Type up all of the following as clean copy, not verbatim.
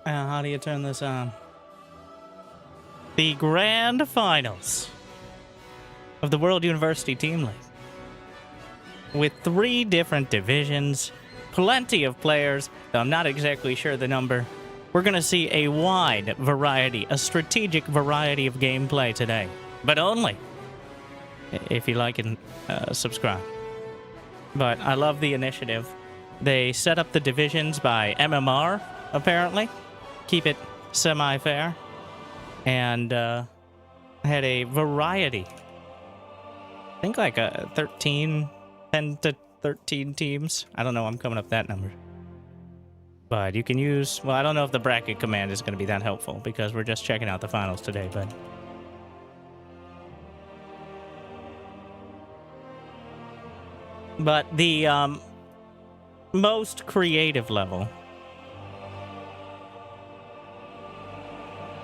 How do you turn this on? The grand finals of the World University Team League. With 3 different divisions, plenty of players, though I'm not exactly sure the number. We're going to see a wide variety, a strategic variety of gameplay today. But only if you like and subscribe. But I love the initiative. They set up the divisions by MMR, apparently. Keep it semi-fair. And had a variety. I think like 10 to 13 teams. I don't know, I'm coming up that number. But you can use, well, I don't know if the bracket command is going to be that helpful because we're just checking out the finals today, but the most creative level,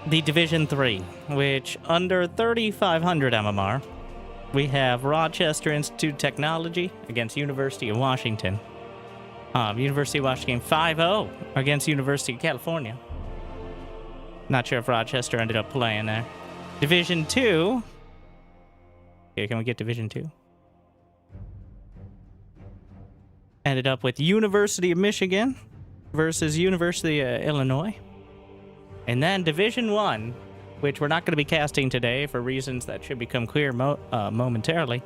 the Division 3, which under 3,500 MMR, we have Rochester Institute of Technology against University of Washington. University of Washington 5-0 against University of California. Not sure if Rochester ended up playing there. Division 2. Okay, can we get Division 2? Ended up with University of Michigan versus University of Illinois. And then Division 1, which we're not going to be casting today for reasons that should become clear momentarily.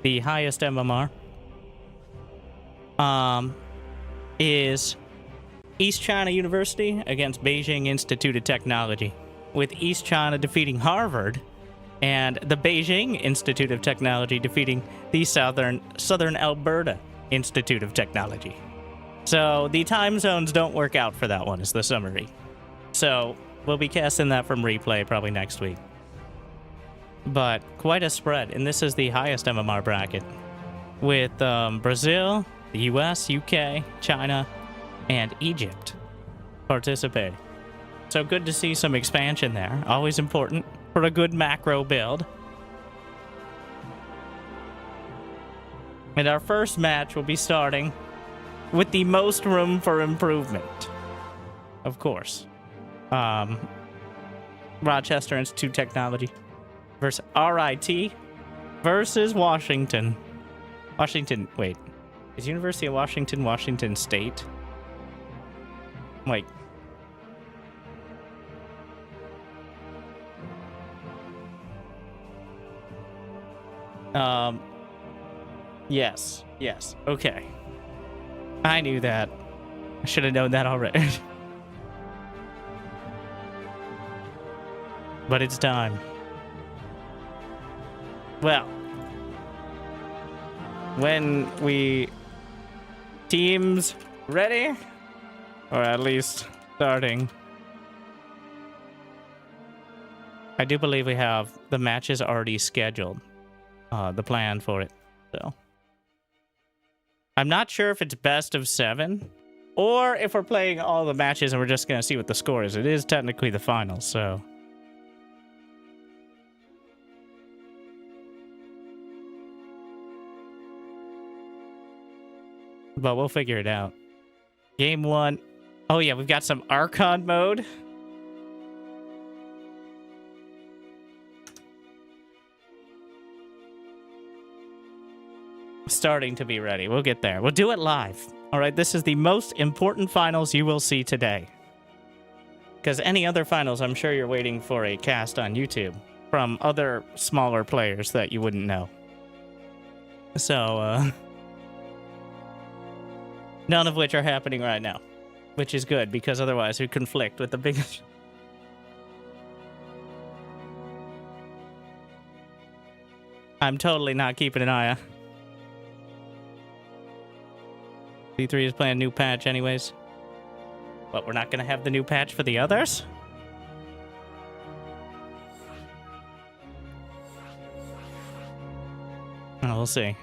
The highest MMR is East China University against Beijing Institute of Technology, with East China defeating Harvard and the Beijing Institute of Technology defeating the Southern Alberta Institute of Technology. So the time zones don't work out for that one, is the summary. So we'll be casting that from replay probably next week. But quite a spread, and this is the highest MMR bracket, with Brazil, the US, UK, China, and Egypt participating. So good to see some expansion there. Always important for a good macro build. And our first match will be starting with the most room for improvement. Of course. Rochester Institute of Technology versus RIT versus Washington. Wait. Is University of Washington Washington State? Wait. Yes. Okay. I knew that. I should have known that already. But it's time. Well, when we teams ready, or at least starting, I do believe we have the matches already scheduled, the plan for it. So I'm not sure if it's best of 7 or if we're playing all the matches and we're just gonna see what the score is. It is technically the finals, so. But we'll figure it out. Game 1. Oh yeah, we've got some Archon mode. Starting to be ready. We'll get there. We'll do it live. All right, this is the most important finals you will see today. Because any other finals, I'm sure you're waiting for a cast on YouTube from other smaller players that you wouldn't know. So, none of which are happening right now, which is good because otherwise we conflict with the biggest. I'm totally not keeping an eye on. C3 is playing new patch anyways. But we're not going to have the new patch for the others? Oh, we'll see.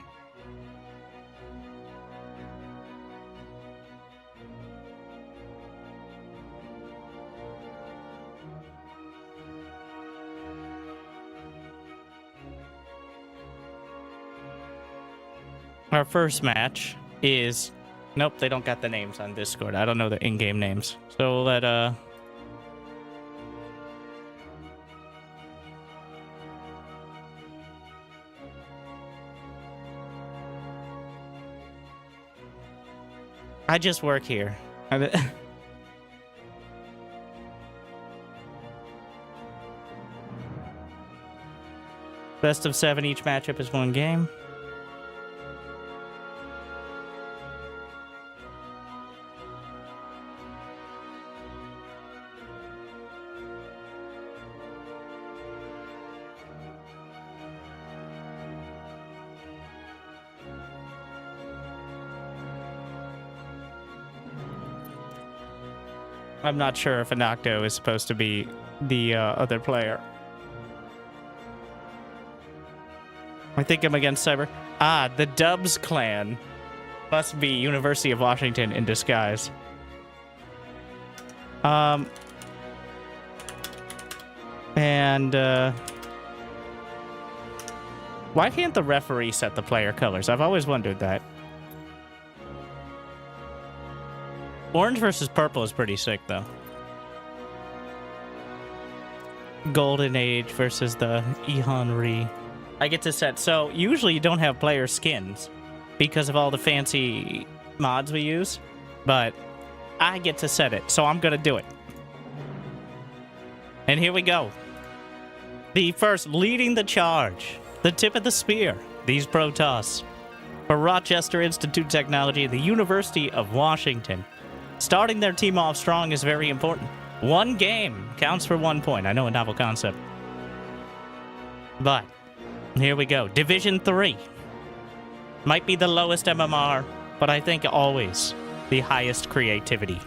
Our first match is... Nope, they don't got the names on Discord. I don't know the in-game names. So we'll let I just work here. Best of 7, each matchup is 1 game. I'm not sure if Anocto is supposed to be the other player. I think I'm against Cyber. Ah, the Dubs clan must be University of Washington in disguise. Why can't the referee set the player colors? I've always wondered that. Orange versus purple is pretty sick, though. Golden Age versus the Ihonri. I get to set... So, usually you don't have player skins because of all the fancy mods we use, but I get to set it, so I'm gonna do it. And here we go. The first leading the charge. The tip of the spear. These Protoss. For Rochester Institute Technology, the University of Washington. Starting their team off strong is very important. 1 game counts for 1 point. I know, a novel concept. But, here we go. Division 3. Might be the lowest MMR, but I think always the highest creativity.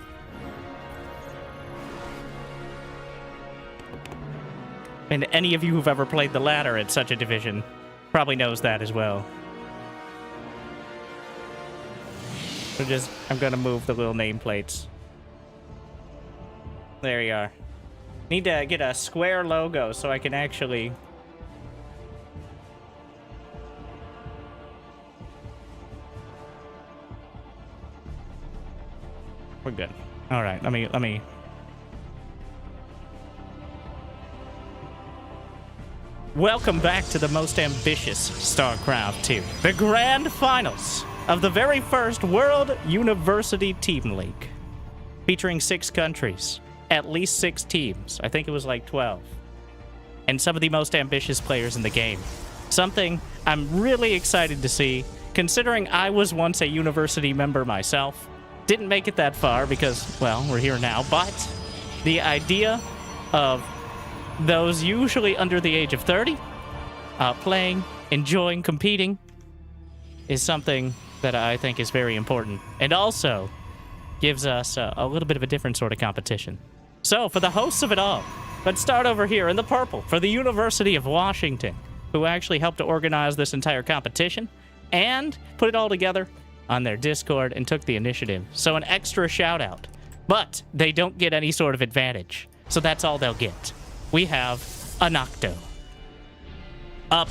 And any of you who've ever played the ladder at such a division probably knows that as well. So I'm gonna move the little nameplates. There you are. Need to get a square logo so I can actually... We're good. All right, let me... Welcome back to the most ambitious StarCraft 2. The Grand Finals of the very first World University Team League. Featuring 6 countries, at least 6 teams. I think it was like 12. And some of the most ambitious players in the game. Something I'm really excited to see, considering I was once a university member myself. Didn't make it that far because, well, we're here now. But the idea of those usually under the age of 30 playing, enjoying, competing is something that I think is very important, and also gives us a little bit of a different sort of competition. So, for the hosts of it all, let's start over here in the purple for the University of Washington, who actually helped to organize this entire competition and put it all together on their Discord and took the initiative. So an extra shout out, but they don't get any sort of advantage. So that's all they'll get. We have Anocto up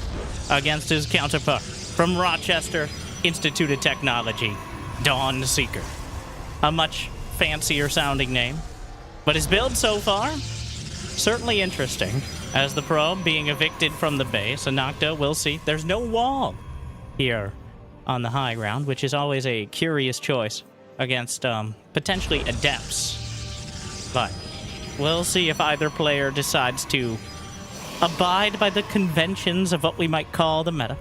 against his counterpart from Rochester Institute of Technology, Dawn Seeker. A much fancier sounding name, but his build so far, certainly interesting. As the probe being evicted from the base, Anocto, we'll see. There's no wall here on the high ground, which is always a curious choice against potentially adepts. But we'll see if either player decides to abide by the conventions of what we might call the meta,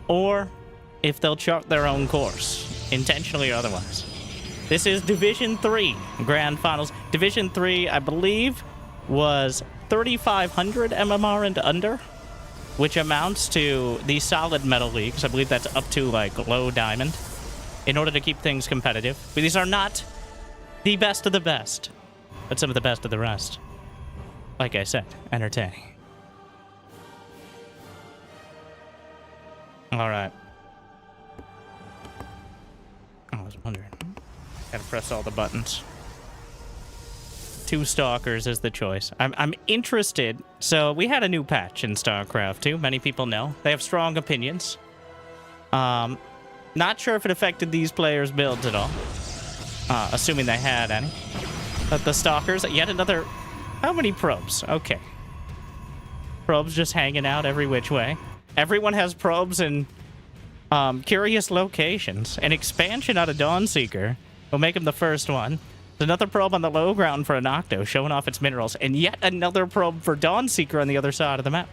or if they'll chart their own course, intentionally or otherwise. This is Division 3 Grand Finals. Division 3, I believe, was 3,500 MMR and under, which amounts to the solid metal leagues. I believe that's up to, like, low diamond, in order to keep things competitive. But these are not the best of the best, but some of the best of the rest. Like I said, entertaining. All right. I was wondering. Gotta press all the buttons. 2 Stalkers is the choice. I'm interested. So we had a new patch in StarCraft 2. Many people know. They have strong opinions. Not sure if it affected these players' builds at all. Assuming they had any. But the Stalkers, yet another... How many probes? Okay. Probes just hanging out every which way. Everyone has probes in curious locations. An expansion out of Dawnseeker will make him the first one. There's another probe on the low ground for Anocto, showing off its minerals. And yet another probe for Dawnseeker on the other side of the map.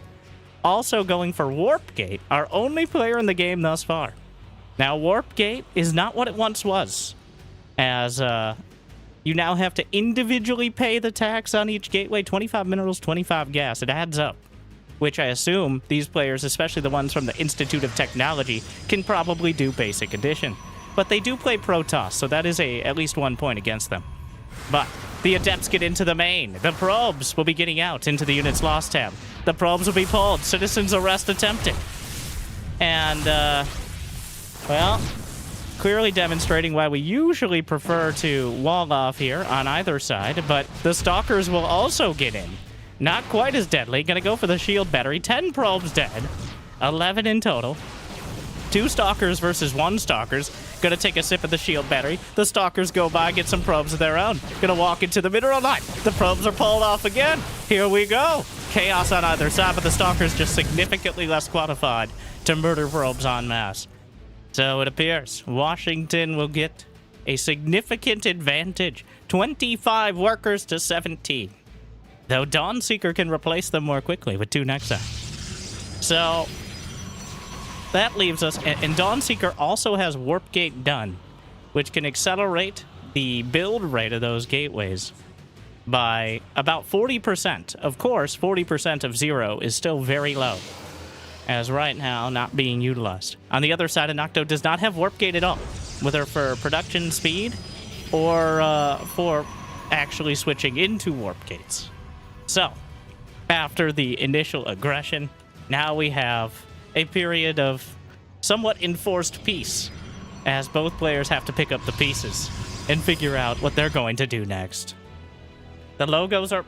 Also going for Warp Gate, our only player in the game thus far. Now, Warp Gate is not what it once was, as you now have to individually pay the tax on each gateway, 25 minerals, 25 gas. It adds up, which I assume these players, especially the ones from the Institute of Technology, can probably do Basic Edition. But they do play Protoss, so that is at least 1 point against them. But the Adepts get into the main. The probes will be getting out into the Units Lost tab. The probes will be pulled. Citizens arrest attempted. And, well, clearly demonstrating why we usually prefer to wall off here on either side. But the Stalkers will also get in. Not quite as deadly. Gonna go for the shield battery. 10 probes dead. 11 in total. 2 Stalkers versus 1 Stalkers. Gonna take a sip of the shield battery. The Stalkers go by, get some probes of their own. Gonna walk into the mineral line. The probes are pulled off again. Here we go. Chaos on either side, but the Stalkers just significantly less qualified to murder probes en masse. So it appears Washington will get a significant advantage. 25 workers to 17. Though Dawnseeker can replace them more quickly with 2 Nexa. So that leaves us, and Dawnseeker also has Warp Gate done, which can accelerate the build rate of those gateways by about 40%. Of course, 40% of 0 is still very low, as right now not being utilized. On the other side, Anocto does not have Warp Gate at all, whether for production speed or for actually switching into Warp Gates. So, after the initial aggression, now we have a period of somewhat enforced peace, as both players have to pick up the pieces and figure out what they're going to do next. The logos are...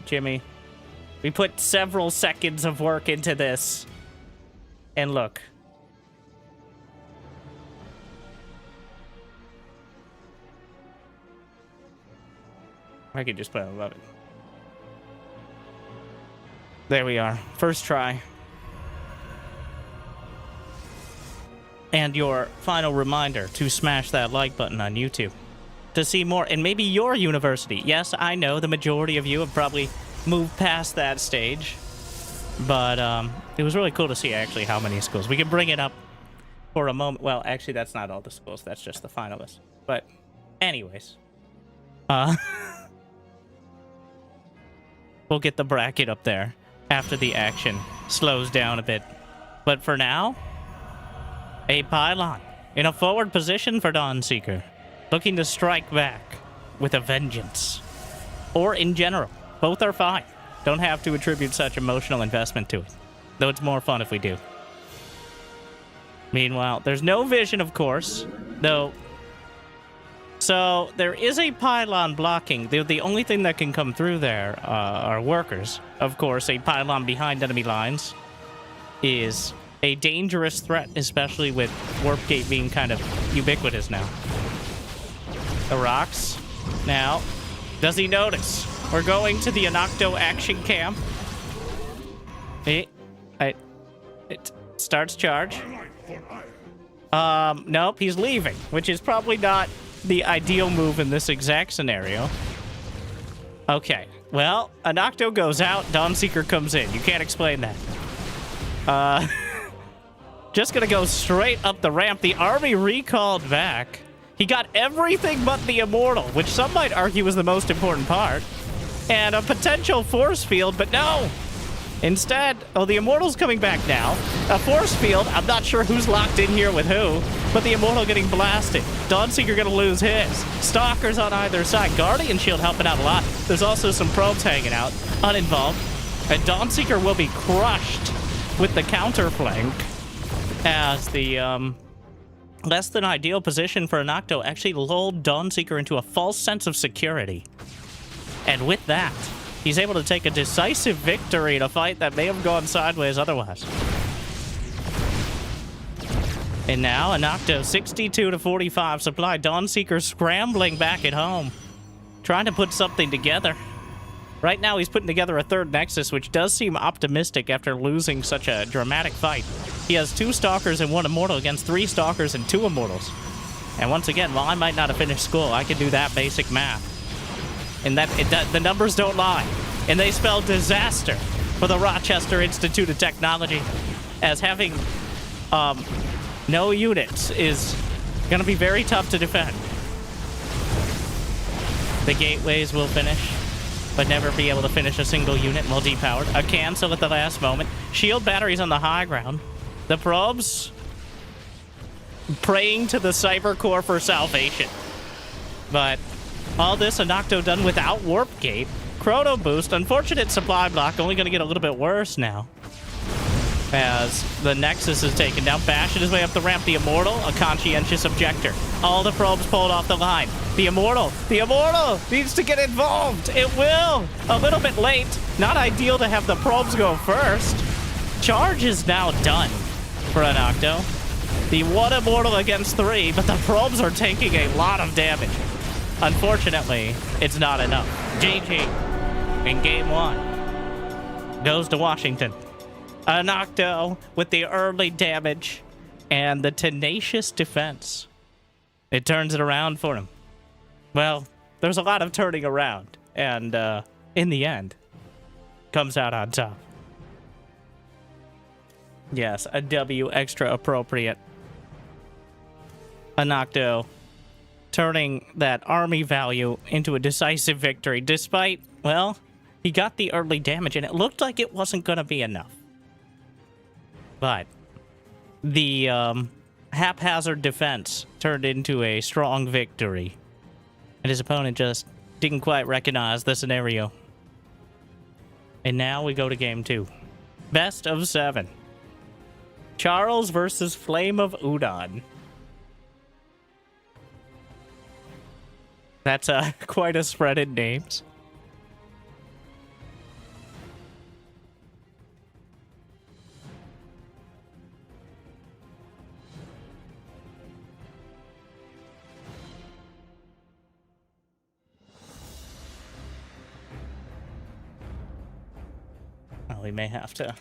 Jimmy, we put several seconds of work into this, and look. I could just play above it. There we are. First try. And your final reminder to smash that like button on YouTube to see more. And maybe your university. Yes, I know the majority of you have probably moved past that stage. But it was really cool to see actually how many schools. We can bring it up for a moment. Well, actually, that's not all the schools. That's just the finalists. But anyways. We'll get the bracket up there after the action slows down a bit. But for now, a pylon in a forward position for Dawnseeker, looking to strike back with a vengeance. Or in general, both are fine. Don't have to attribute such emotional investment to it, though it's more fun if we do. Meanwhile, there's no vision, of course, though. So there is a pylon blocking. The only thing that can come through there are workers. Of course, a pylon behind enemy lines is a dangerous threat, especially with Warp Gate being kind of ubiquitous now. The rocks. Now, does he notice? We're going to the Anocto action camp. It starts charge. Nope, he's leaving, which is probably not the ideal move in this exact scenario. Okay, well, Anocto goes out, Dawnseeker comes in. You can't explain that. Just gonna go straight up the ramp. The army recalled back. He got everything but the Immortal, which some might argue was the most important part. And a potential force field, but no! Instead, oh, the Immortal's coming back now. A force field, I'm not sure who's locked in here with who, but the Immortal getting blasted. Dawnseeker gonna lose his. Stalkers on either side. Guardian Shield helping out a lot. There's also some probes hanging out, uninvolved. And Dawnseeker will be crushed with the counter flank as the less than ideal position for Anocto actually lulled Dawnseeker into a false sense of security. And with that, he's able to take a decisive victory in a fight that may have gone sideways otherwise. And now, Anocto 62 to 45 supply. Dawnseeker scrambling back at home, trying to put something together. Right now, he's putting together a third Nexus, which does seem optimistic after losing such a dramatic fight. He has 2 Stalkers and 1 Immortal against 3 Stalkers and 2 Immortals. And once again, while I might not have finished school, I can do that basic math. And the numbers don't lie. And they spell disaster for the Rochester Institute of Technology, as having no units is going to be very tough to defend. The gateways will finish, but never be able to finish a single unit while depowered. A cancel at the last moment. Shield batteries on the high ground. The probes praying to the Cyber Core for salvation. But all this Anocto done without Warp Gate. Chrono Boost. Unfortunate supply block. Only going to get a little bit worse now, as the Nexus is taken down. Bashing his way up the ramp. The Immortal, a conscientious objector. All the probes pulled off the line. The Immortal needs to get involved. It will. A little bit late. Not ideal to have the probes go first. Charge is now done for Anocto. The 1 Immortal against 3, but the probes are taking a lot of damage. Unfortunately, it's not enough. GG in game 1 goes to Washington. Anocto with the early damage and the tenacious defense. It turns it around for him. Well, there's a lot of turning around, and in the end, comes out on top. Yes, a W extra appropriate. Anocto turning that army value into a decisive victory, despite, well, he got the early damage, and it looked like it wasn't going to be enough. But the haphazard defense turned into a strong victory, and his opponent just didn't quite recognize the scenario. And now we go to game 2. Best of 7. Charles versus Flame of Udon. That's quite a spread in names. Well, we may have to.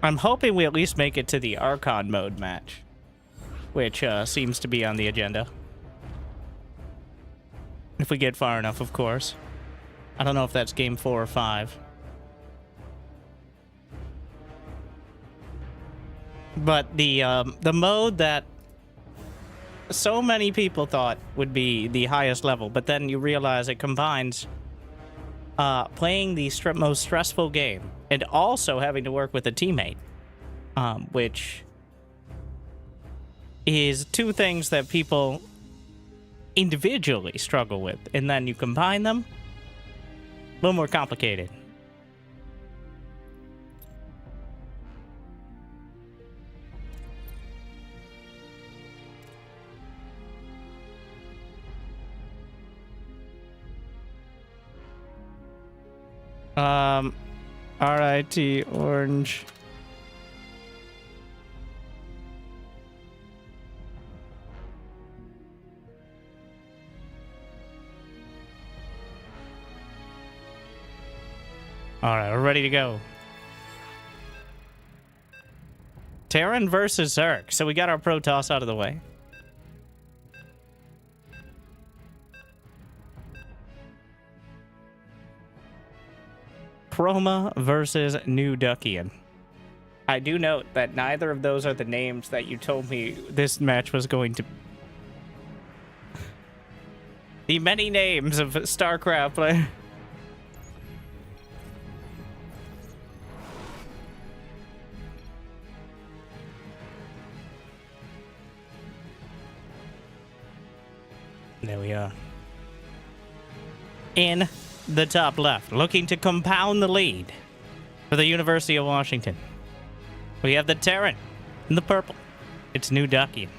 I'm hoping we at least make it to the Archon mode match, which seems to be on the agenda. If we get far enough, of course. I don't know if that's game 4 or 5. But the mode that so many people thought would be the highest level, but then you realize it combines playing the most stressful game and also having to work with a teammate, which is 2 things that people individually struggle with, and then you combine them, a little more complicated. RIT orange. Alright, we're ready to go. Terran versus Zerg. So we got our Protoss out of the way. Chroma versus New Duckian. I do note that neither of those are the names that you told me this match was going to... The many names of StarCraft. There we are. In the top left, looking to compound the lead for the University of Washington, we have the Terran in the purple. It's New Duckian.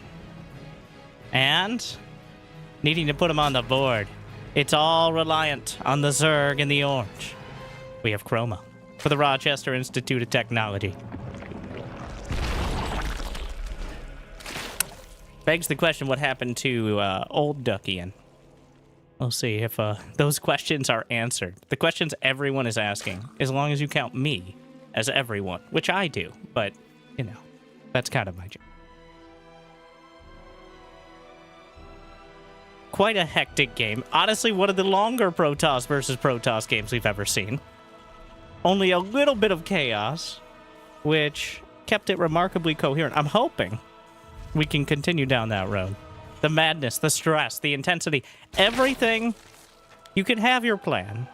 And needing to put him on the board, it's all reliant on the Zerg in the orange. We have Chroma for the Rochester Institute of Technology. Begs the question, what happened to old Duckian? We'll see if those questions are answered. The questions everyone is asking, as long as you count me as everyone, which I do, but, you know, that's kind of my job. Quite a hectic game. Honestly, one of the longer Protoss versus Protoss games we've ever seen. Only a little bit of chaos, which kept it remarkably coherent. I'm hoping we can continue down that road. The madness, the stress, the intensity, everything. You can have your plan,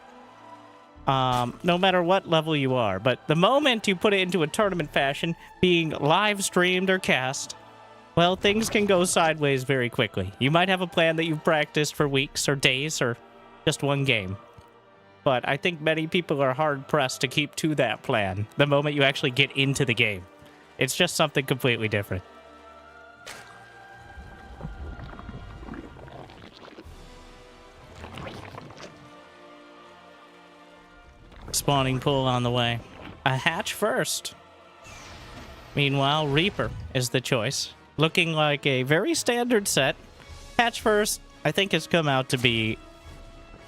no matter what level you are. But the moment you put it into a tournament fashion, being live streamed or cast, well, things can go sideways very quickly. You might have a plan that you've practiced for weeks or days or just one game. But I think many people are hard-pressed to keep to that plan the moment you actually get into the game. It's just something completely different. Spawning pool on the way. A hatch first. Meanwhile, Reaper is the choice. Looking like a very standard set. Hatch first, I think, has come out to be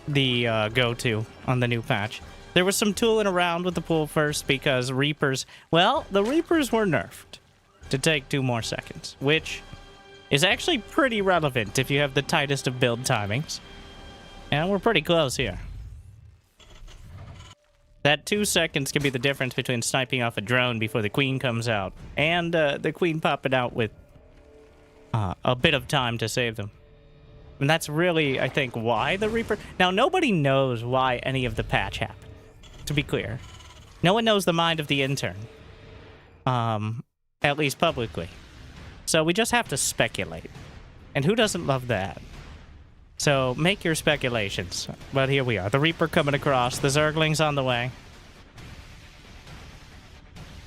the go-to on the new patch. There was some tooling around with the pool first because Reapers... Well, the Reapers were nerfed to take 2 more seconds, which is actually pretty relevant if you have the tightest of build timings. And we're pretty close here. That 2 seconds can be the difference between sniping off a drone before the queen comes out and the queen popping out with a bit of time to save them. And that's really, I think, why the Reaper... Now, nobody knows why any of the patch happened, to be clear. No one knows the mind of the intern. At least publicly. So we just have to speculate. And who doesn't love that? So make your speculations. But here we are. The Reaper coming across. The Zergling's on the way.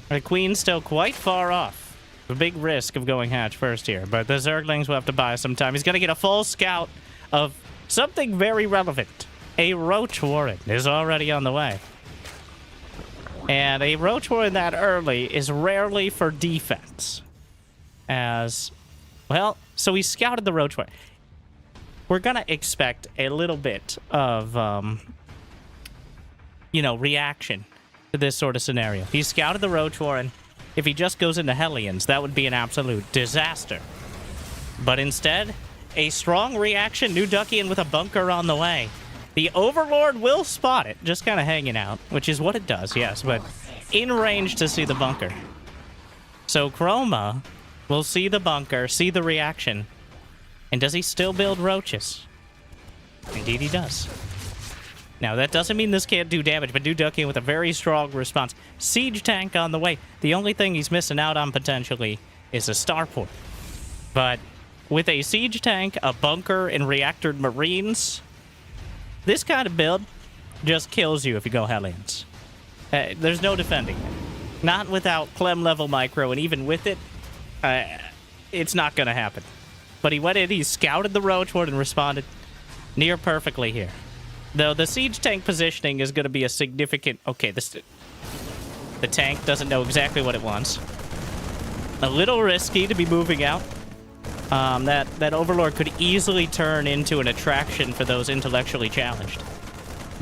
The Queen's still quite far off. A big risk of going hatch first here. But the Zerglings will have to buy some time. He's going to get a full scout of something very relevant. A Roach Warren is already on the way. And a Roach Warren that early is rarely for defense. As, well, so he scouted the Roach Warren. We're going to expect a little bit of, you know, reaction to this sort of scenario. He scouted the Roach Warren. If he just goes into Hellions, that would be an absolute disaster. But instead, a strong reaction, New Duckian with a bunker on the way. The Overlord will spot it, just kind of hanging out, which is what it does, yes, but in range to see the bunker. So Chroma will see the bunker, see the reaction. And does he still build roaches? Indeed he does. Now, that doesn't mean this can't do damage, but New Duckian with a very strong response. Siege tank on the way. The only thing he's missing out on, potentially, is a starport. But with a siege tank, a bunker, and reactored marines, this kind of build just kills you if you go Hellions. There's no defending it. Not without Clem-level micro, and even with it, it's not going to happen. But he went in, he scouted the Roach Warren and responded near perfectly here. Though the siege tank positioning is going to be a significant... Okay, the tank doesn't know exactly what it wants. A little risky to be moving out. That Overlord could easily turn into an attraction for those intellectually challenged.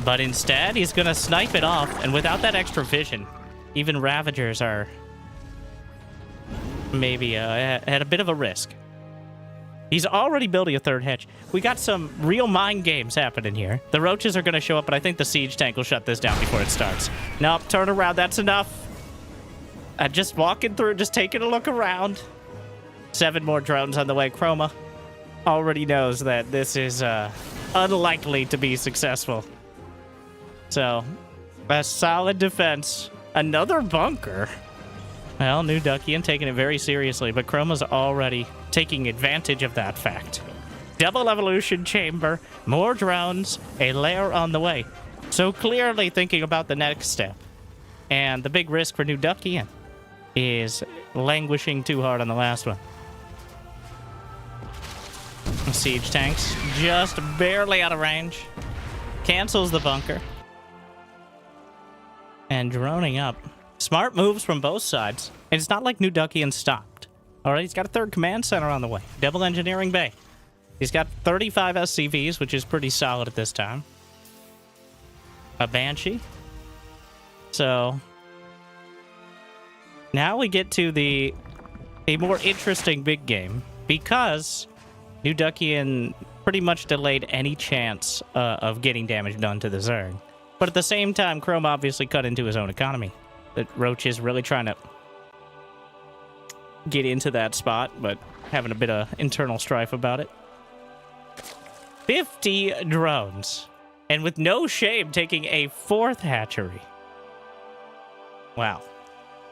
But instead, he's going to snipe it off, and without that extra vision, even Ravagers are maybe at a bit of a risk. He's already building a third hatch. We got some real mind games happening here. The roaches are going to show up, but I think the siege tank will shut this down before it starts. Nope, turn around. That's enough. I'm just walking through, just taking a look around. 7 more drones on the way. Chroma already knows that this is unlikely to be successful. So, a solid defense. Another bunker. Well, New Duckian taking it very seriously, but Chroma's already taking advantage of that fact. Double evolution chamber, more drones, a lair on the way. So clearly thinking about the next step. And the big risk for New Duckian is languishing too hard on the last one. Siege tanks just barely out of range. Cancels the bunker. And droning up. Smart moves from both sides. And it's not like New Duckian stopped. All right, he's got a third command center on the way. Double engineering bay. He's got 35 SCVs, which is pretty solid at this time. A Banshee. So now we get to a more interesting big game, because New Duckian pretty much delayed any chance of getting damage done to the Zerg. But at the same time, Chrome obviously cut into his own economy. That Roach is really trying to get into that spot, but having a bit of internal strife about it. 50 drones. And with no shame, taking a 4th hatchery. Wow.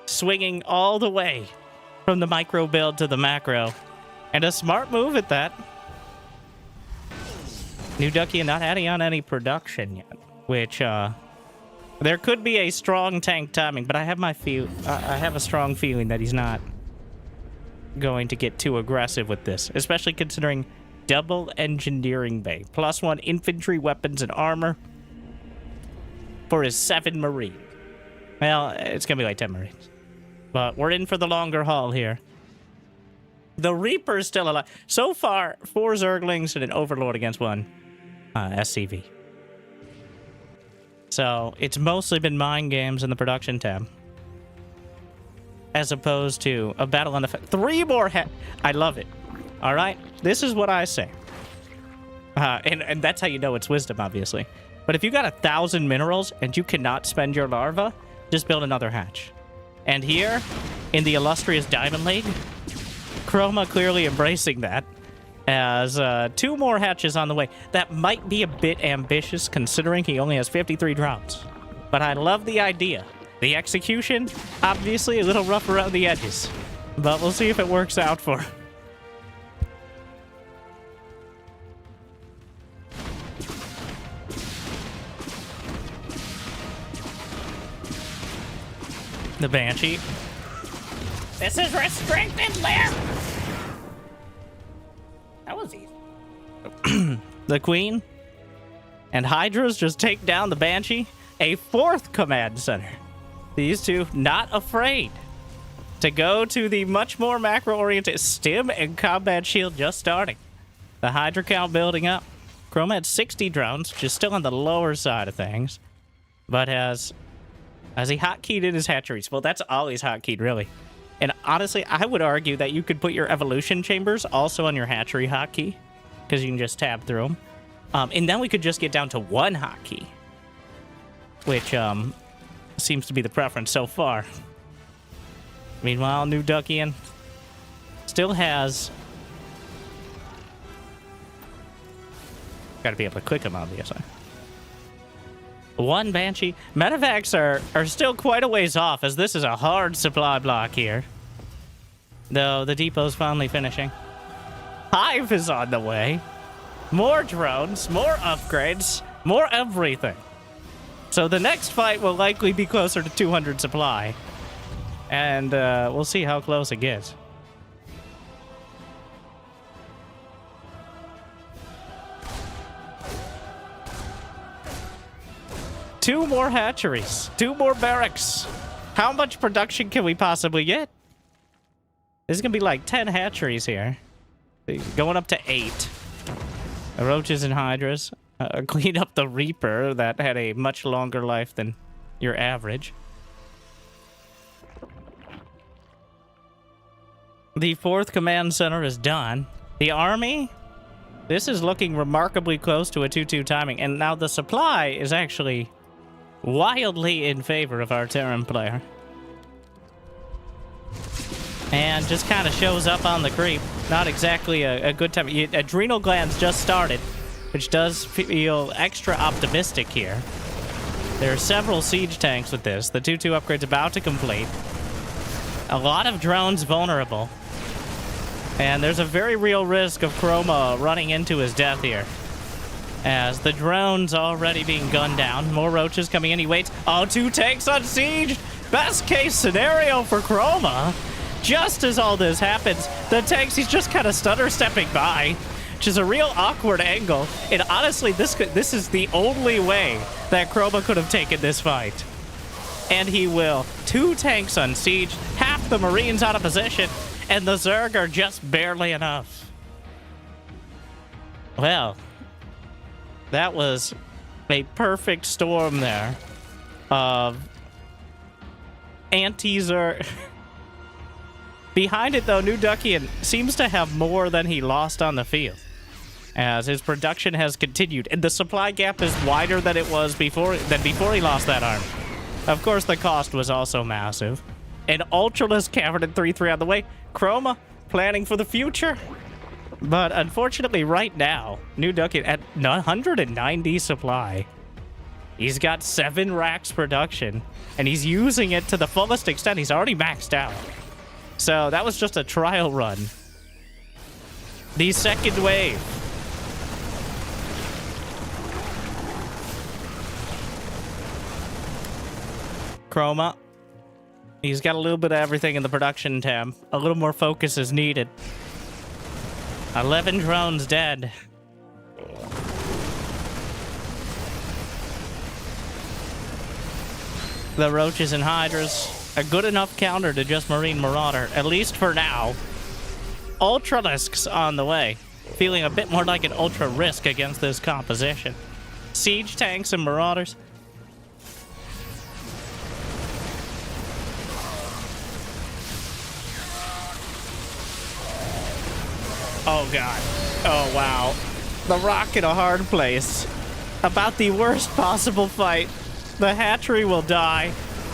Swinging all the way from the micro build to the macro. And a smart move at that. New Duckian not adding on any production yet. Which, there could be a strong tank timing, but I have a strong feeling that he's not going to get too aggressive with this. Especially considering double engineering bay. +1 infantry weapons and armor for his 7 Marines. Well, it's going to be like 10 Marines. But we're in for the longer haul here. The Reaper's still alive. So far, 4 Zerglings and an Overlord against 1 SCV. So it's mostly been mind games in the production tab. As opposed to a battle on the... 3 more... I love it. All right? This is what I say. And that's how you know it's wisdom, obviously. But if you got 1,000 minerals and you cannot spend your larva, just build another hatch. And here, in the illustrious Diamond League, Chroma clearly embracing that, as 2 more hatches on the way. That might be a bit ambitious, considering he only has 53 drops. But I love the idea. The execution, obviously a little rough around the edges. But we'll see if it works out for him. The Banshee. This is restricted lair. That was easy. The Queen and Hydras just take down the Banshee. A 4th command center. These two not afraid to go to the much more macro-oriented stim and combat shield just starting. The Hydra count building up. Chrome had 60 drones, which is still on the lower side of things, but has he hotkeyed in his hatcheries? Well, that's always hotkeyed, really. And honestly, I would argue that you could put your evolution chambers also on your hatchery hotkey, because you can just tab through them. And then we could just get down to 1 hotkey, which seems to be the preference so far. Meanwhile, New Duckian still has... Got to be able to click him, obviously. 1 Banshee. Medevacs are still quite a ways off, as this is a hard supply block here. Though the depot's finally finishing. Hive is on the way. More drones, more upgrades, more everything. So the next fight will likely be closer to 200 supply. And we'll see how close it gets. Two more hatcheries. 2 more barracks. How much production can we possibly get? This is going to be like 10 hatcheries here. Going up to 8. Roaches and Hydras. Clean up the Reaper that had a much longer life than your average. The 4th command center is done. The army, this is looking remarkably close to a 2-2 timing. And now the supply is actually wildly in favor of our Terran player. And just kind of shows up on the creep. Not exactly a good time. Adrenal glands just started, which does feel extra optimistic here. There are several siege tanks with this. The 2-2 upgrade's about to complete. A lot of drones vulnerable. And there's a very real risk of Chroma running into his death here, as the drone's already being gunned down. More roaches coming in. He waits. Oh, 2 tanks on siege. Best case scenario for Chroma. Just as all this happens, the tanks, he's just kind of stutter stepping by, which is a real awkward angle. And honestly, this is the only way that Chroma could have taken this fight. And he will. 2 tanks on siege, half the Marines out of position, And the Zerg are just barely enough. Well, that was a perfect storm there of anti-Zerg. Behind it, though, New Duckian seems to have more than he lost on the field, as his production has continued, and the supply gap is wider than it was before he lost that arm. Of course, the cost was also massive. And Ultralisk Cavern in 3-3 on the way. Chroma planning for the future. But unfortunately, right now, New Duckian at 190 supply. He's got 7 racks production, and he's using it to the fullest extent. He's already maxed out. So that was just a trial run. The second wave. Chroma. He's got a little bit of everything in the production tab. A little more focus is needed. 11 drones dead. The Roaches and Hydras. A good enough counter to just Marine Marauder, at least for now. Ultralisks on the way. Feeling a bit more like an Ultra Risk against this composition. Siege tanks and Marauders. Oh god. Oh wow. The rock in a hard place. About the worst possible fight. The hatchery will die.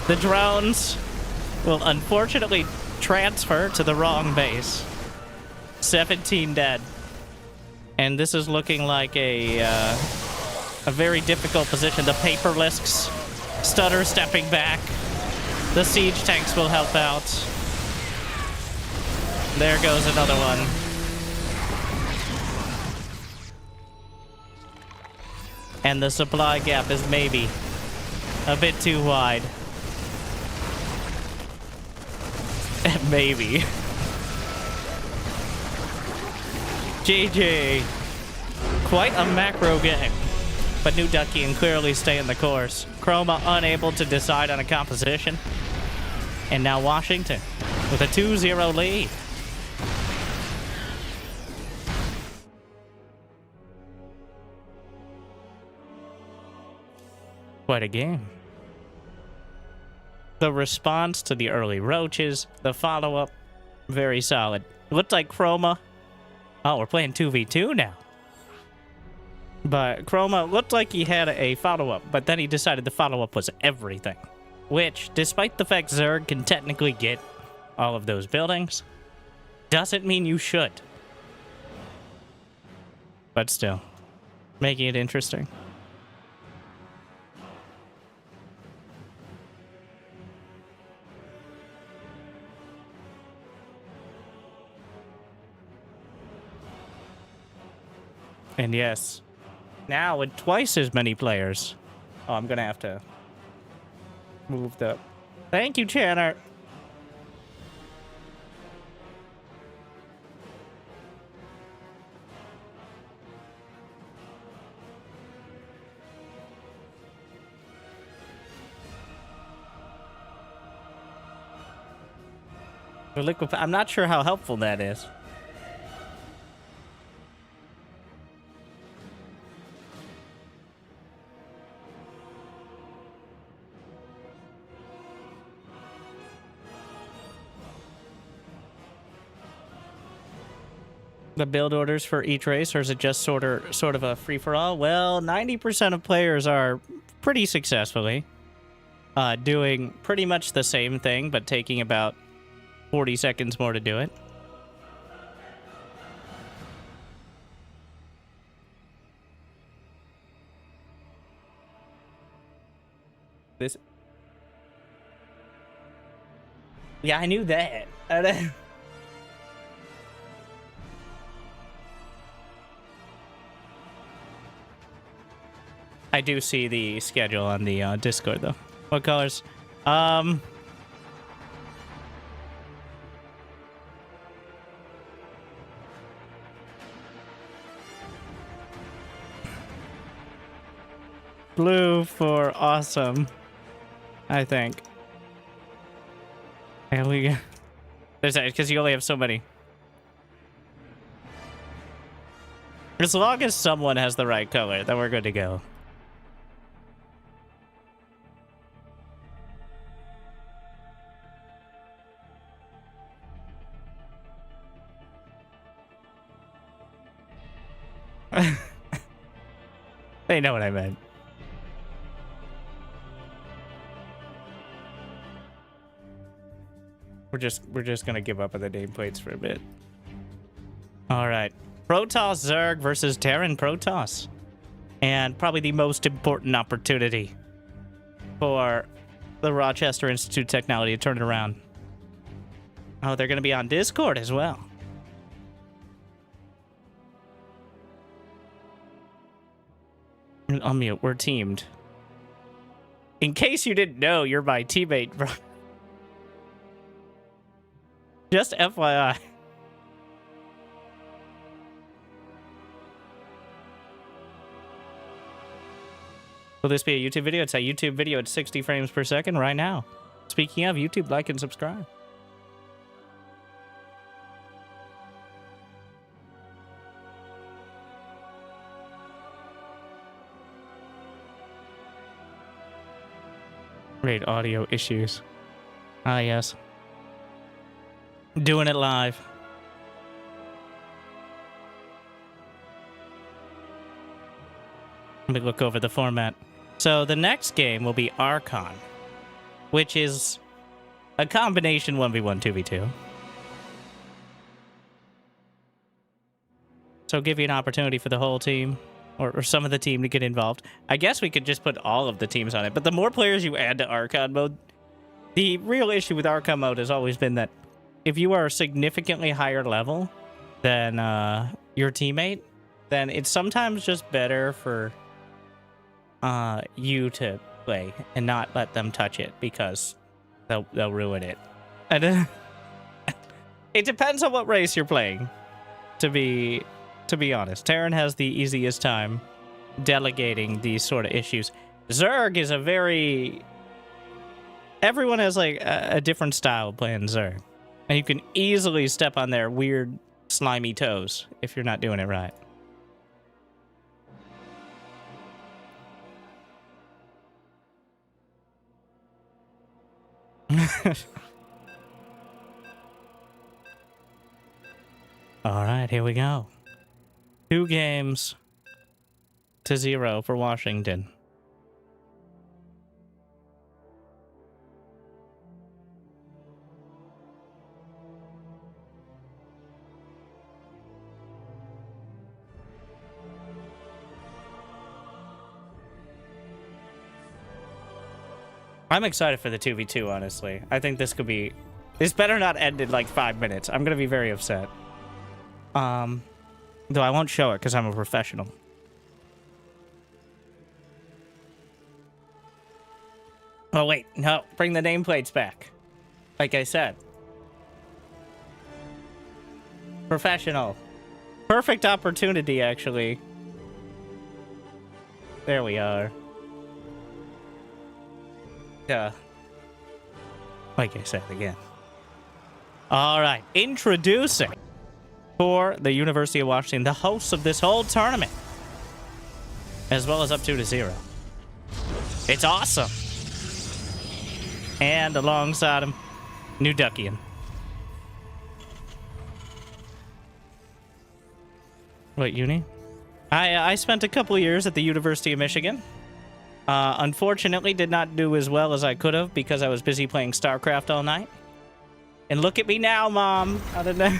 The drones will unfortunately transfer to the wrong base. 17 dead. And this is looking like a very difficult position. The Paperlisks stutter stepping back. The siege tanks will help out. There goes another one. And the supply gap is maybe a bit too wide. Maybe. GG. Quite a macro game. But New Duckian clearly staying the course. Chroma unable to decide on a composition. And now Washington with a 2-0 lead. Quite a game. The response to the early Roaches, the follow-up, very solid. It looked like Chroma. Oh, we're playing 2v2 now. But Chroma looked like he had a follow-up, but then he decided the follow-up was everything. Which, despite the fact Zerg can technically get all of those buildings, doesn't mean you should. But still, making it interesting. And yes, now with twice as many players. Oh, I'm gonna have to move the... Thank you, Channer. I'm not sure how helpful that is. The build orders for each race, or is it just sort of a free-for-all? Well, 90% of players are pretty successfully doing pretty much the same thing, but taking about 40 seconds more to do it. This... Yeah, I knew that. I do see the schedule on the Discord, though. What colors? Blue for awesome, I think. And we Because you only have so many. As long as someone has the right color, then we're good to go. They know what I meant. We're just gonna give up on the nameplates for a bit. All right, Protoss Zerg versus Terran Protoss, and probably the most important opportunity for the Rochester Institute of Technology to turn it around. Oh, they're gonna be on Discord as well. Unmute, we're teamed. In case you didn't know, you're my teammate, bro. Just FYI. Will this be a YouTube video? It's a YouTube video at 60 frames per second right now. Speaking of YouTube, like and subscribe. Great audio issues. Ah, yes. Doing it live. Let me look over the format. So the next game will be Archon, which is a combination 1v1, 2v2. So give you an opportunity for the whole team, or some of the team to get involved. I guess we could just put all of the teams on it, but the more players you add to Archon mode, the real issue with Archon mode has always been that if you are a significantly higher level than your teammate, then it's sometimes just better for you to play and not let them touch it, because they'll ruin it. And it depends on what race you're playing, to be honest. Terran has the easiest time delegating these sort of issues. Zerg is a very... Everyone has like a different style of playing Zerg. And you can easily step on their weird, slimy toes if you're not doing it right. All right, here we go. 2 games to 0 for Washington. I'm excited for the 2v2, honestly. I think this could be... This better not end in like 5 minutes. I'm gonna be very upset. Though I won't show it because I'm a professional. Oh wait, no. Bring the nameplates back. Like I said. Professional. Perfect opportunity, actually. There we are. Like I said again. All right, introducing for the University of Washington, the hosts of this whole tournament, as well as up 2-0. It's awesome. And alongside him, New Duckian. What, uni? I spent a couple years at the University of Michigan. Unfortunately, did not do as well as I could have because I was busy playing StarCraft all night. And look at me now, Mom. I don't know.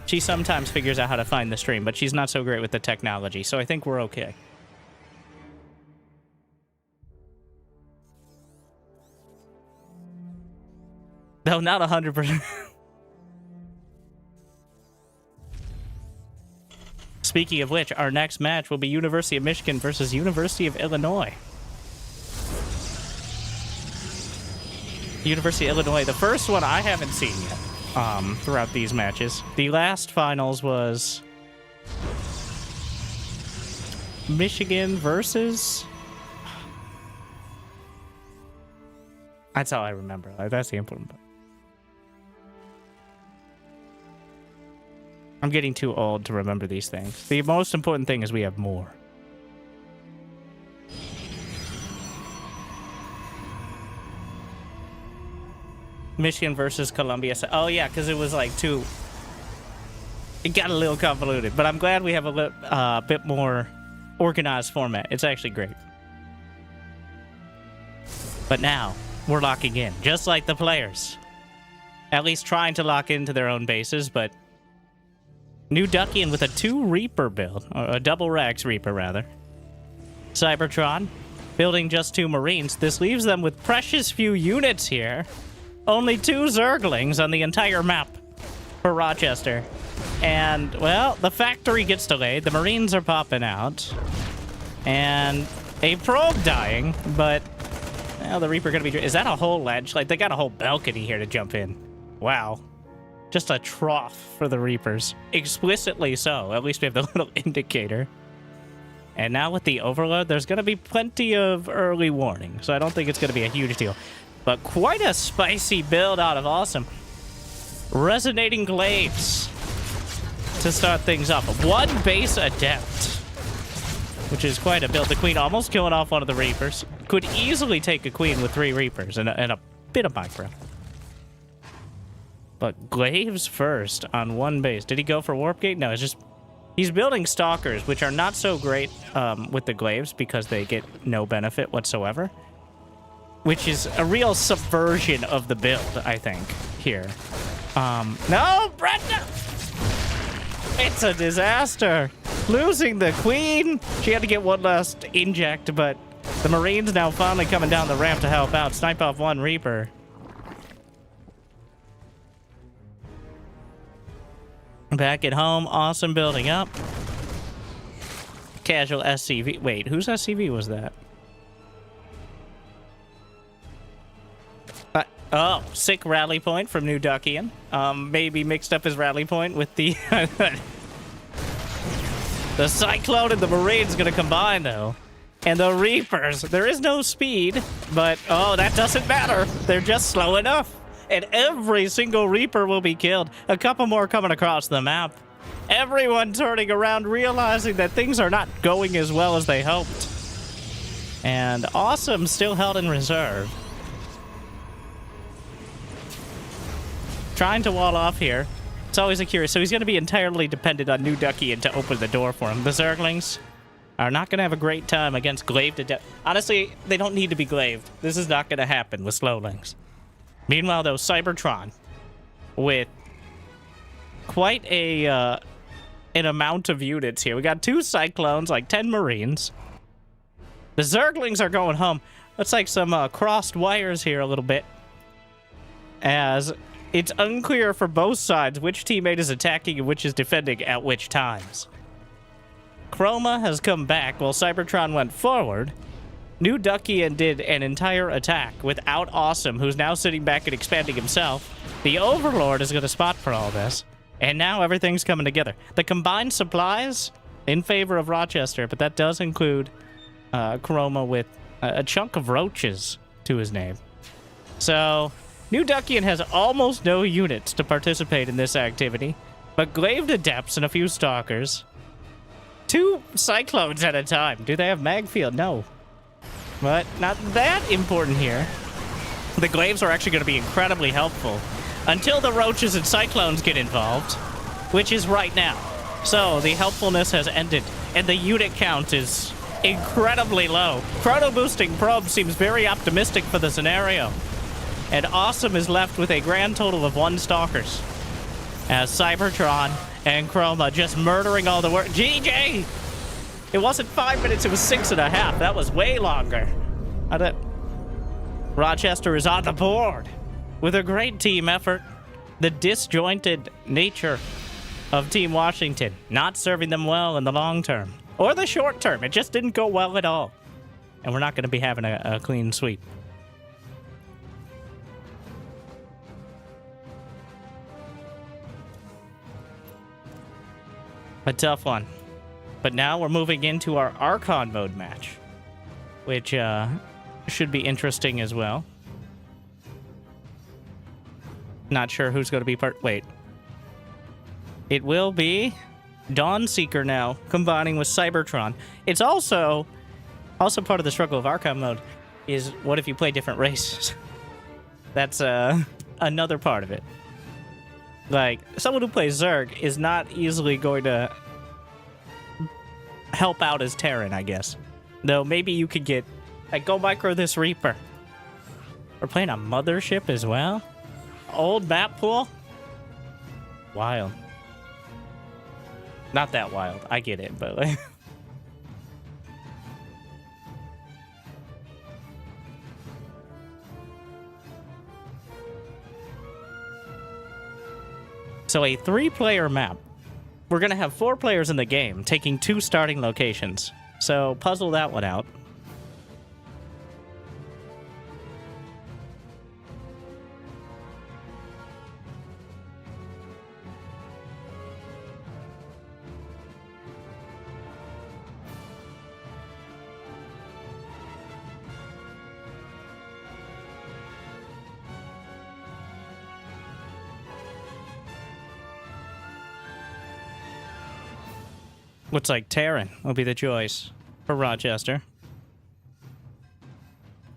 She sometimes figures out how to find the stream, but she's not so great with the technology, so I think we're okay. No, not 100%. Speaking of which, our next match will be University of Michigan versus University of Illinois. University of Illinois, the first one I haven't seen yet throughout these matches. The last finals was Michigan versus... That's all I remember. That's the important part. I'm getting too old to remember these things. The most important thing is we have more. Michigan versus Columbia. Oh, yeah, because it was like too... It got a little convoluted, but I'm glad we have a bit more organized format. It's actually great. But now, we're locking in, just like the players. At least trying to lock into their own bases, but... New Duckian with a 2 Reaper build, or a double Rax Reaper, rather. Cybertron, building just 2 Marines. This leaves them with precious few units here. Only 2 Zerglings on the entire map for Rochester. And, well, the factory gets delayed. The Marines are popping out. And a probe dying, but... Well, the Reaper gonna be... Is that a whole ledge? Like, they got a whole balcony here to jump in. Wow. Just a trough for the Reapers. Explicitly so. At least we have the little indicator. And now with the Overload, there's gonna be plenty of early warning. So I don't think it's gonna be a huge deal. But quite a spicy build out of Awesome. Resonating Glaives to start things off. 1 base Adept, which is quite a build. The Queen almost killing off one of the Reapers. Could easily take a Queen with 3 Reapers and a bit of micro. But Glaives first on 1 base. Did he go for Warp Gate? No, it's just... He's building Stalkers, which are not so great with the Glaives because they get no benefit whatsoever. Which is a real subversion of the build, I think, here. No, Brenda! It's a disaster. Losing the Queen. She had to get 1 last inject, but the Marines now finally coming down the ramp to help out. Snipe off 1 Reaper. Back at home, Awesome building up. Casual SCV. Wait, whose SCV was that? Oh, sick rally point from New Duckian. Maybe mixed up his rally point with the... The Cyclone and the Marine's gonna combine, though. And the Reapers. There is no speed, but... Oh, that doesn't matter. They're just slow enough. And every single Reaper will be killed. A couple more coming across the map. Everyone turning around, realizing that things are not going as well as they hoped. And Awesome still held in reserve. Trying to wall off here. It's always a curious. So he's going to be entirely dependent on New Duckian to open the door for him. The Zerglings are not going to have a great time against Glaved Adept. Honestly, they don't need to be Glaved. This is not going to happen with Slowlings. Meanwhile, though, Cybertron, with quite an amount of units here. We got 2 Cyclones, like 10 Marines. The Zerglings are going home. Looks like some crossed wires here a little bit. As it's unclear for both sides which teammate is attacking and which is defending at which times. Chroma has come back while Cybertron went forward. New Duckian did an entire attack without Awesome, who's now sitting back and expanding himself. The Overlord is going to spot for all this. And now everything's coming together. The combined supplies in favor of Rochester, but that does include Chroma with a chunk of roaches to his name. So, New Duckian has almost no units to participate in this activity, but Glaved Adepts and a few Stalkers. 2 Cyclones at a time. Do they have Magfield? No. But not that important here. The Glaives are actually going to be incredibly helpful until the Roaches and Cyclones get involved, which is right now. So the helpfulness has ended, and the unit count is incredibly low. Chrono Boosting Probe seems very optimistic for the scenario. And Awesome is left with a grand total of 1 Stalkers. As Cybertron and Chroma just murdering all the work. GG! It wasn't 5 minutes, it was 6.5. That was way longer. Rochester is on the board with a great team effort. The disjointed nature of Team Washington not serving them well in the long term. Or the short term. It just didn't go well at all. And we're not going to be having a clean sweep. A tough one. But now we're moving into our Archon mode match, which should be interesting as well. Not sure who's going to be part... Wait. It will be Dawnseeker now, combining with Cybertron. It's also part of the struggle of Archon mode is what if you play different races? That's another part of it. Like, someone who plays Zerg is not easily going to help out as Terran, I guess. Though maybe you could get, like, go micro this Reaper. We're playing a Mothership as well? Old map pool? Wild. Not that wild. I get it, but like... So a 3-player map. We're going to have 4 players in the game, taking 2 starting locations. So puzzle that one out. Looks like Terran will be the choice for Rochester.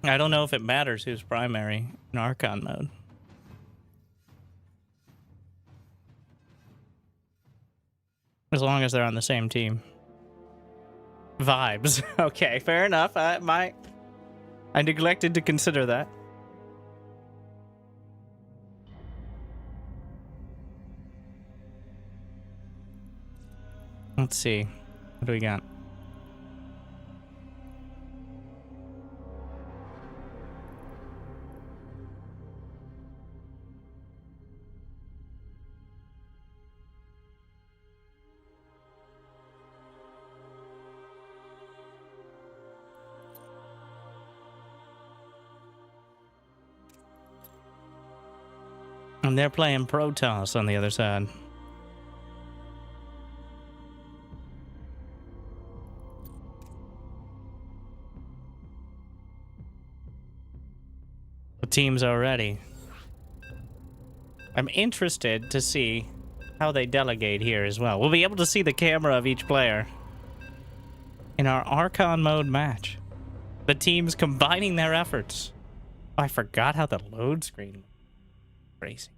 I don't know if it matters who's primary in Archon mode. As long as they're on the same team. Vibes. Okay, fair enough. I neglected to consider that. Let's see. What do we got? And they're playing Protoss on the other side. Teams already. I'm interested to see how they delegate here as well. We'll be able to see the camera of each player in our Archon mode match. The teams combining their efforts. Oh, I forgot how the load screen was. Crazy.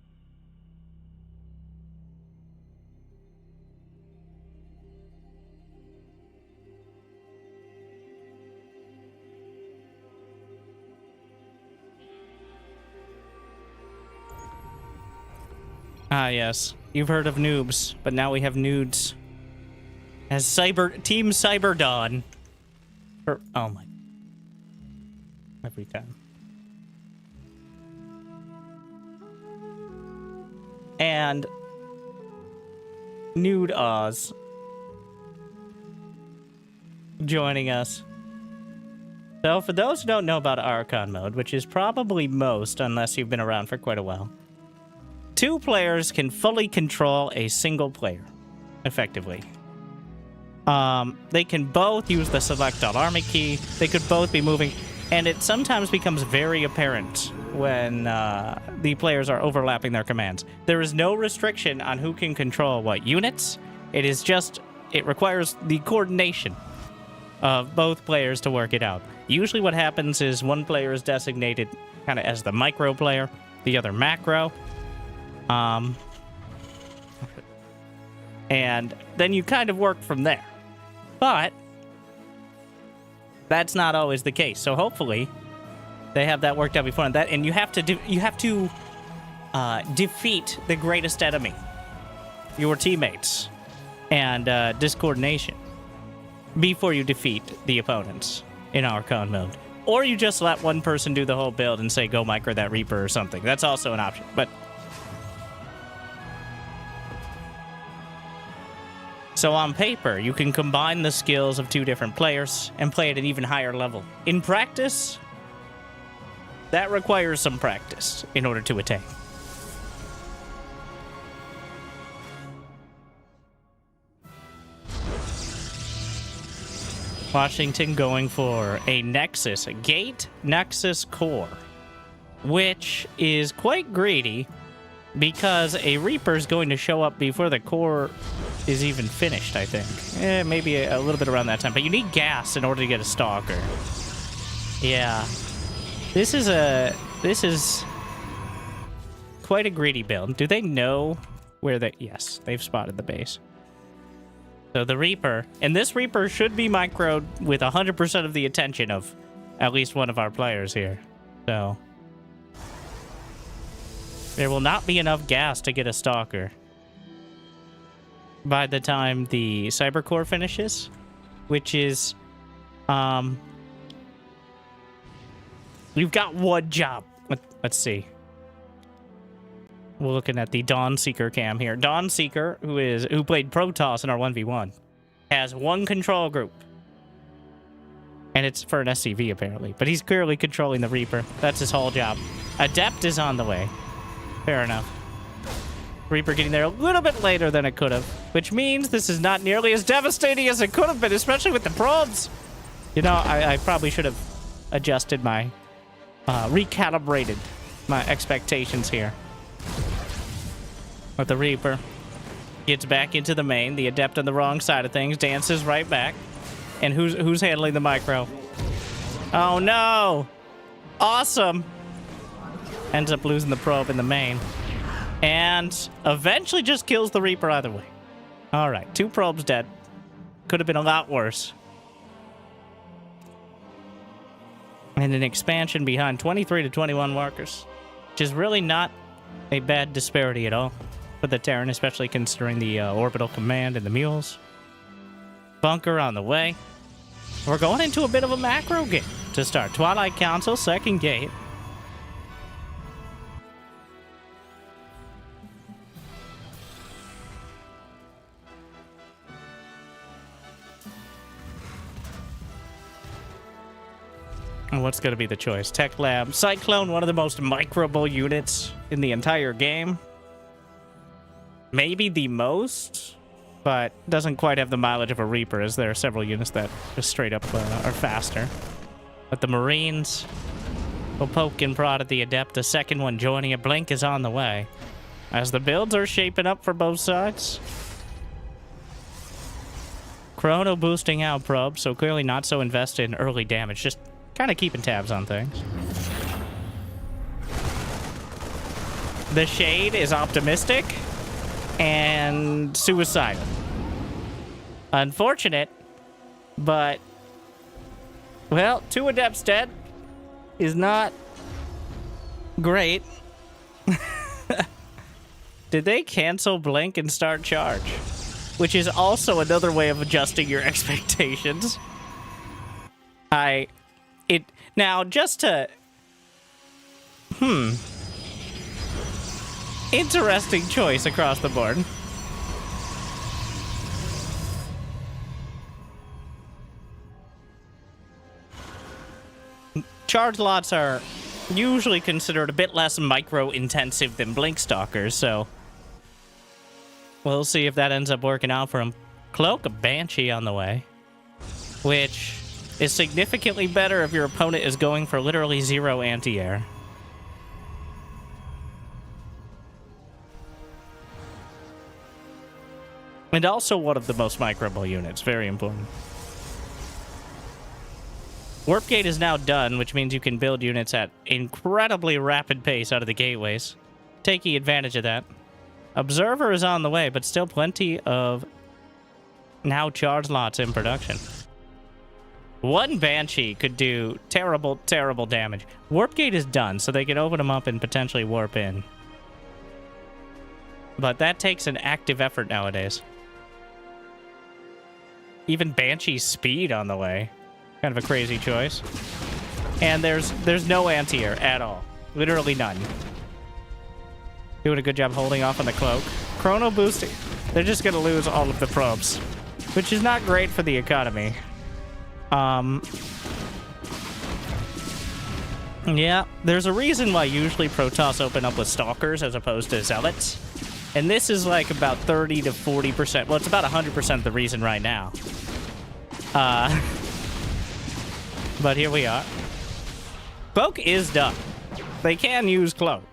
Ah, yes. You've heard of noobs, but now we have nudes. As Team Cyberdawn. Oh my. Every time. And Nude Oz joining us. So for those who don't know about Archon mode, which is probably most unless you've been around for quite a while, 2 players can fully control a single player, effectively. They can both use the select all army key. They could both be moving, and it sometimes becomes very apparent when the players are overlapping their commands. There is no restriction on who can control what units. It is just, it requires the coordination of both players to work it out. Usually what happens is one player is designated kind of as the micro player, the other macro. And then you kind of work from there. But that's not always the case. So hopefully they have that worked out before that. And you have to defeat the greatest enemy, your teammates, and discoordination before you defeat the opponents in Archon mode. Or you just let one person do the whole build and say, go micro that Reaper or something. That's also an option. But so on paper, you can combine the skills of 2 different players and play at an even higher level. In practice, that requires some practice in order to attain. Washington going for a Nexus, a Gate Nexus core, which is quite greedy because a Reaper is going to show up before the core is even finished, I think. Maybe a little bit around that time. But you need gas in order to get a Stalker. Yeah. This is quite a greedy build. Do they know where they... Yes, they've spotted the base. So the Reaper... And this Reaper should be microed with 100% of the attention of at least one of our players here. So... There will not be enough gas to get a Stalker by the time the Cyber Core finishes, which is, you've got one job. Let's see. We're looking at the Dawn Seeker cam here. Dawn Seeker, who played Protoss in our 1v1, has one control group. And it's for an SCV, apparently. But he's clearly controlling the Reaper. That's his whole job. Adept is on the way. Fair enough. Reaper getting there a little bit later than it could have, which means this is not nearly as devastating as it could have been, especially with the probes. You know, I probably should have adjusted my, recalibrated my expectations here. But the Reaper gets back into the main. The Adept on the wrong side of things dances right back. And who's handling the micro? Oh no! Awesome! Ends up losing the probe in the main. And eventually just kills the Reaper either way. Alright, 2 probes dead. Could have been a lot worse. And an expansion behind 23 to 21 markers. Which is really not a bad disparity at all for the Terran, especially considering the orbital command and the mules. Bunker on the way. We're going into a bit of a macro game to start. Twilight Council, second gate. What's going to be the choice? Tech Lab. Cyclone, one of the most microable units in the entire game. Maybe the most, but doesn't quite have the mileage of a Reaper, as there are several units that just straight up are faster. But the Marines will poke and prod at the Adept. A second one joining it. Blink is on the way. As the builds are shaping up for both sides. Chrono boosting out probe, so clearly not so invested in early damage. Just kind of keeping tabs on things. The Shade is optimistic and suicidal. Unfortunate, but, well, 2 Adepts dead is not great. Did they cancel Blink and start Charge? Which is also another way of adjusting your expectations. Now, just to... Interesting choice across the board. Charge lots are usually considered a bit less micro-intensive than Blink Stalkers, so... We'll see if that ends up working out for him. Cloak of Banshee on the way. Which... is significantly better if your opponent is going for literally 0 anti-air. And also one of the most microable units. Very important. Warp Gate is now done, which means you can build units at incredibly rapid pace out of the gateways. Taking advantage of that. Observer is on the way, but still plenty of now charge lots in production. One Banshee could do terrible, terrible damage. Warp Gate is done, so they can open them up and potentially warp in. But that takes an active effort nowadays. Even Banshee's speed on the way. Kind of a crazy choice. And there's no anti-air at all. Literally none. Doing a good job holding off on the cloak. Chrono boosting. They're just going to lose all of the probes. Which is not great for the economy. Yeah, there's a reason why usually Protoss open up with Stalkers as opposed to Zealots. And this is like about 30 to 40%. Well, it's about 100% the reason right now. But here we are. Cloak is done. They can use Cloak.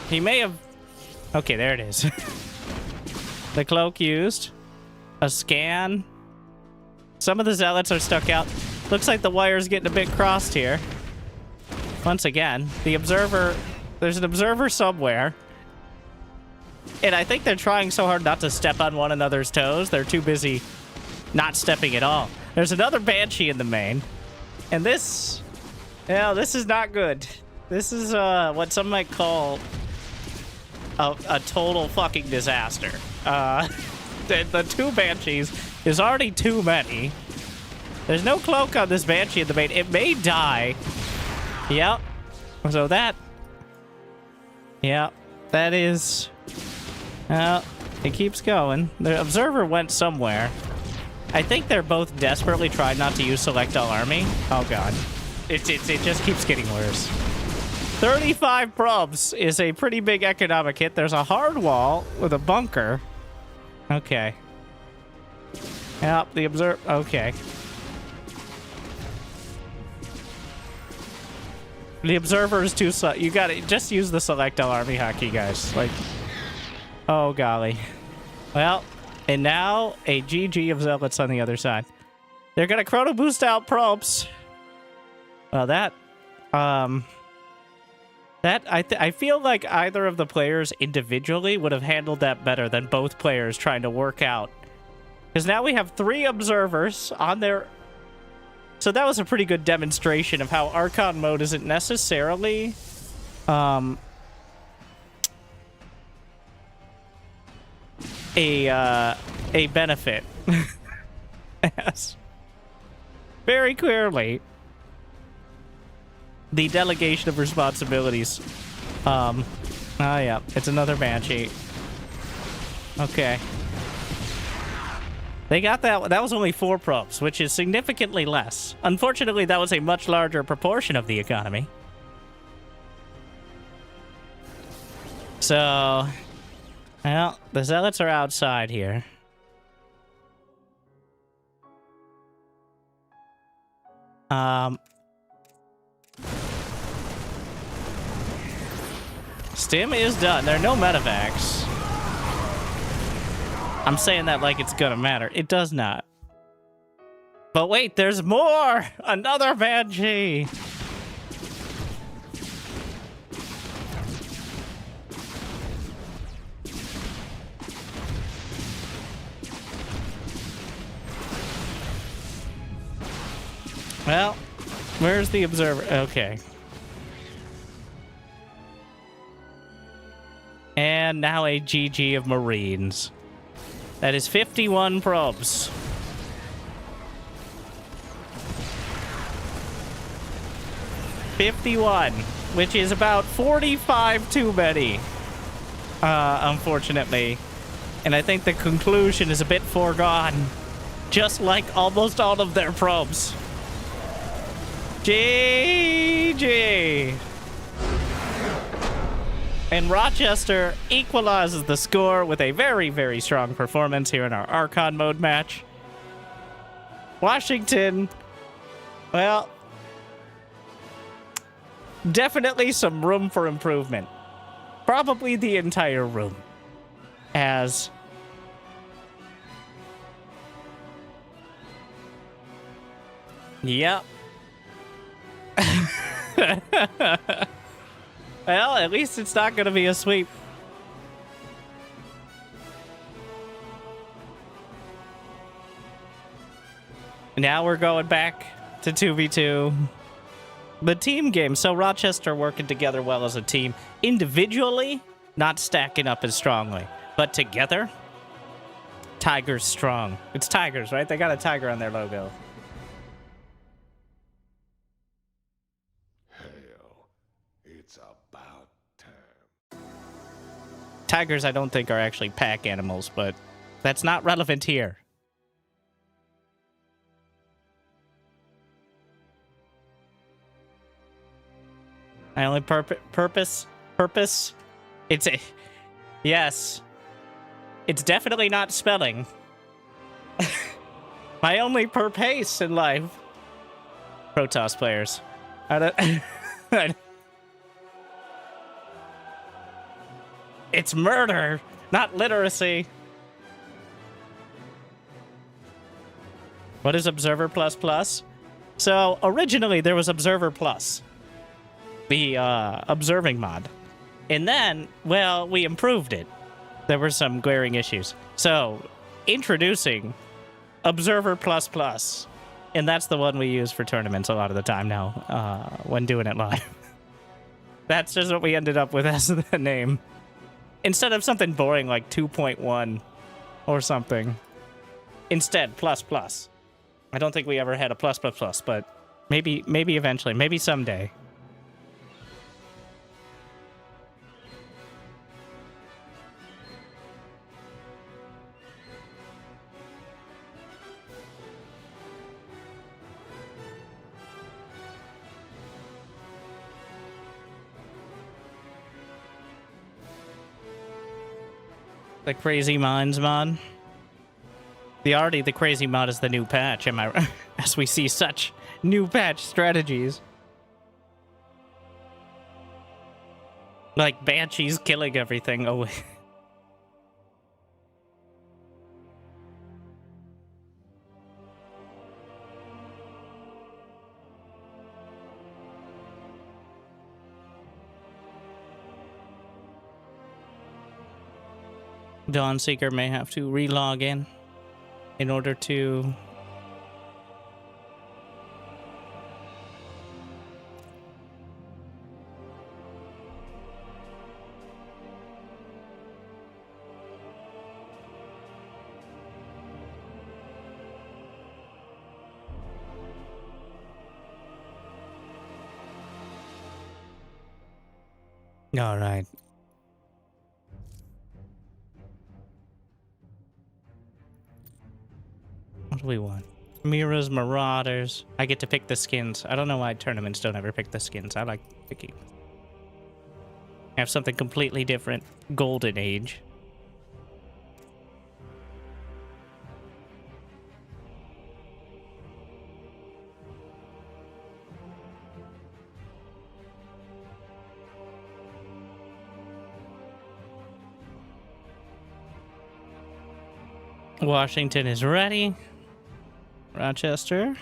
He may have Okay, there it is. The cloak used. A scan. Some of the zealots are stuck out. Looks like the wire's getting a bit crossed here. Once again, the observer... There's an observer somewhere. And I think they're trying so hard not to step on one another's toes. They're too busy not stepping at all. There's another Banshee in the main. And this... Yeah, this is not good. This is what some might call a total fucking disaster. The two Banshees is already too many. There's no cloak on this Banshee in the main. It may die. Yep. So that... Yep. That is... it keeps going. The observer went somewhere. I think they're both desperately trying not to use select all army. Oh god. It just keeps getting worse. 35 probes is a pretty big economic hit. There's a hard wall with a bunker. Okay. Yep, the observer... Okay. The observer is too slow. You gotta just use the select all army hockey, guys. Like... Oh, golly. Well, and now a GG of zealots on the other side. They're gonna chrono boost out probes. Well, that... I feel like either of the players individually would have handled that better than both players trying to work out. Because now we have 3 observers on their... So that was a pretty good demonstration of how Archon mode isn't necessarily... a benefit. Yes. Very clearly. The delegation of responsibilities. Oh yeah, it's another Banshee. Okay. They got that. That was only 4 probes, which is significantly less. Unfortunately, that was a much larger proportion of the economy. So, well, the zealots are outside here. Stim is done. There are no medevacs. I'm saying that like it's gonna matter. It does not. But wait, there's more! Another Banshee! Well, where's the observer? Okay. And now a GG of Marines. That is 51 probes. $51, which is about 45 too many. Unfortunately. And I think the conclusion is a bit foregone. Just like almost all of their probes. GG! And Rochester equalizes the score with a very, very strong performance here in our Archon mode match. Washington, well, definitely some room for improvement. Probably the entire room. As... Yep. Well, at least it's not going to be a sweep. Now we're going back to 2v2. The team game. So Rochester working together well as a team. Individually, not stacking up as strongly. But together, Tigers strong. It's Tigers, right? They got a tiger on their logo. Tigers, I don't think, are actually pack animals, but that's not relevant here. My only purpose? It's a... Yes. It's definitely not spelling. My only purpose in life. Protoss players. I don't... It's murder, not literacy. What is Observer Plus Plus? So, originally there was Observer Plus, the observing mod. And then, well, we improved it. There were some glaring issues. So, introducing Observer Plus Plus. And that's the one we use for tournaments a lot of the time now, when doing it live. That's just what we ended up with as the name. Instead of something boring like 2.1 or something. Instead, plus plus. I don't think we ever had a plus plus plus, but maybe eventually, maybe someday. The Crazy Minds mod. The Crazy mod is the new patch, am I right? As we see such new patch strategies. Like Banshees killing everything. Oh, Dawnseeker may have to re-log in order to... All right. What do we want? Mira's Marauders. I get to pick the skins. I don't know why tournaments don't ever pick the skins. I like picking. Have something completely different. Golden Age. Washington is ready. Rochester.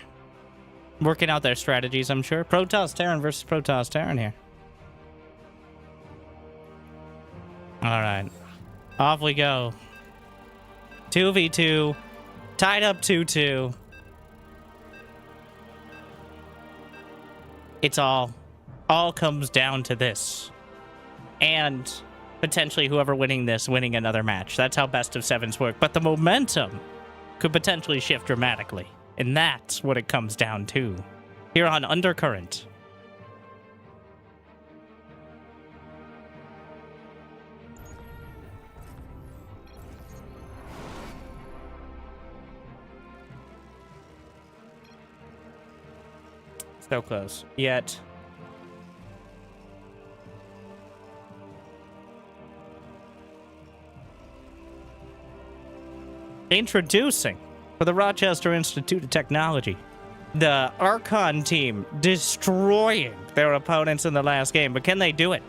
Working out their strategies, I'm sure. Protoss Terran versus Protoss Terran here. Alright. Off we go. 2v2. Tied up 2-2. It's all comes down to this. And potentially whoever winning this, winning another match. That's how best of sevens work. But the momentum could potentially shift dramatically. And that's what it comes down to. Here on Undercurrent. So close. Yet. Introducing, for the Rochester Institute of Technology, the Archon team destroying their opponents in the last game. But can they do it?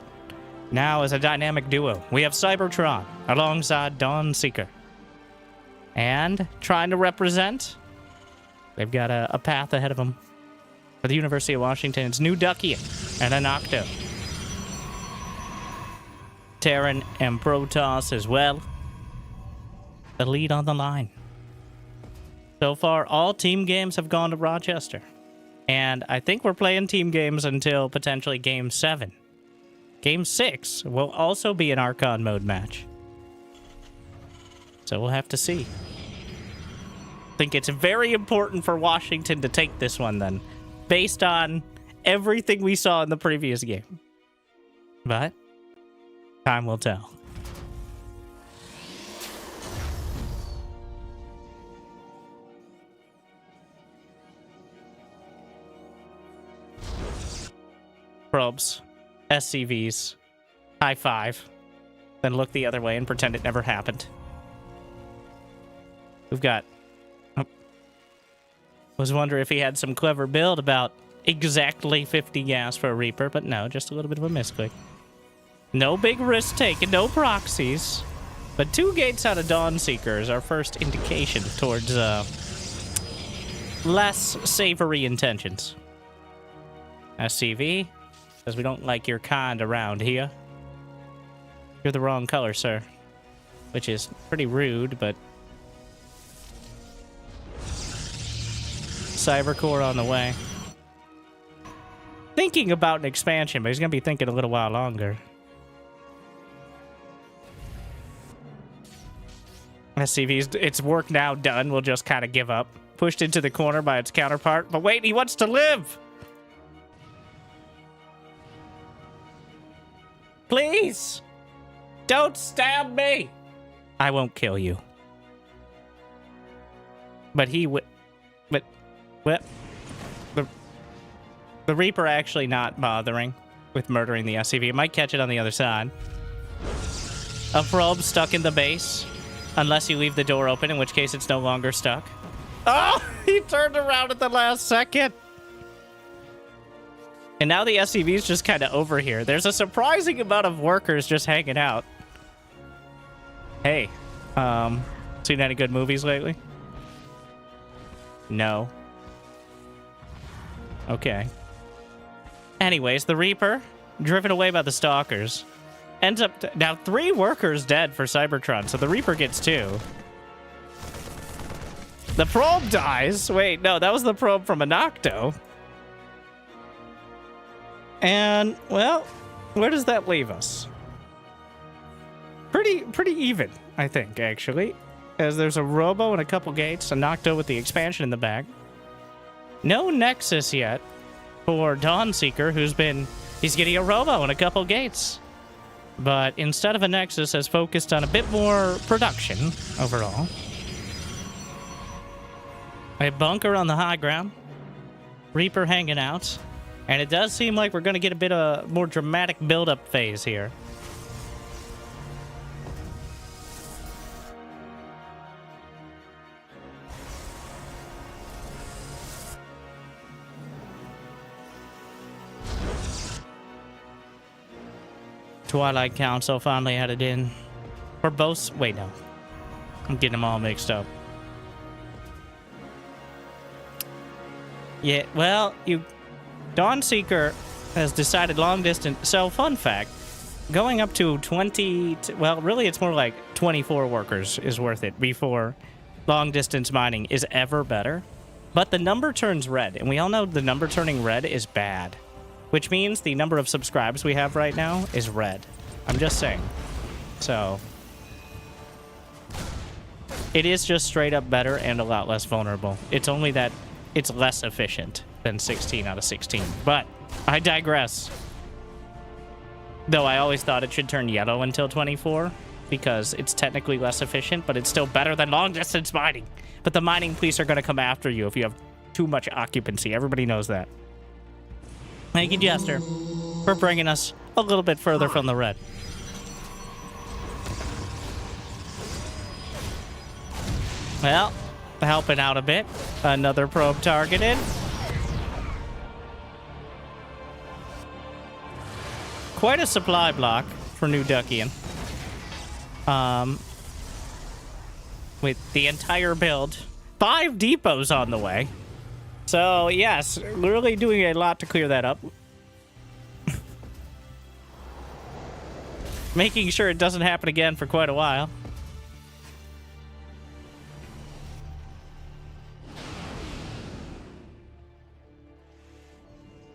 Now as a dynamic duo, we have Cybertron alongside Dawnseeker. And trying to represent, they've got a path ahead of them. For the University of Washington, it's New Duckian and an Octo. Terran and Protoss as well. The lead on the line. So far, all team games have gone to Rochester. And I think we're playing team games until potentially Game 7. Game 6 will also be an Archon mode match. So we'll have to see. I think it's very important for Washington to take this one then, based on everything we saw in the previous game. But time will tell. Probes, SCVs, high five, then look the other way and pretend it never happened. We've got... was wondering if he had some clever build about exactly 50 gas for a Reaper, but no, just a little bit of a misclick. No big risk taken, no proxies. But 2 gates out of Dawnseeker is our first indication towards less savory intentions. SCV says we don't like your kind around here. You're the wrong color, sir. Which is pretty rude, but... Cybercore on the way. Thinking about an expansion, but he's going to be thinking a little while longer. SCV's its work now done. We'll just kind of give up. Pushed into the corner by its counterpart. But wait, he wants to live! Please! Don't stab me! I won't kill you. But he would... But... What? The Reaper actually not bothering with murdering the SCV. It might catch it on the other side. A probe stuck in the base. Unless you leave the door open, in which case it's no longer stuck. Oh! He turned around at the last second! And now the SCV's just kind of over here. There's a surprising amount of workers just hanging out. Hey, seen any good movies lately? No. Okay. Anyways, the Reaper, driven away by the Stalkers, ends up... now, 3 workers dead for Cybertron, so the Reaper gets 2. The probe dies. Wait, no, that was the probe from Anocto. And, well, where does that leave us? Pretty even, I think, actually. As there's a Robo and a couple gates, a Nocto with the expansion in the back. No Nexus yet for Dawnseeker, he's getting a Robo and a couple gates. But instead of a Nexus, has focused on a bit more production overall. A bunker on the high ground. Reaper hanging out. And it does seem like we're going to get a bit of more dramatic build-up phase here. Twilight Council finally had it in. For both... wait, no. I'm getting them all mixed up. Yeah, well, Dawnseeker has decided long distance... so, fun fact. Going up to 20... well, really, it's more like 24 workers is worth it before long distance mining is ever better. But the number turns red, and we all know the number turning red is bad. Which means the number of subscribes we have right now is red. I'm just saying. So... it is just straight up better and a lot less vulnerable. It's only that it's less efficient than 16 out of 16. But I digress. Though I always thought it should turn yellow until 24 because it's technically less efficient, but it's still better than long distance mining. But the mining police are going to come after you if you have too much occupancy. Everybody knows that. Thank you, Jester, for bringing us a little bit further from the red. Well, helping out a bit. Another probe targeted. Quite a supply block for New Duckian. With the entire build. 5 depots on the way. So, yes, really doing a lot to clear that up. Making sure it doesn't happen again for quite a while.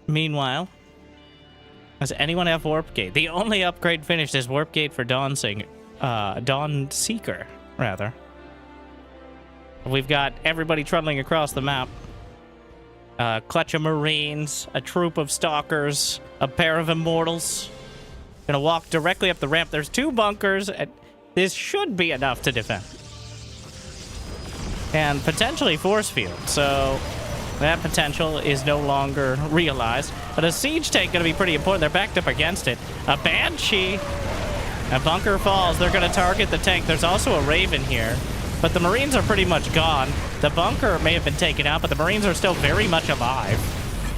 Meanwhile, does anyone have Warp Gate? The only upgrade finished is Warp Gate for Dawnseeker, rather. We've got everybody trundling across the map. Clutch of Marines, a troop of Stalkers, a pair of Immortals. Gonna walk directly up the ramp. There's 2 bunkers. This should be enough to defend. And potentially force field, so that potential is no longer realized. But a siege tank gonna be pretty important. They're backed up against it. A Banshee. A bunker falls. They're gonna target the tank. There's also a Raven here. But the Marines are pretty much gone. The bunker may have been taken out, but the Marines are still very much alive.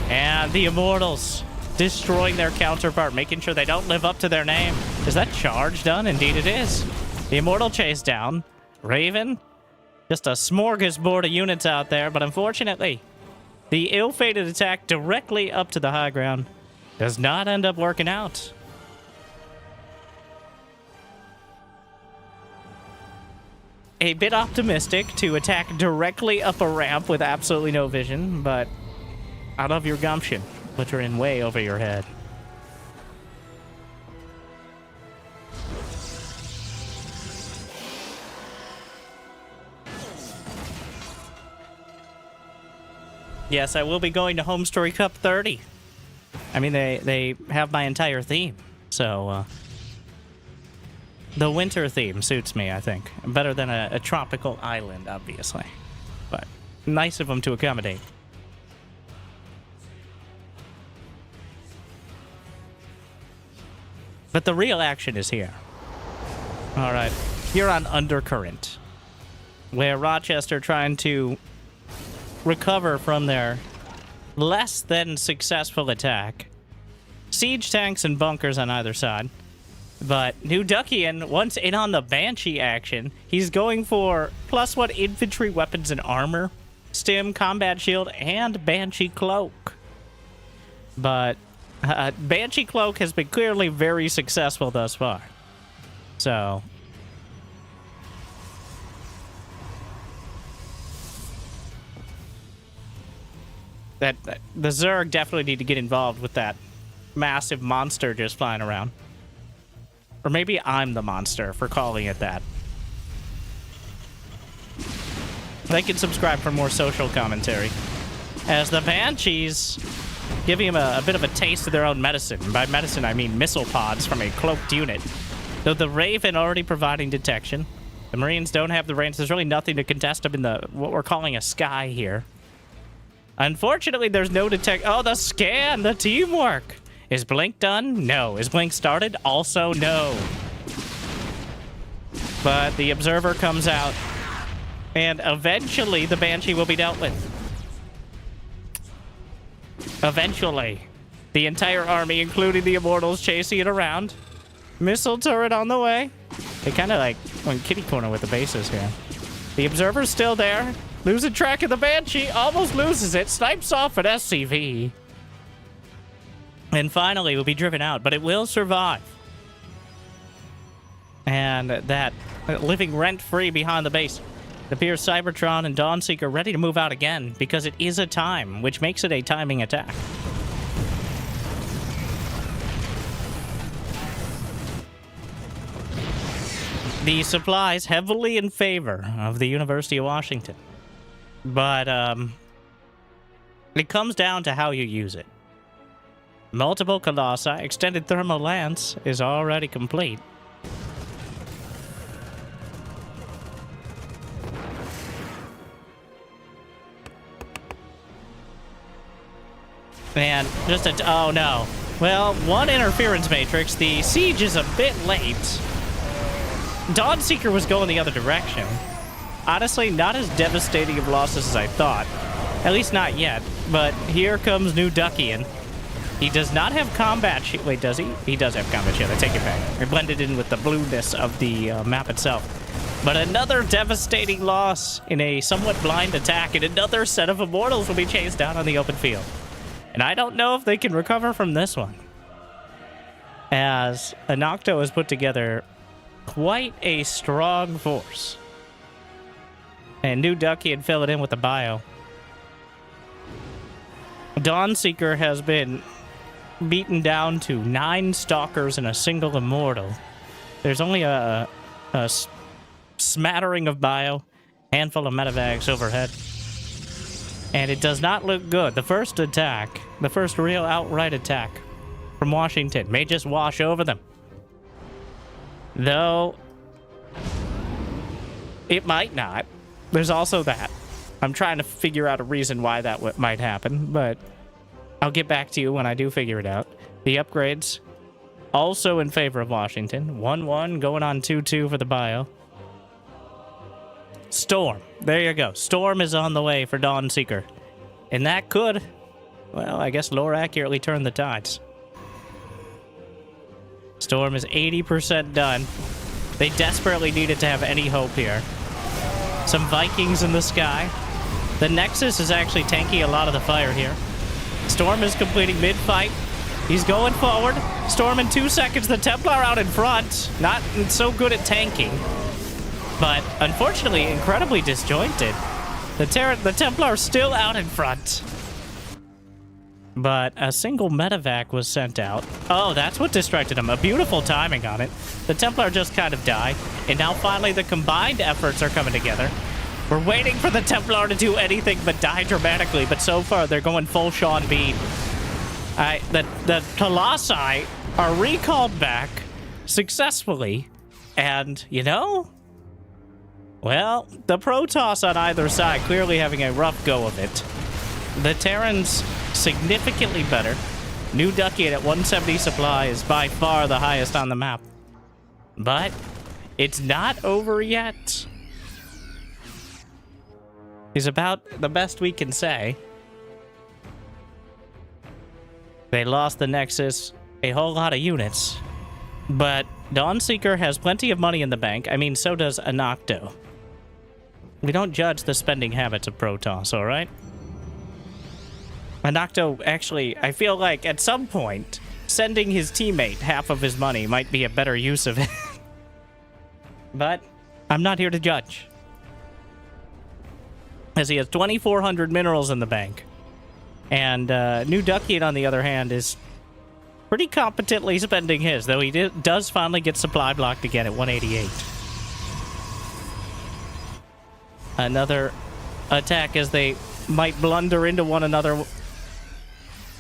And the Immortals destroying their counterpart, making sure they don't live up to their name. Is that charge done? Indeed it is. The Immortal chase down. Raven, just a smorgasbord of units out there, but unfortunately, the ill-fated attack directly up to the high ground does not end up working out. A bit optimistic to attack directly up a ramp with absolutely no vision, but I love your gumption, but you're in way over your head. Yes, I will be going to Home Story Cup 30. I mean, they have my entire theme, so the winter theme suits me, I think. Better than a tropical island, obviously. But nice of them to accommodate. But the real action is here. Alright, here on Undercurrent, where Rochester trying to recover from their less than successful attack. Siege tanks and bunkers on either side. But New Duckian, once in on the Banshee action, he's going for +1 infantry weapons and armor, stim, combat shield, and Banshee cloak. But Banshee cloak has been clearly very successful thus far. So that the Zerg definitely need to get involved with that massive monster just flying around. Or maybe I'm the monster for calling it that. They can subscribe for more social commentary. As the Banshees giving him a bit of a taste of their own medicine. By medicine, I mean missile pods from a cloaked unit. Though the Raven already providing detection. The Marines don't have the range. There's really nothing to contest them in the what we're calling a sky here. Unfortunately, there's no detect. Oh, the scan! The teamwork! Is Blink done? No. Is Blink started? Also no. But the Observer comes out, and eventually the Banshee will be dealt with. Eventually. The entire army, including the Immortals, chasing it around. Missile turret on the way. They kind of like went kitty corner with the bases here. The Observer's still there. Losing track of the Banshee. Almost loses it. Snipes off an SCV. And finally, it will be driven out, but it will survive. And that living rent-free behind the base. It appears Cybertron and Dawnseeker ready to move out again, because it is a time, which makes it a timing attack. The supplies heavily in favor of the University of Washington. But, it comes down to how you use it. Multiple Colossi, extended thermal lance is already complete. And just a... oh no. Well, one interference matrix. The siege is a bit late. Dawnseeker was going the other direction. Honestly, not as devastating of losses as I thought. At least not yet. But here comes New Duckian. He does not have combat shield. Wait, does he? He does have combat shield. I take it back. It blended in with the blueness of the map itself. But another devastating loss in a somewhat blind attack, and another set of Immortals will be chased down on the open field. And I don't know if they can recover from this one, as Anocto has put together quite a strong force. And New Duckian fill it in with the bio. Dawnseeker has been beaten down to 9 Stalkers and a single Immortal. There's only a smattering of bio, handful of medevacs overhead. And it does not look good. The first attack, the first real outright attack from Washington may just wash over them. Though, it might not. There's also that. I'm trying to figure out a reason why that might happen, but I'll get back to you when I do figure it out. The upgrades, also in favor of Washington. 1-1, going on 2-2 for the bio. Storm. There you go. Storm is on the way for Dawnseeker. And that could, well, I guess lore accurately turn the tides. Storm is 80% done. They desperately needed to have any hope here. Some Vikings in the sky. The Nexus is actually tanking a lot of the fire here. Storm is completing mid-fight. He's going forward. Storm in 2 seconds. The Templar out in front. Not so good at tanking. But unfortunately, incredibly disjointed. The Templar still out in front. But a single medevac was sent out. Oh, that's what distracted him. A beautiful timing on it. The Templar just kind of died. And now finally the combined efforts are coming together. We're waiting for the Templar to do anything but die dramatically. But so far, they're going full Sean Bean. The Colossi are recalled back successfully. And, you know, well, the Protoss on either side clearly having a rough go of it. The Terrans significantly better. New Duckett at 170 supply is by far the highest on the map. But it's not over yet. Is about the best we can say. They lost the Nexus, a whole lot of units. But Dawnseeker has plenty of money in the bank. I mean, so does Anocto. We don't judge the spending habits of Protoss, alright? Anocto, actually, I feel like at some point, sending his teammate half of his money might be a better use of it. But I'm not here to judge. As he has 2,400 minerals in the bank. And New Duckett, on the other hand, is pretty competently spending his, though he does finally get supply blocked again at 188. Another attack as they might blunder into one another.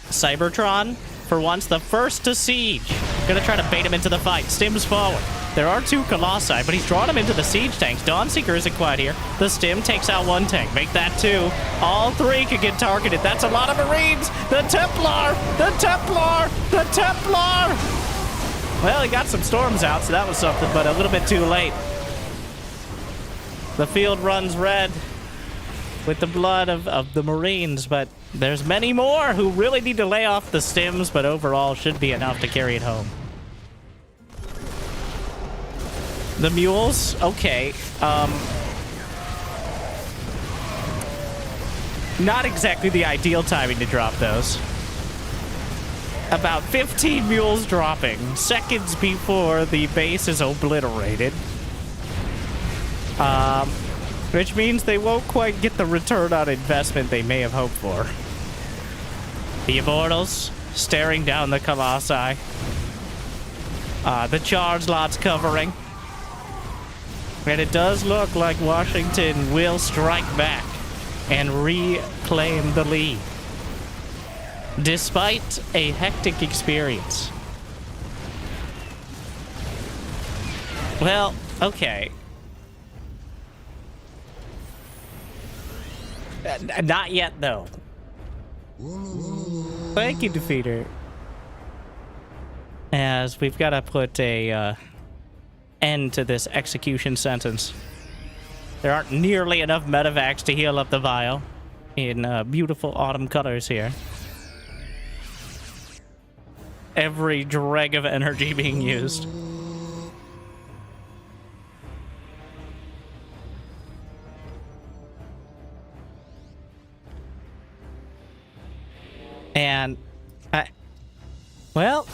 Cybertron, for once, the first to siege. Gonna try to bait him into the fight. Stims forward. There are 2 Colossi, but he's drawn him into the siege tanks. Dawnseeker isn't quite here. The Stim takes out 1 tank. Make that 2. All 3 could get targeted. That's a lot of Marines. The Templar! The Templar! The Templar! Well, he got some storms out, so that was something, but a little bit too late. The field runs red with the blood of the Marines, but there's many more who really need to lay off the Stims, but overall should be enough to carry it home. The mules, okay. Not exactly the ideal timing to drop those. About 15 mules dropping, seconds before the base is obliterated. Which means they won't quite get the return on investment they may have hoped for. The Immortals staring down the Colossi. The charge lot's covering. And it does look like Washington will strike back and reclaim the lead. Despite a hectic experience. Well, okay. Not yet, though. Thank you, Defeater. As we've got to put a end to this execution sentence. There aren't nearly enough medevacs to heal up the vial in beautiful autumn colors here. Every dreg of energy being used. And, well,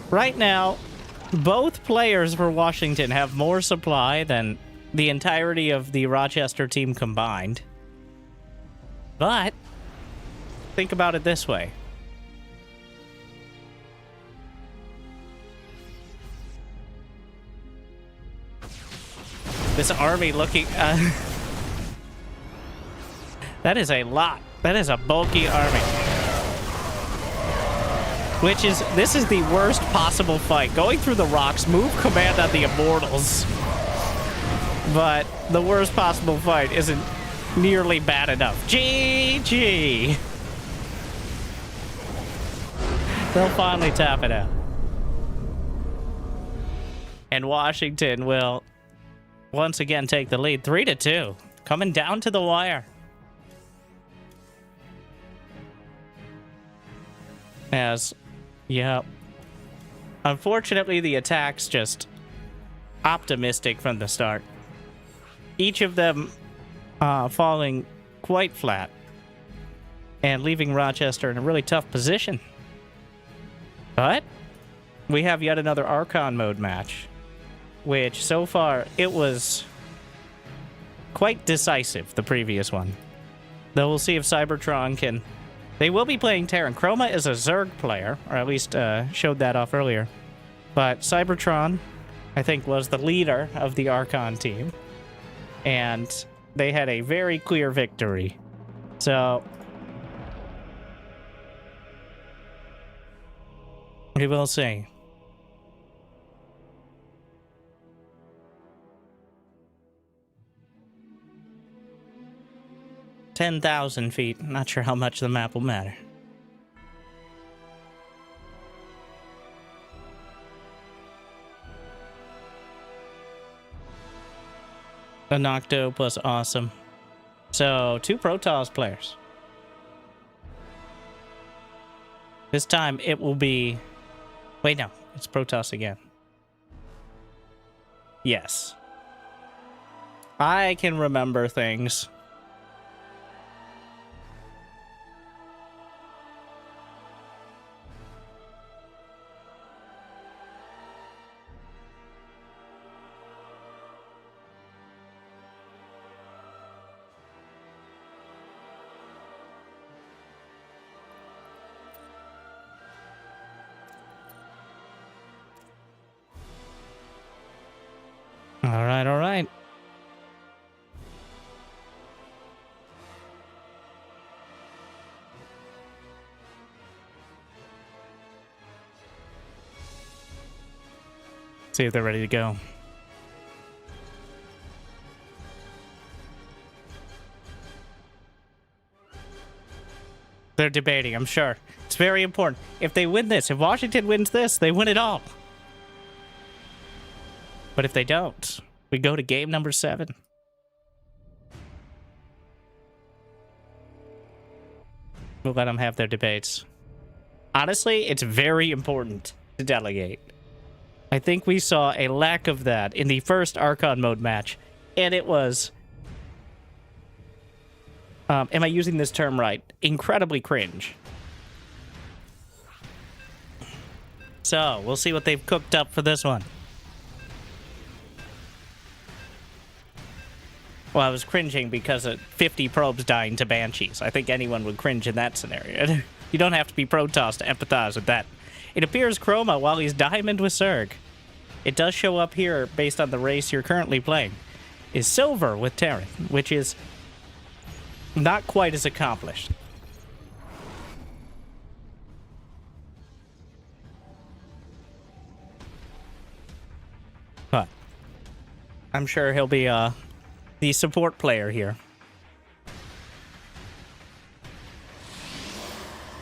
right now, both players for Washington have more supply than the entirety of the Rochester team combined. But, think about it this way. This army looking... that is a lot. That is a bulky army. Which is, this is the worst possible fight. Going through the rocks, move command on the Immortals. But the worst possible fight isn't nearly bad enough. GG! They'll finally tap it out. And Washington will once again take the lead. 3-2. Coming down to the wire. As... Yep. Unfortunately, the attacks just optimistic from the start. Each of them falling quite flat and leaving Rochester in a really tough position. But we have yet another Archon mode match, which so far it was quite decisive, the previous one. Though we'll see if Cybertron can... They will be playing Terran. Chroma is a Zerg player, or at least showed that off earlier. But Cybertron, I think, was the leader of the Archon team. And they had a very clear victory. So we will see. "10,000 feet. Not sure how much the map will matter." A Nocto plus awesome. So, 2 Protoss players. This time it will be... Wait, no. It's Protoss again. Yes. I can remember things. All right. See if they're ready to go. They're debating, I'm sure. It's very important. If they win this, if Washington wins this, they win it all. But if they don't, we go to game number 7. We'll let them have their debates. Honestly, it's very important to delegate. I think we saw a lack of that in the first Archon mode match, and it was... am I using this term right? Incredibly cringe. So, we'll see what they've cooked up for this one. Well, I was cringing because of 50 probes dying to Banshees. I think anyone would cringe in that scenario. You don't have to be Protoss to empathize with that. It appears Chroma, while he's Diamond with Zerg, it does show up here based on the race you're currently playing, is Silver with Terran, which is not quite as accomplished. But I'm sure he'll be the support player here.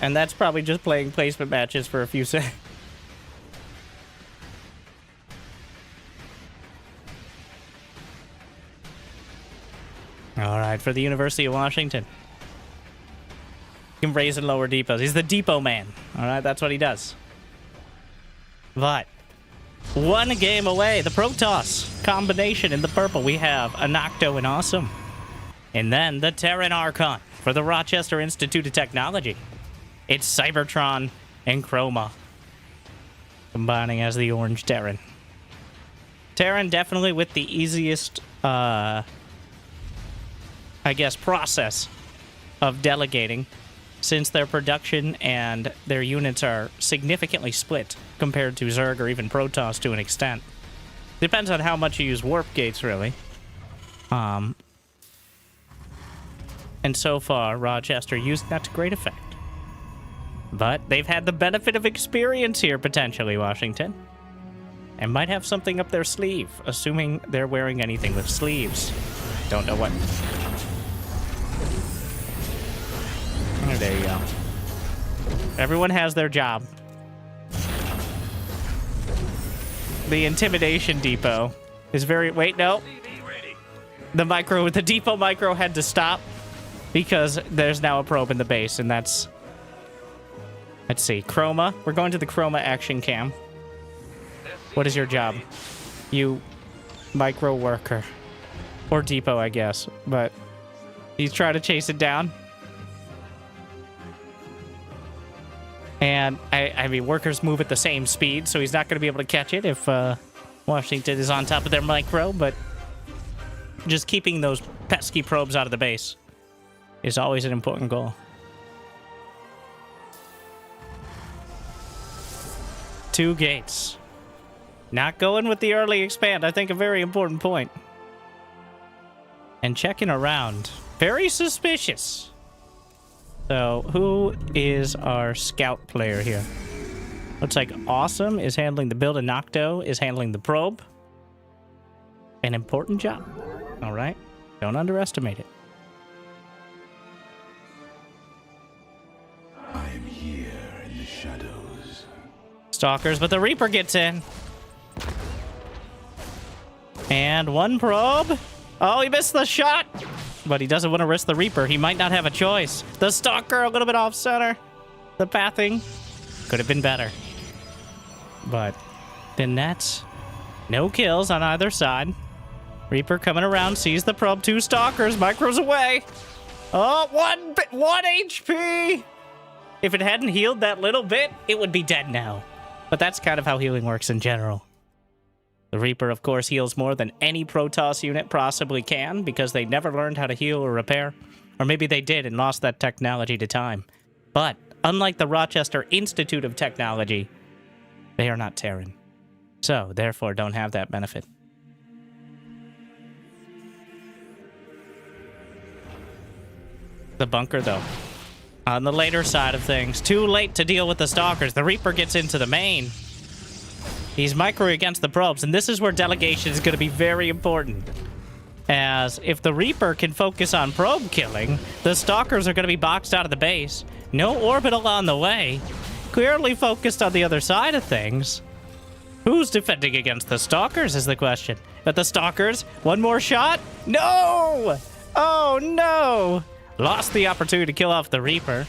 And that's probably just playing placement matches for a few seconds. All right, for the University of Washington. He can raise and lower depots. He's the depot man. All right, that's what he does. But one game away. The Protoss combination in the purple. We have a Nocto and Awesome. And then the Terran Archon for the Rochester Institute of Technology. It's Cybertron and Chroma combining as the orange Terran. Terran definitely with the easiest, I guess, process of delegating, since their production and their units are significantly split compared to Zerg or even Protoss to an extent. Depends on how much you use warp gates, really. And so far, Rochester used that to great effect. But they've had the benefit of experience here, potentially, Washington. And might have something up their sleeve, assuming they're wearing anything with sleeves. Don't know what. Oh, there you go. Everyone has their job. The intimidation depot is very... Wait, no. The depot micro had to stop because there's now a probe in the base, and that's... Let's see. Chroma. We're going to the Chroma action cam. What is your job? You micro worker. Or depot, I guess. But he's trying to chase it down. And, I mean, workers move at the same speed, so he's not going to be able to catch it if Washington is on top of their micro, but just keeping those pesky probes out of the base is always an important goal. Two gates. Not going with the early expand. I think a very important point. And checking around. Very suspicious. So, who is our scout player here? Looks like Awesome is handling the build and Nocto is handling the probe. An important job. Alright. Don't underestimate it. I am here in the shadows. Stalkers, but the Reaper gets in. And one probe. Oh, he missed the shot. But he doesn't want to risk the Reaper. He might not have a choice. The Stalker a little bit off center. The pathing could have been better. But then that's no kills on either side. Reaper coming around, sees the probe. Two Stalkers, micros away. Oh, one HP. If it hadn't healed that little bit, it would be dead now. But that's kind of how healing works in general. The Reaper, of course, heals more than any Protoss unit possibly can because they never learned how to heal or repair. Or maybe they did and lost that technology to time. But, unlike the Rochester Institute of Technology, they are not Terran. So, therefore, don't have that benefit. The bunker, though. On the later side of things. Too late to deal with the Stalkers. The Reaper gets into the main. He's micro against the probes, and this is where delegation is going to be very important. As if the Reaper can focus on probe killing, the Stalkers are going to be boxed out of the base. No orbital on the way. Clearly focused on the other side of things. Who's defending against the Stalkers is the question. But the Stalkers, one more shot? No! Oh, no! Lost the opportunity to kill off the Reaper.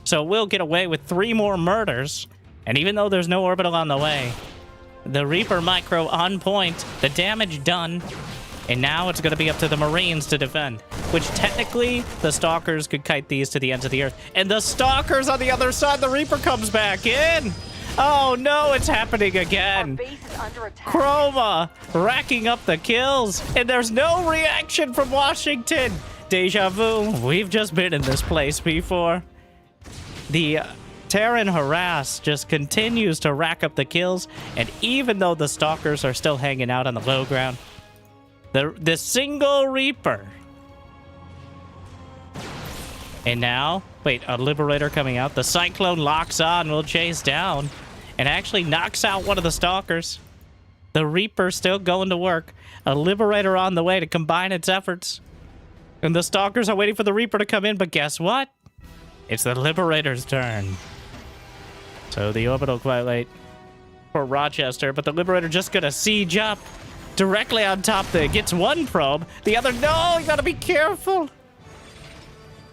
So we'll get away with 3 more murders. And even though there's no orbital on the way, the Reaper micro on point, the damage done, and now it's going to be up to the Marines to defend, which technically the Stalkers could kite these to the ends of the earth. And the Stalkers on the other side, the Reaper comes back in. Oh no, it's happening again. Chroma racking up the kills, and there's no reaction from Washington. Deja vu, we've just been in this place before. The Terran harass just continues to rack up the kills, and even though the Stalkers are still hanging out on the low ground, the single Reaper. And now, wait, a Liberator coming out. The Cyclone locks on, will chase down, and actually knocks out one of the Stalkers. The Reaper still going to work. A Liberator on the way to combine its efforts. And the Stalkers are waiting for the Reaper to come in, but guess what? It's the Liberator's turn. So the orbital quite late for Rochester, but the Liberator just gonna siege up directly on top there. Gets one probe, the other, no, you gotta be careful.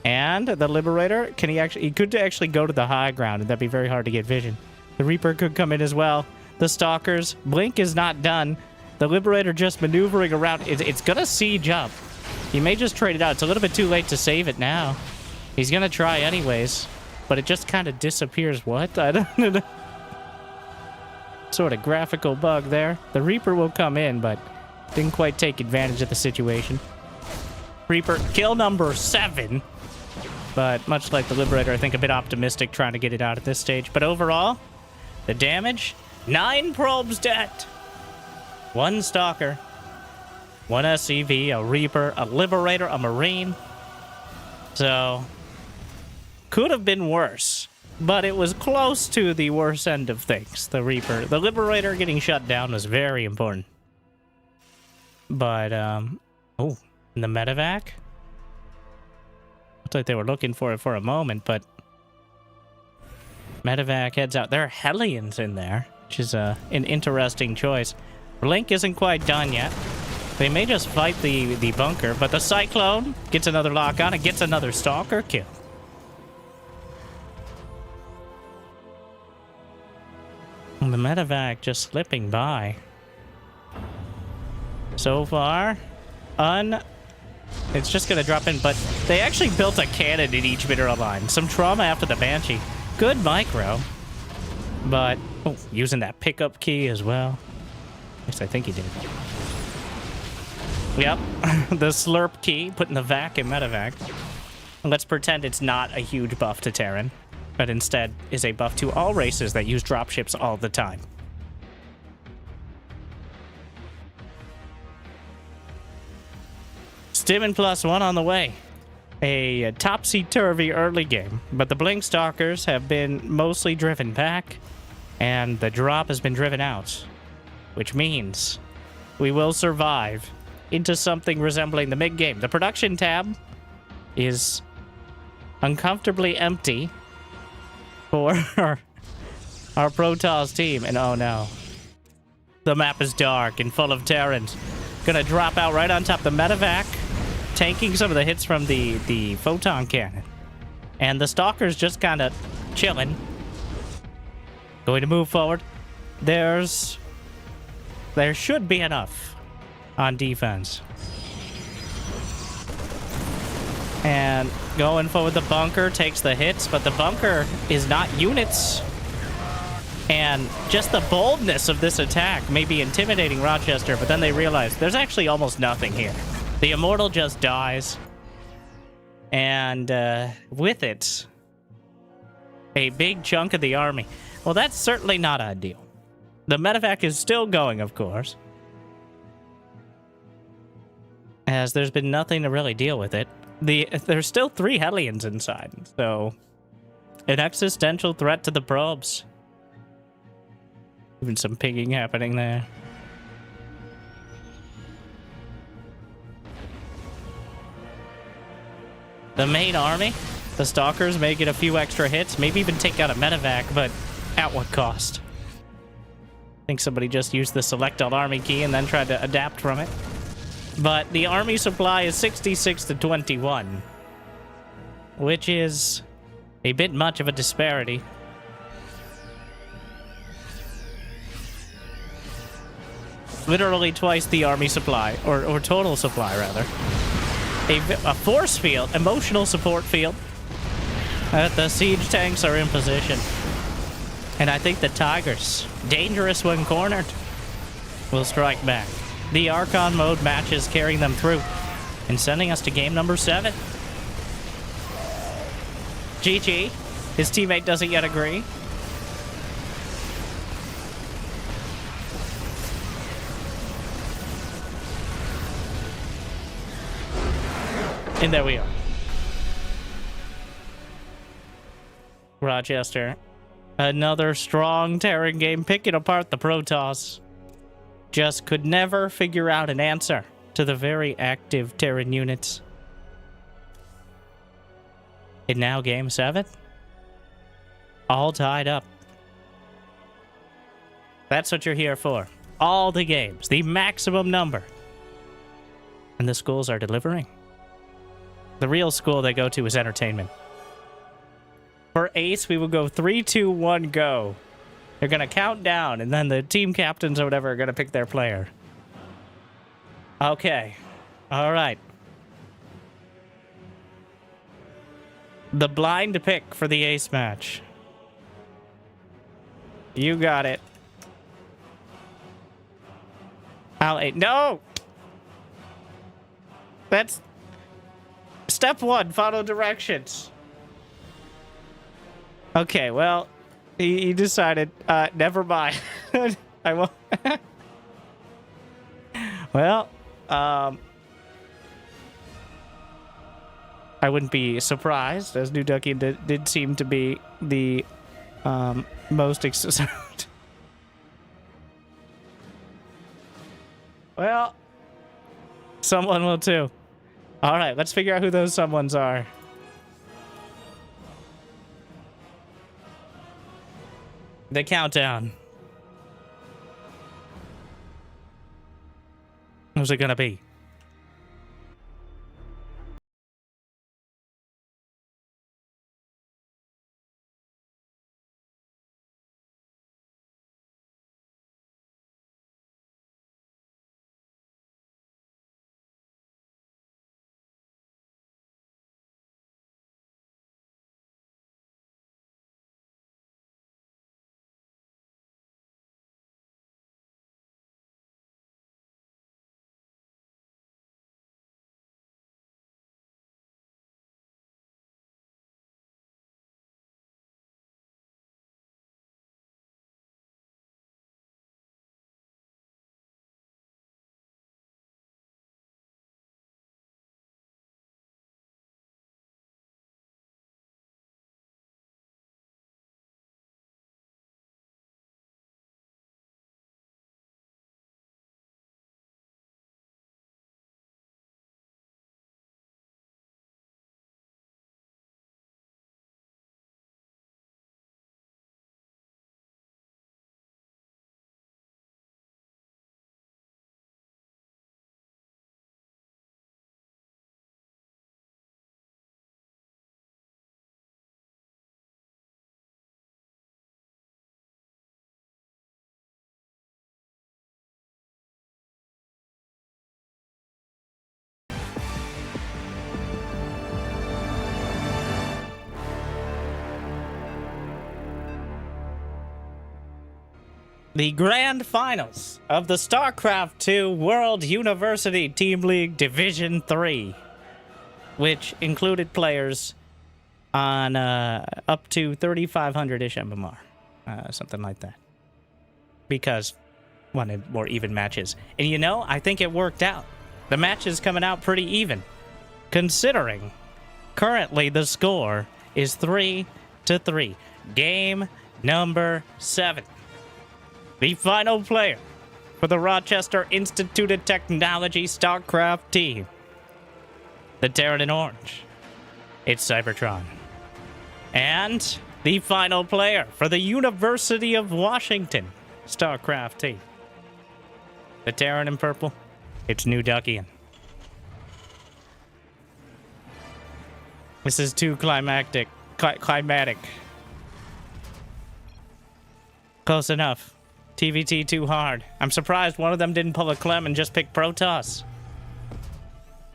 And the Liberator, he could actually go to the high ground, and that'd be very hard to get vision. The Reaper could come in as well. The Stalkers, blink is not done. The Liberator just maneuvering around. It's gonna siege up. He may just trade it out. It's a little bit too late to save it now. He's gonna try anyways. But it just kind of disappears. What? I don't know. Sort of graphical bug there. The Reaper will come in, but didn't quite take advantage of the situation. Reaper, kill number 7. But much like the Liberator, I think a bit optimistic trying to get it out at this stage. But overall, the damage, 9 probes dead. 1 Stalker, 1 SCV, a Reaper, a Liberator, a Marine. So could have been worse, but it was close to the worst end of things. The Reaper, the Liberator getting shut down was very important. But, oh, in the medevac? Looks like they were looking for it for a moment, but medevac heads out. There are Hellions in there, which is an interesting choice. Blink isn't quite done yet. They may just fight the bunker, but the Cyclone gets another lock on and gets another Stalker kill. And the medevac just slipping by. So far, it's just gonna drop in, but they actually built a cannon in each mineral line. Some trauma after the Banshee. Good micro. But, oh, using that pickup key as well. At least I think he did. Yep, the slurp key, putting the vac in medevac. Let's pretend it's not a huge buff to Terran, but instead is a buff to all races that use dropships all the time. Stimmin +1 on the way. A topsy-turvy early game, but the Blink Stalkers have been mostly driven back, and the drop has been driven out, which means we will survive into something resembling the mid-game. The production tab is uncomfortably empty for our Protoss team, and oh no. The map is dark and full of Terrans. Gonna drop out right on top of the medevac, tanking some of the hits from the photon cannon. And the Stalker's just kind of chilling. Going to move forward. There should be enough on defense. And going forward, the bunker takes the hits, but the bunker is not units. And just the boldness of this attack may be intimidating Rochester, but then they realize there's actually almost nothing here. The Immortal just dies. And with it, a big chunk of the army. Well, that's certainly not ideal. The medevac is still going, of course, as there's been nothing to really deal with it. There's still 3 Hellions inside, so an existential threat to the probes. Even some pinging happening there. The main army, the Stalkers may get a few extra hits, maybe even take out a medevac, but at what cost? I think somebody just used the select all army key and then tried to adapt from it. But the army supply is 66 to 21, which is a bit much of a disparity. Literally twice the army supply, or total supply, rather. A force field, emotional support field. The siege tanks are in position. And I think the Tigers, dangerous when cornered, will strike back. The Archon mode matches carrying them through and sending us to game number 7. GG. His teammate doesn't yet agree. And there we are. Rochester. Another strong Terran game picking apart the Protoss. Just could never figure out an answer to the very active Terran units. And now game 7. All tied up. That's what you're here for. All the games. The maximum number. And the schools are delivering. The real school they go to is entertainment. For Ace, we will go 3, 2, 1, go. They're going to count down, and then the team captains or whatever are going to pick their player. Okay. All right. The blind pick for the Ace match. You got it. No! That's... Step 1, follow directions. Okay, well, he decided, never mind. I won't. Well, I wouldn't be surprised, as New Ducky did seem to be the most Well, someone will too. All right, let's figure out who those someones are. The countdown. Who's it gonna be? the grand finals of the StarCraft 2 World University Team League Division 3, which included players on up to 3,500-ish MMR, something like that, because wanted more even matches. And you know, I think it worked out. The match is coming out pretty even, considering currently the score is 3-3. Game number 7. The final player for the Rochester Institute of Technology StarCraft team. The Terran in orange. It's Cybertron. And the final player for the University of Washington StarCraft team. The Terran in purple. It's New Duckian. This is too climatic. Close enough. TVT too hard. I'm surprised one of them didn't pull a Clem and just pick Protoss.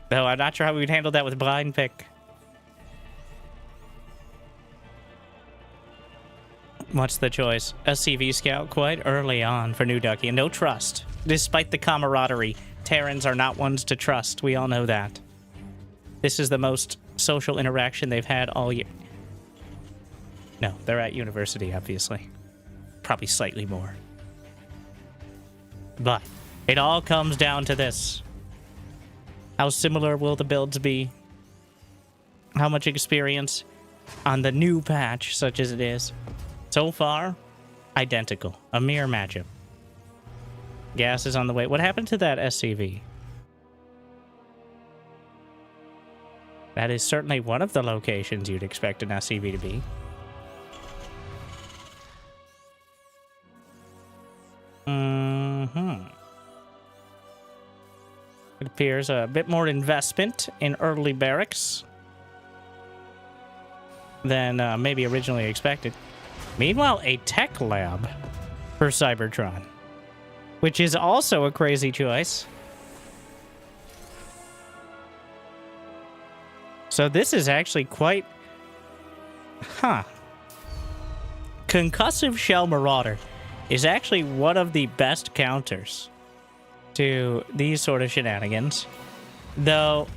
Though I'm not sure how we would handle that with blind pick. What's the choice? SCV Scout quite early on for New Ducky. And no trust. Despite the camaraderie, Terrans are not ones to trust. We all know that. This is the most social interaction they've had all year. No, they're at university, obviously. Probably slightly more. But it all comes down to this. How similar will the builds be? How much experience on the new patch, such as it is? So far, identical. A mirror matchup. Gas is on the way. What happened to that SCV? That is certainly one of the locations you'd expect an SCV to be. It appears a bit more investment in early barracks than maybe originally expected. Meanwhile, a tech lab for Cybertron, which is also a crazy choice. So this is actually quite... Concussive Shell Marauder is actually one of the best counters to these sort of shenanigans. Though,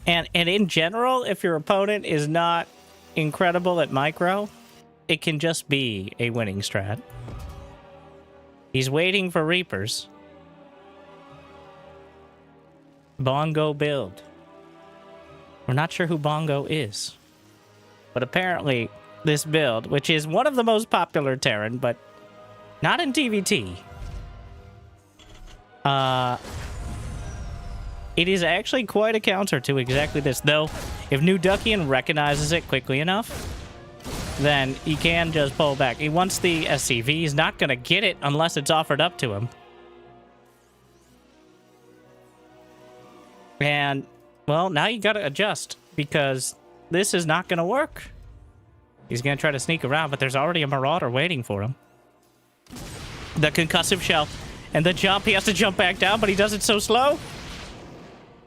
and in general, if your opponent is not incredible at micro, it can just be a winning strat. He's waiting for Reapers. Bongo build. We're not sure who Bongo is. But apparently, this build, which is one of the most popular Terran, but not in TVT. It is actually quite a counter to exactly this. Though, if New Duckian recognizes it quickly enough, then he can just pull back. He wants the SCV. He's not going to get it unless it's offered up to him. And, well, now you got to adjust, because this is not going to work. He's going to try to sneak around, but there's already a Marauder waiting for him. The concussive shell. And the jump, he has to jump back down, but he does it so slow.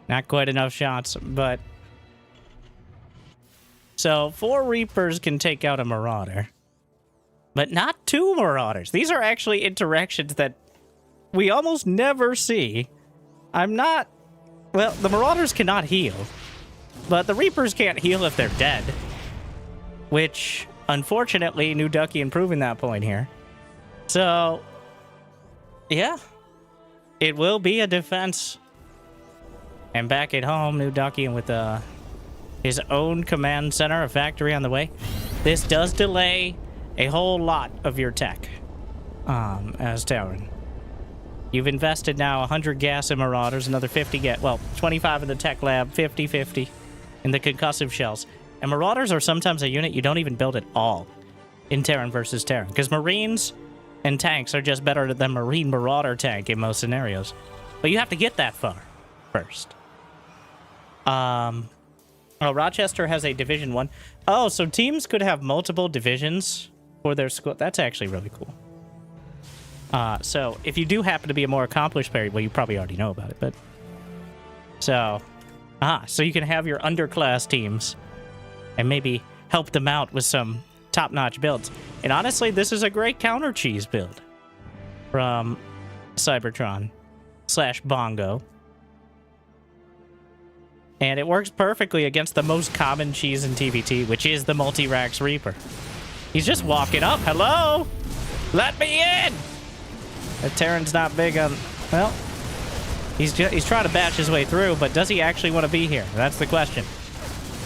Not quite enough shots, but... So, 4 Reapers can take out a Marauder. But not 2 Marauders. These are actually interactions that we almost never see. I'm not... Well, the Marauders cannot heal. But the Reapers can't heal if they're dead. Which, unfortunately, New Ducky improving that point here. So... yeah, it will be a defense. And back at home, New Duckian with his own command center, a factory on the way. This does delay a whole lot of your tech as Terran. You've invested now 100 gas in Marauders, another 50 well, 25 in the tech lab, 50-50 in the concussive shells. And Marauders are sometimes a unit you don't even build at all in Terran versus Terran, because Marines and tanks are just better than Marine Marauder tank in most scenarios. But you have to get that far first. Well, Rochester has a Division 1. Oh, so teams could have multiple divisions for their school. That's actually really cool. So if you do happen to be a more accomplished player, well, you probably already know about it, but... So you can have your underclass teams and maybe help them out with some top-notch builds. And honestly, this is a great counter cheese build. from Cybertron / Bongo. And it works perfectly against the most common cheese in TVT, which is the Multi-Rax Reaper. He's just walking up. Hello? Let me in! The Terran's not big on... Well, he's trying to bash his way through, but does he actually want to be here? That's the question.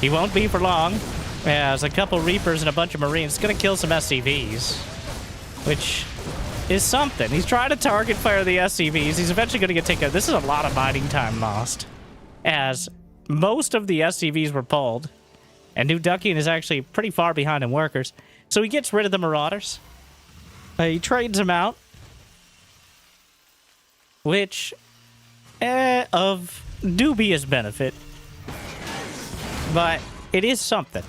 He won't be for long. There's a couple Reapers and a bunch of Marines. It's going to kill some SCVs, which is something. He's trying to target fire the SCVs. He's eventually going to get taken out. This is a lot of mining time lost, as most of the SCVs were pulled, and New Duckian is actually pretty far behind in workers. So he gets rid of the Marauders. He trades them out, which of dubious benefit, but it is something.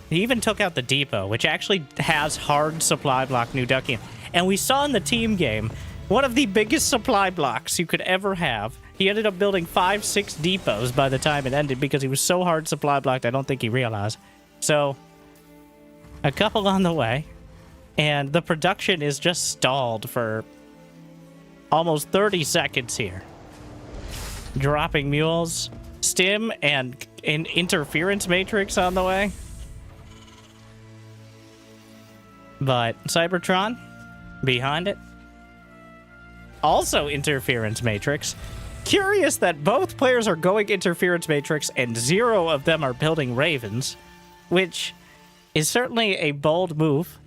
He even took out the depot, which actually has hard supply block New Duckian. And we saw in the team game, one of the biggest supply blocks you could ever have. He ended up building 5-6 depots by the time it ended because he was so hard supply blocked, I don't think he realized. So, a couple on the way, and the production is just stalled for almost 30 seconds here. Dropping mules, stim, and an interference matrix on the way. But Cybertron, behind it. Also interference matrix. Curious that both players are going interference matrix and 0 of them are building ravens, which is certainly a bold move.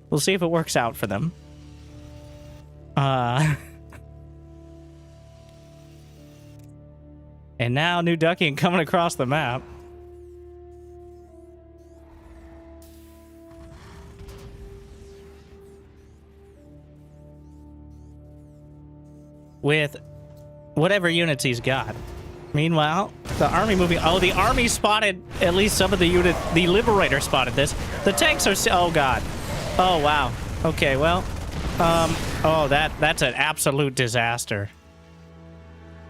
We'll see if it works out for them. And now New Duckian coming across the map. With whatever units he's got. Meanwhile, the army moving... Oh, the army spotted at least some of the unit. The Liberator spotted this. The tanks are... Oh, God. Oh, wow. Okay, well... Oh, that's an absolute disaster.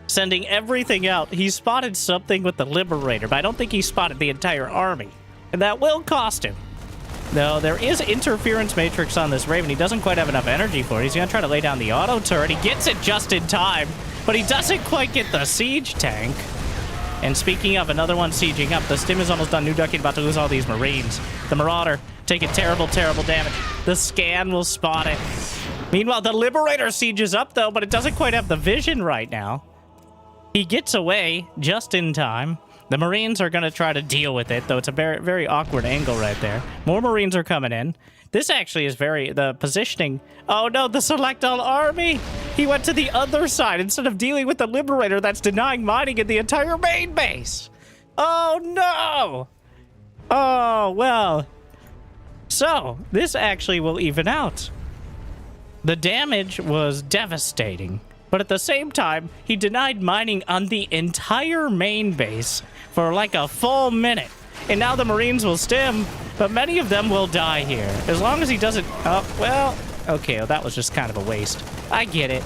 Sending everything out. He spotted something with the Liberator, but I don't think he spotted the entire army. And that will cost him. No, there is interference matrix on this Raven. He doesn't quite have enough energy for it. He's going to try to lay down the auto turret. He gets it just in time, but he doesn't quite get the siege tank. And speaking of another one sieging up, the stim is almost done. New Duckian about to lose all these Marines. The Marauder taking terrible, terrible damage. The scan will spot it. Meanwhile, the Liberator sieges up, though, but it doesn't quite have the vision right now. He gets away just in time. The Marines are going to try to deal with it, though it's a very, very awkward angle right there. More Marines are coming in. This actually is the positioning... Oh no, the Select All Army! He went to the other side instead of dealing with the Liberator that's denying mining in the entire main base! Oh no! Oh, well. So, this actually will even out. The damage was devastating. But at the same time, he denied mining on the entire main base for like a full minute. And now the Marines will stim, but many of them will die here. As long as he doesn't... Oh, well... Okay, well, that was just kind of a waste. I get it.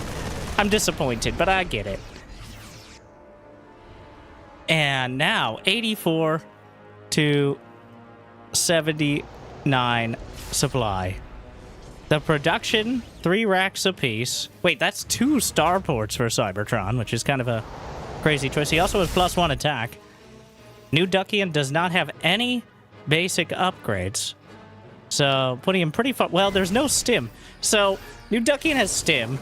I'm disappointed, but I get it. And now, 84 to 79 supply. The production, 3 racks apiece. Wait, that's 2 starports for Cybertron, which is kind of a crazy choice. He also has +1 attack. New Duckian does not have any basic upgrades. So, putting him pretty far... Well, there's no stim. So, New Duckian has stim.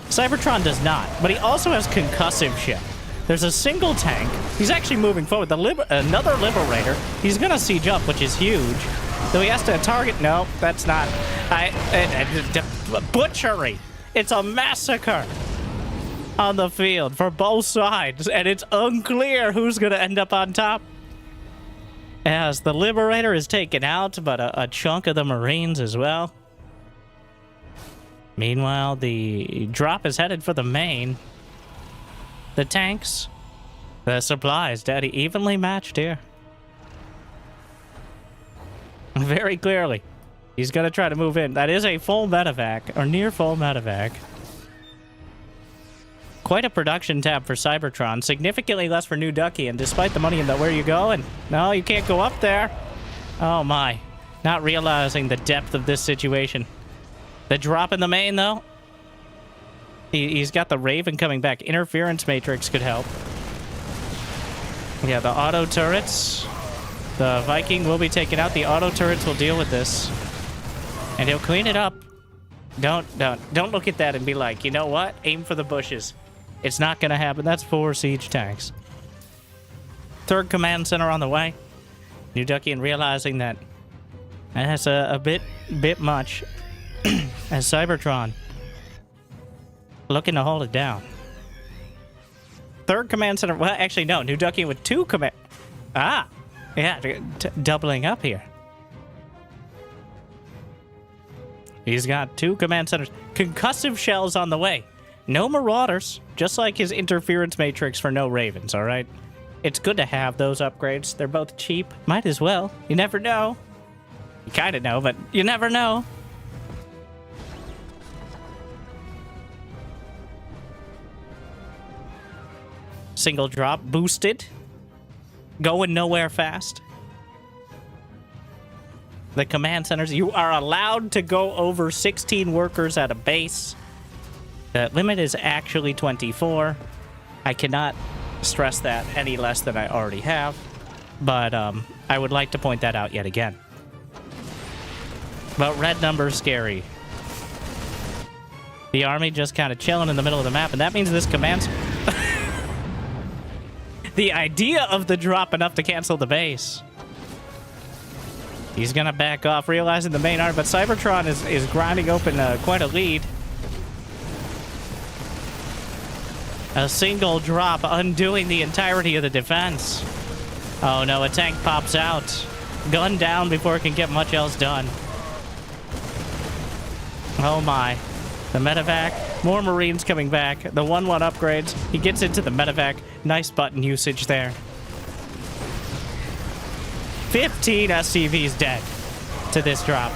Cybertron does not. But he also has concussive shell. There's a single tank. He's actually moving forward. Another Liberator. He's going to siege up, which is huge. Though he has to target... No, that's not... butchery. It's a massacre on the field for both sides. And it's unclear who's going to end up on top. As the Liberator is taken out, but a chunk of the Marines as well. Meanwhile, the drop is headed for the main. The tanks, the supplies, daddy, evenly matched here. Very clearly. He's going to try to move in. That is a full medevac, or near full medevac. Quite a production tab for Cybertron. Significantly less for New Duckian, despite the money in the where you going. No, you can't go up there. Oh my. Not realizing the depth of this situation. The drop in the main, though. He's got the Raven coming back. Interference Matrix could help. Yeah, the auto turrets. The Viking will be taken out. The auto turrets will deal with this. And he'll clean it up. Don't look at that and be like, you know what? Aim for the bushes. It's not going to happen. That's 4 siege tanks. Third command center on the way. New Duckian realizing that that's a bit much. As Cybertron looking to hold it down. Third command center. Well, actually, no. New Duckian with 2 command. Ah, yeah, doubling up here. He's got 2 command centers. Concussive shells on the way. No Marauders, just like his interference matrix for no Ravens, all right? It's good to have those upgrades. They're both cheap. Might as well. You never know. You kind of know, but you never know. Single drop boosted. Going nowhere fast. The command centers, you are allowed to go over 16 workers at a base. The limit is actually 24. I cannot stress that any less than I already have, but I would like to point that out yet again. But red number's scary. The army just kind of chilling in the middle of the map, and that means this command... The idea of the drop enough to cancel the base. He's gonna back off, realizing the main arm, but Cybertron is grinding open quite a lead. A single drop undoing the entirety of the defense. Oh no, a tank pops out. Gun down before it can get much else done. Oh my. The medevac. More Marines coming back. The 1-1 upgrades. He gets into the medevac. Nice button usage there. 15 SCVs dead to this drop.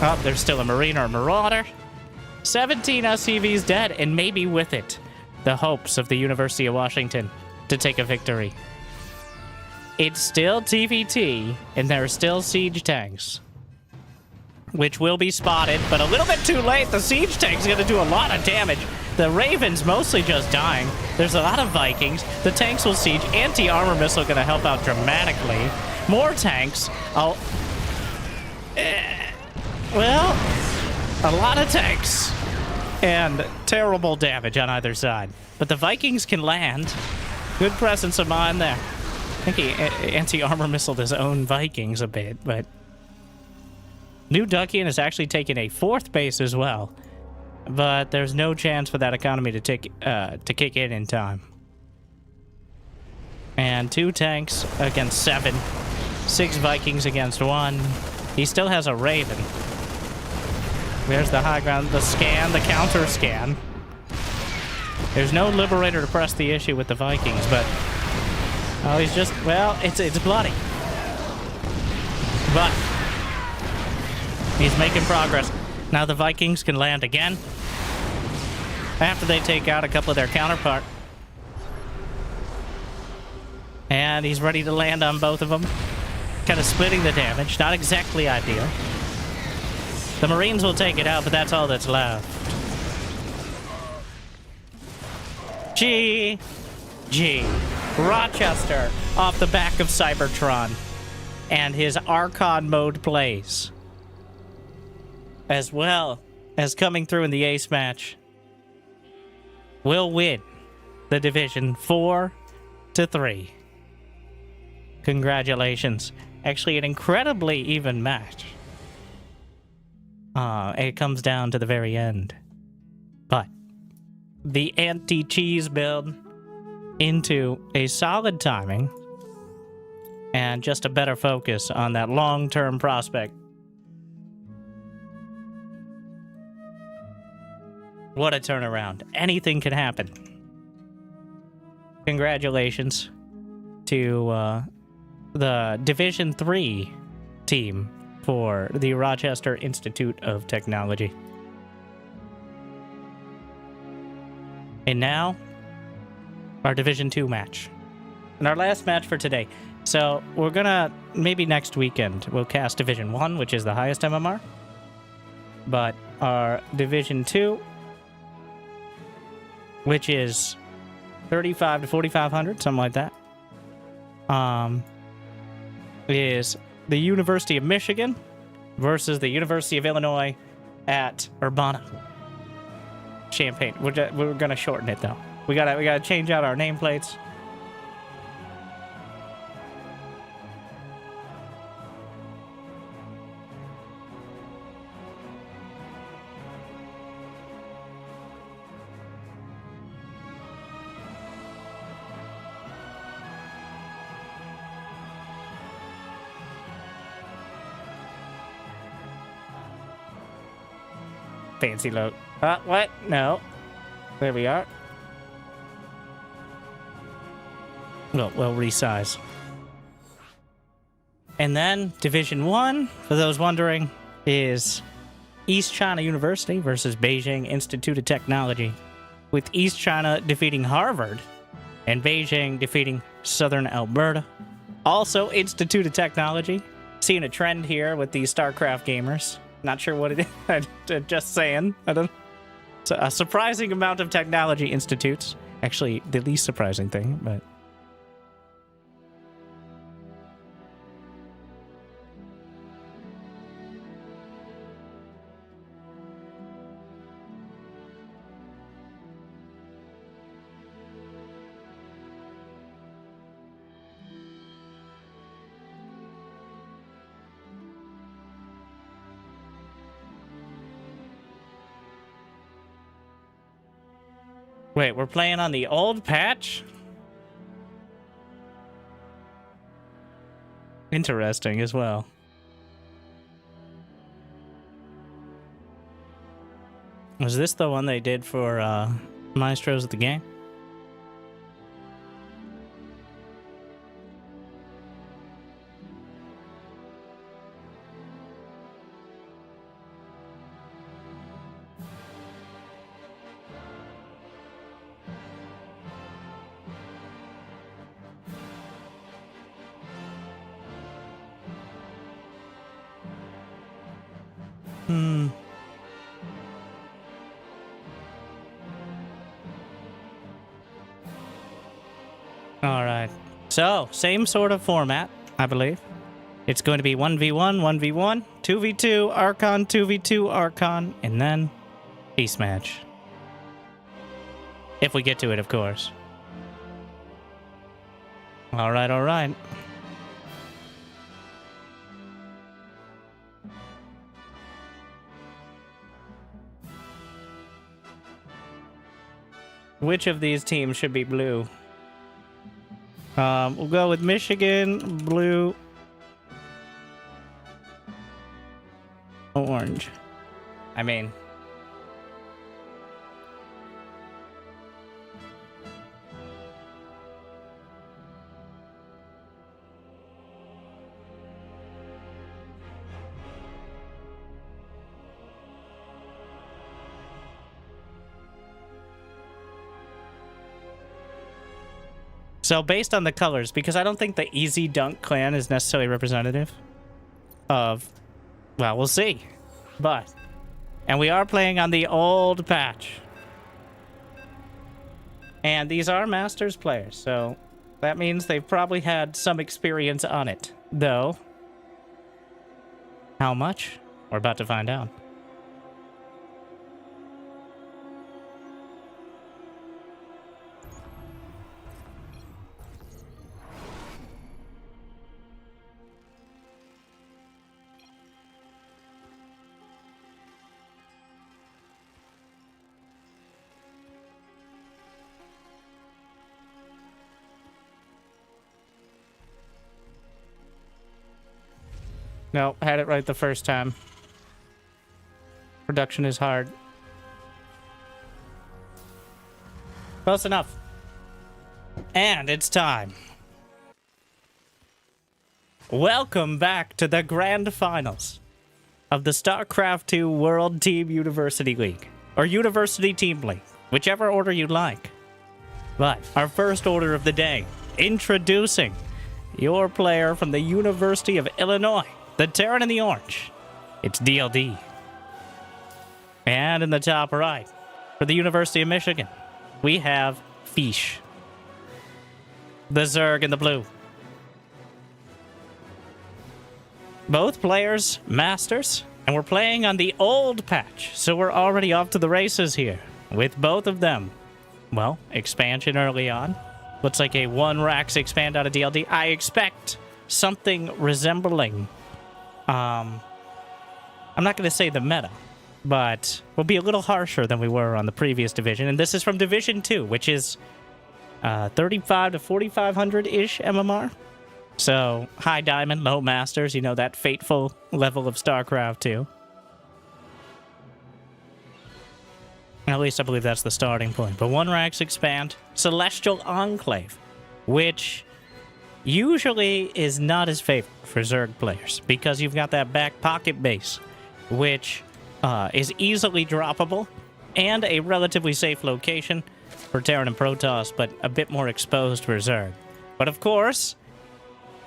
Oh, there's still a Marine or a Marauder. 17 SCVs dead, and maybe with it, the hopes of the University of Washington to take a victory. It's still TVT, and there are still siege tanks, which will be spotted, but a little bit too late. The siege tank's going to do a lot of damage. The Raven's mostly just dying. There's a lot of Vikings. The tanks will siege. Anti-armor missile going to help out dramatically. More tanks. Well, a lot of tanks. And terrible damage on either side. But the Vikings can land. Good presence of mind there. I think he anti-armor missiled his own Vikings a bit, but... New Duckian has actually taken a 4th base as well, but there's no chance for that economy to kick in time. And 2 tanks against 7, 6 Vikings against 1. He still has a Raven. There's the high ground, the scan, the counter scan. There's no Liberator to press the issue with the Vikings, but oh, he's just, well, it's bloody, but. He's making progress. Now the Vikings can land again after they take out a couple of their counterpart. And he's ready to land on both of them. Kind of splitting the damage. Not exactly ideal. The Marines will take it out, but that's all that's left. GG. Rochester off the back of Cybertron and his Archon mode plays, as well as coming through in the ace match, will win the division 4-3. Congratulations. Actually, an incredibly even match. It comes down to the very end. But the anti-cheese build into a solid timing and just a better focus on that long-term prospect. What a turnaround. Anything can happen. Congratulations to the Division 3 team for the Rochester Institute of Technology. And now, our Division 2 match. And our last match for today. So, we're gonna, maybe next weekend, we'll cast Division 1, which is the highest MMR. but our Division 2, which is 35 to 4,500, something like that, is the University of Michigan versus the University of Illinois at Urbana. Champaign. We're gonna shorten it though. We gotta change out our nameplates. Fancy look. What? No. There we are. Well, we'll resize. And then Division 1, for those wondering, is East China University versus Beijing Institute of Technology, with East China defeating Harvard and Beijing defeating Southern Alberta. Also, Institute of Technology. Seeing a trend here with these StarCraft gamers. Not sure what it is. Just saying. I don't. It's a surprising amount of technology institutes. Actually, the least surprising thing, but. Wait, we're playing on the old patch? Interesting as well. Was this the one they did for Maestros of the Game? Alright. So, same sort of format, I believe. It's going to be 1v1, 1v1, 2v2, Archon, 2v2, Archon, and then Peace Match. If we get to it, of course. Alright, alright. Which of these teams should be blue? We'll go with Michigan, blue, orange. I mean... So based on the colors, because I don't think the Easy Dunk clan is necessarily representative of, well, we'll see. But, and we are playing on the old patch. And these are Masters players, so that means they've probably had some experience on it. Though, how much? We're about to find out. No, had it right the first time. Production is hard. Close enough. And it's time. Welcome back to the grand finals of the StarCraft 2 World Team University League. Or University Team League. Whichever order you like. But our first order of the day. Introducing your player from the University of Illinois. The Terran in the orange. It's DLD. And in the top right, for the University of Michigan, we have Fish. The Zerg in the blue. Both players masters, and we're playing on the old patch, so we're already off to the races here with both of them. Well, expansion early on. Looks like a 1 Rax expand out of DLD. I expect something resembling, I'm not going to say the meta, but we'll be a little harsher than we were on the previous division. And this is from Division 2, which is 35 to 4,500-ish MMR. So, high diamond, low masters, you know, that fateful level of StarCraft 2. At least I believe that's the starting point. But 1 Rax expand, Celestial Enclave, which usually is not as favorite for Zerg players because you've got that back pocket base, which is easily droppable and a relatively safe location for Terran and Protoss, but a bit more exposed for Zerg. But of course,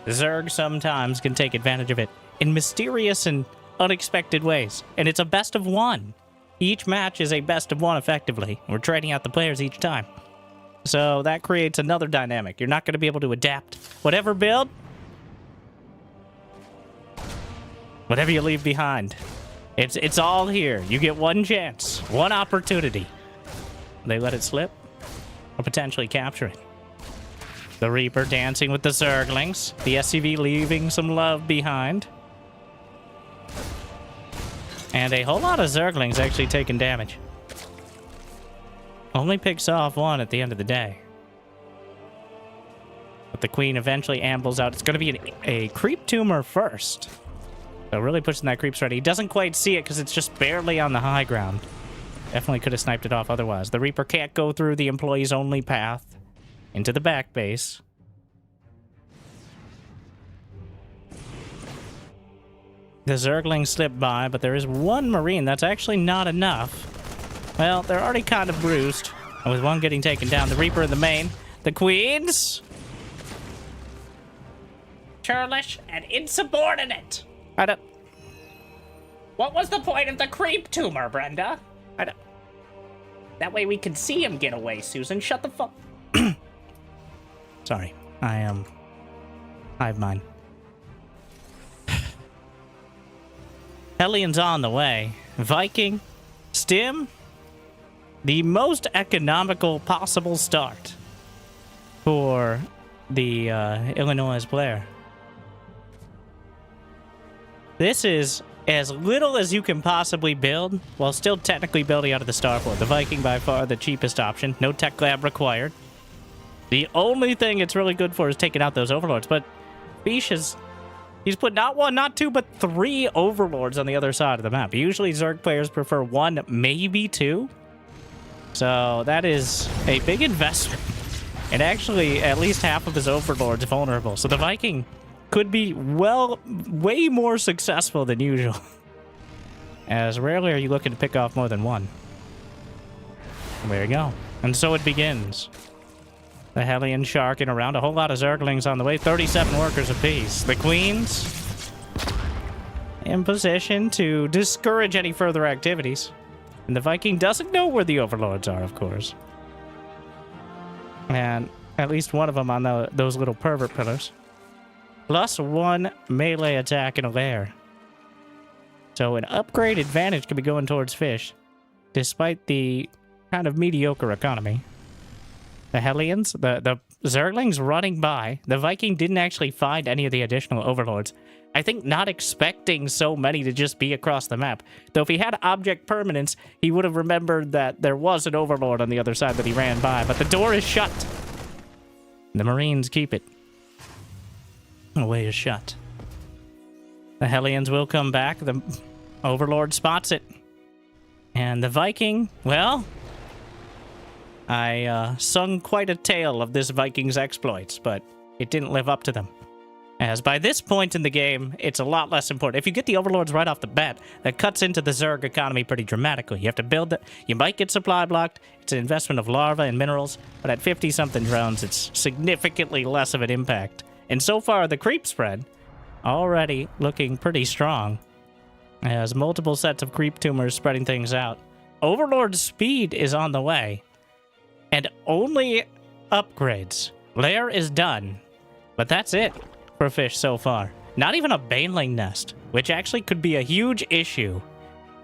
Zerg sometimes can take advantage of it in mysterious and unexpected ways. And it's a best of 1. Each match is a best of 1 effectively. We're trading out the players each time. So that creates another dynamic. You're not going to be able to adapt whatever build, whatever you leave behind. It's all here. You get 1 chance, 1 opportunity. They let it slip or potentially capture it. The Reaper dancing with the Zerglings. The SCV leaving some love behind. And a whole lot of Zerglings actually taking damage. Only picks off 1 at the end of the day. But the Queen eventually ambles out. It's going to be a creep tumor first. So really pushing that creep strategy. He doesn't quite see it because it's just barely on the high ground. Definitely could have sniped it off otherwise. The Reaper can't go through the employees only path into the back base. The Zerglings slip by, but there is 1 Marine. That's actually not enough. Well, they're already kind of bruised. And with 1 getting taken down, the Reaper in the main. The Queens. Churlish and insubordinate. What was the point of the creep tumor, Brenda? That way we can see him get away, Susan. Shut the fuck. Sorry, I have mine. Hellions on the way. Viking, Stim, the most economical possible start for the Illinois player. This is as little as you can possibly build while still technically building out of the starport. The Viking by far the cheapest option. No tech lab required. The only thing it's really good for is taking out those overlords. But Fish he's put not 1, not 2, but 3 overlords on the other side of the map. Usually Zerg players prefer 1, maybe 2. So that is a big investment. And actually, at least half of his overlords vulnerable. So the Viking could be, well, way more successful than usual. As rarely are you looking to pick off more than 1. There you go. And so it begins. The Hellion sharking around. A whole lot of Zerglings on the way. 37 workers apiece. The Queens in position to discourage any further activities. And the Viking doesn't know where the overlords are, of course. And at least 1 of them on those little pervert pillars. Plus 1 melee attack in a lair. So an upgrade advantage could be going towards Fish, despite the kind of mediocre economy. The Hellions, the Zerglings running by. The Viking didn't actually find any of the additional overlords. I think not expecting so many to just be across the map. Though if he had object permanence, he would have remembered that there was an overlord on the other side that he ran by. But the door is shut. The Marines keep it. The way is shut. The Hellions will come back. The overlord spots it. And the Viking, well, I sung quite a tale of this Viking's exploits, but it didn't live up to them. As by this point in the game, it's a lot less important. If you get the overlords right off the bat, that cuts into the Zerg economy pretty dramatically. You have to build it. You might get supply blocked. It's an investment of larvae and minerals, but at 50-something drones, it's significantly less of an impact. And so far, the creep spread already looking pretty strong, as multiple sets of creep tumors spreading things out. Overlord's speed is on the way. And only upgrades. Lair is done. But that's it for fish so far. Not even a baneling nest, which actually could be a huge issue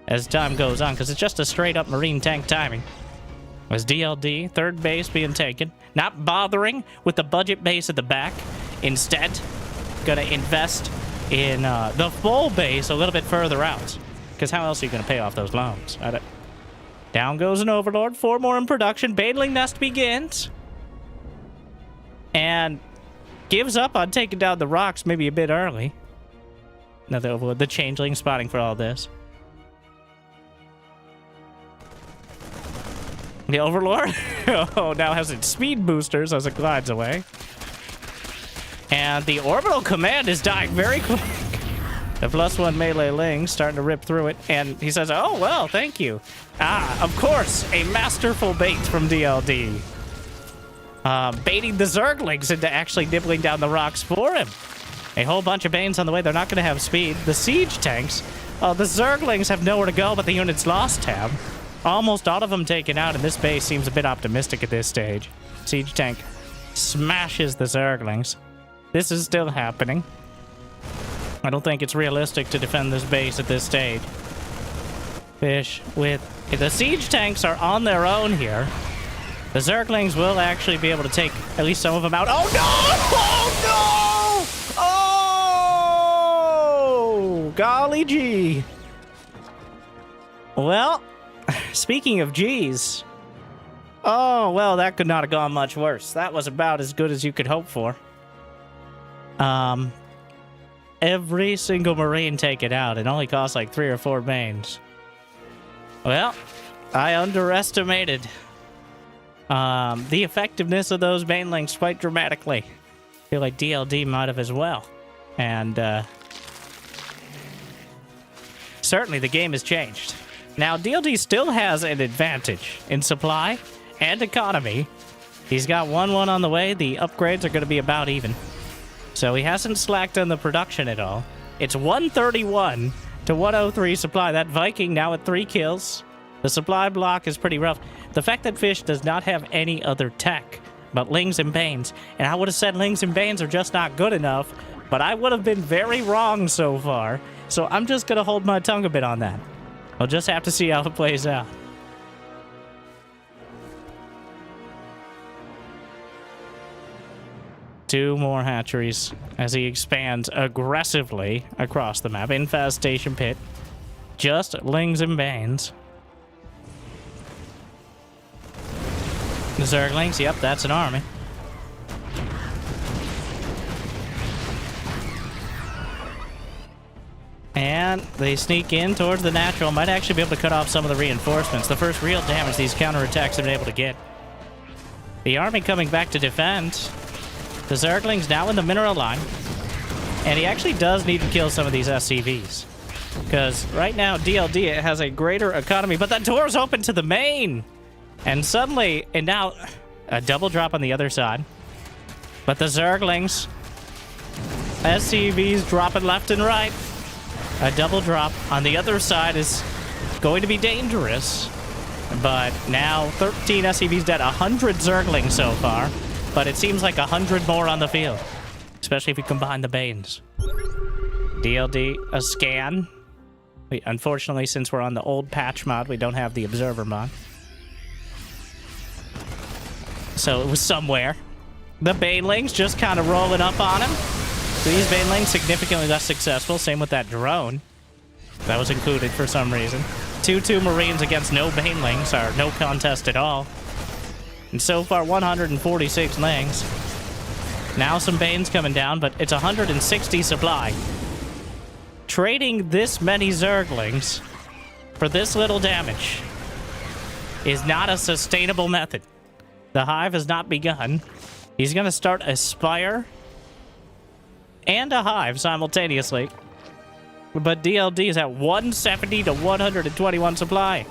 as time goes on, because it's just a straight-up marine tank timing. As DLD, third base being taken. Not bothering with the budget base at the back. Instead, gonna invest in the full base a little bit further out. Because how else are you gonna pay off those loans? Down goes an Overlord. 4 more in production. Baneling nest begins. And gives up on taking down the rocks maybe a bit early. Another Overlord. The Changeling spotting for all this. The Overlord now has its speed boosters as it glides away. And the Orbital Command is dying very quick. The +1 melee Ling starting to rip through it. And he says, oh, well, thank you. Ah, of course, a masterful bait from DLD. Baiting the Zerglings into actually nibbling down the rocks for him. A whole bunch of Banes on the way. They're not going to have speed. The Siege tanks, the Zerglings have nowhere to go, but the units lost tab. Almost all of them taken out, and this base seems a bit optimistic at this stage. Siege tank smashes the Zerglings. This is still happening. I don't think it's realistic to defend this base at this stage. Fish with... The Siege tanks are on their own here. The Zerglings will actually be able to take at least some of them out. Oh, no! Oh, no! Oh! Golly gee. Well, speaking of G's... Oh, well, that could not have gone much worse. That was about as good as you could hope for. Every single Marine take it out. It only costs like 3 or 4 Banes. Well, I underestimated the effectiveness of those Banelings quite dramatically. I feel like DLD might have as well. And certainly the game has changed. Now, DLD still has an advantage in supply and economy. He's got 1-1 on the way. The upgrades are going to be about even. So he hasn't slacked on the production at all. It's 131 to 103 supply. That Viking now at 3 kills. The supply block is pretty rough. The fact that Fish does not have any other tech but Lings and Banes. And I would have said Lings and Banes are just not good enough, but I would have been very wrong so far. So I'm just going to hold my tongue a bit on that. I'll just have to see how it plays out. Two more hatcheries as he expands aggressively across the map. Infestation pit. Just Lings and Banes. The Zerglings, yep, that's an army. And they sneak in towards the natural. Might actually be able to cut off some of the reinforcements. The first real damage these counterattacks have been able to get. The army coming back to defend. The Zerglings now in the mineral line. And he actually does need to kill some of these SCVs. Because right now, DLD has a greater economy. But that door's open to the main! And suddenly, and now, a double drop on the other side. But the Zerglings, SCVs dropping left and right. A double drop on the other side is going to be dangerous. But now, 13 SCVs dead, 100 Zerglings so far. But it seems like 100 more on the field. Especially if you combine the Banes. DLD, a scan. Unfortunately, since we're on the old patch mod, we don't have the Observer mod. So it was somewhere. The Banelings just kind of rolling up on him. These Banelings significantly less successful. Same with that drone. That was included for some reason. 2-2 Marines against no Banelings are no contest at all. And so far, 146 Lings. Now some Banes coming down, but it's 160 supply. Trading this many Zerglings for this little damage is not a sustainable method. The Hive has not begun. He's going to start a Spire and a Hive simultaneously. But DLD is at 170 to 121 supply.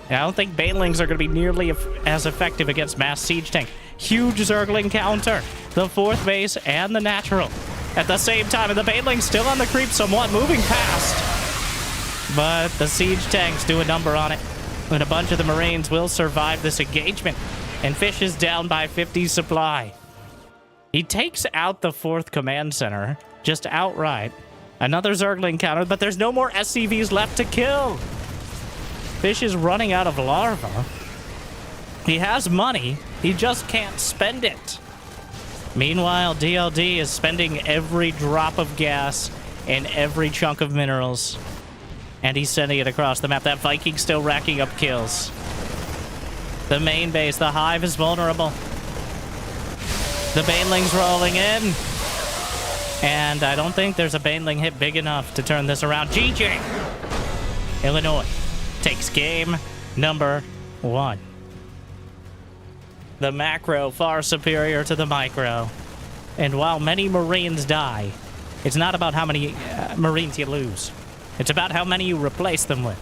And I don't think Banelings are going to be nearly as effective against Mass Siege Tank. Huge Zergling counter. The 4th base and the natural. At the same time, and the Banelings still on the creep somewhat, moving past. But the Siege Tanks do a number on it. And a bunch of the Marines will survive this engagement. And Fish is down by 50 supply. He takes out the 4th command center, just outright. Another Zergling counter, but there's no more SCVs left to kill. Fish is running out of larva. He has money, he just can't spend it. Meanwhile, DLD is spending every drop of gas and every chunk of minerals. And he's sending it across the map. That Viking's still racking up kills. The main base, the Hive, is vulnerable. The Baneling's rolling in. And I don't think there's a Baneling hit big enough to turn this around. GG! Illinois takes game number 1. The macro far superior to the micro. And while many Marines die, it's not about how many Marines you lose. It's about how many you replace them with.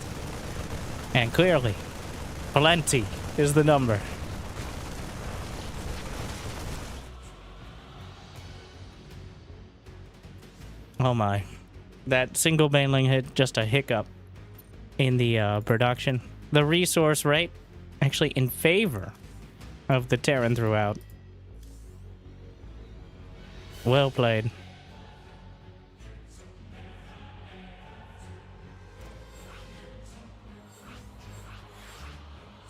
And clearly, plenty is the number. Oh my. That single Baneling hit just a hiccup in the production. The resource rate actually in favor of the Terran throughout. Well played.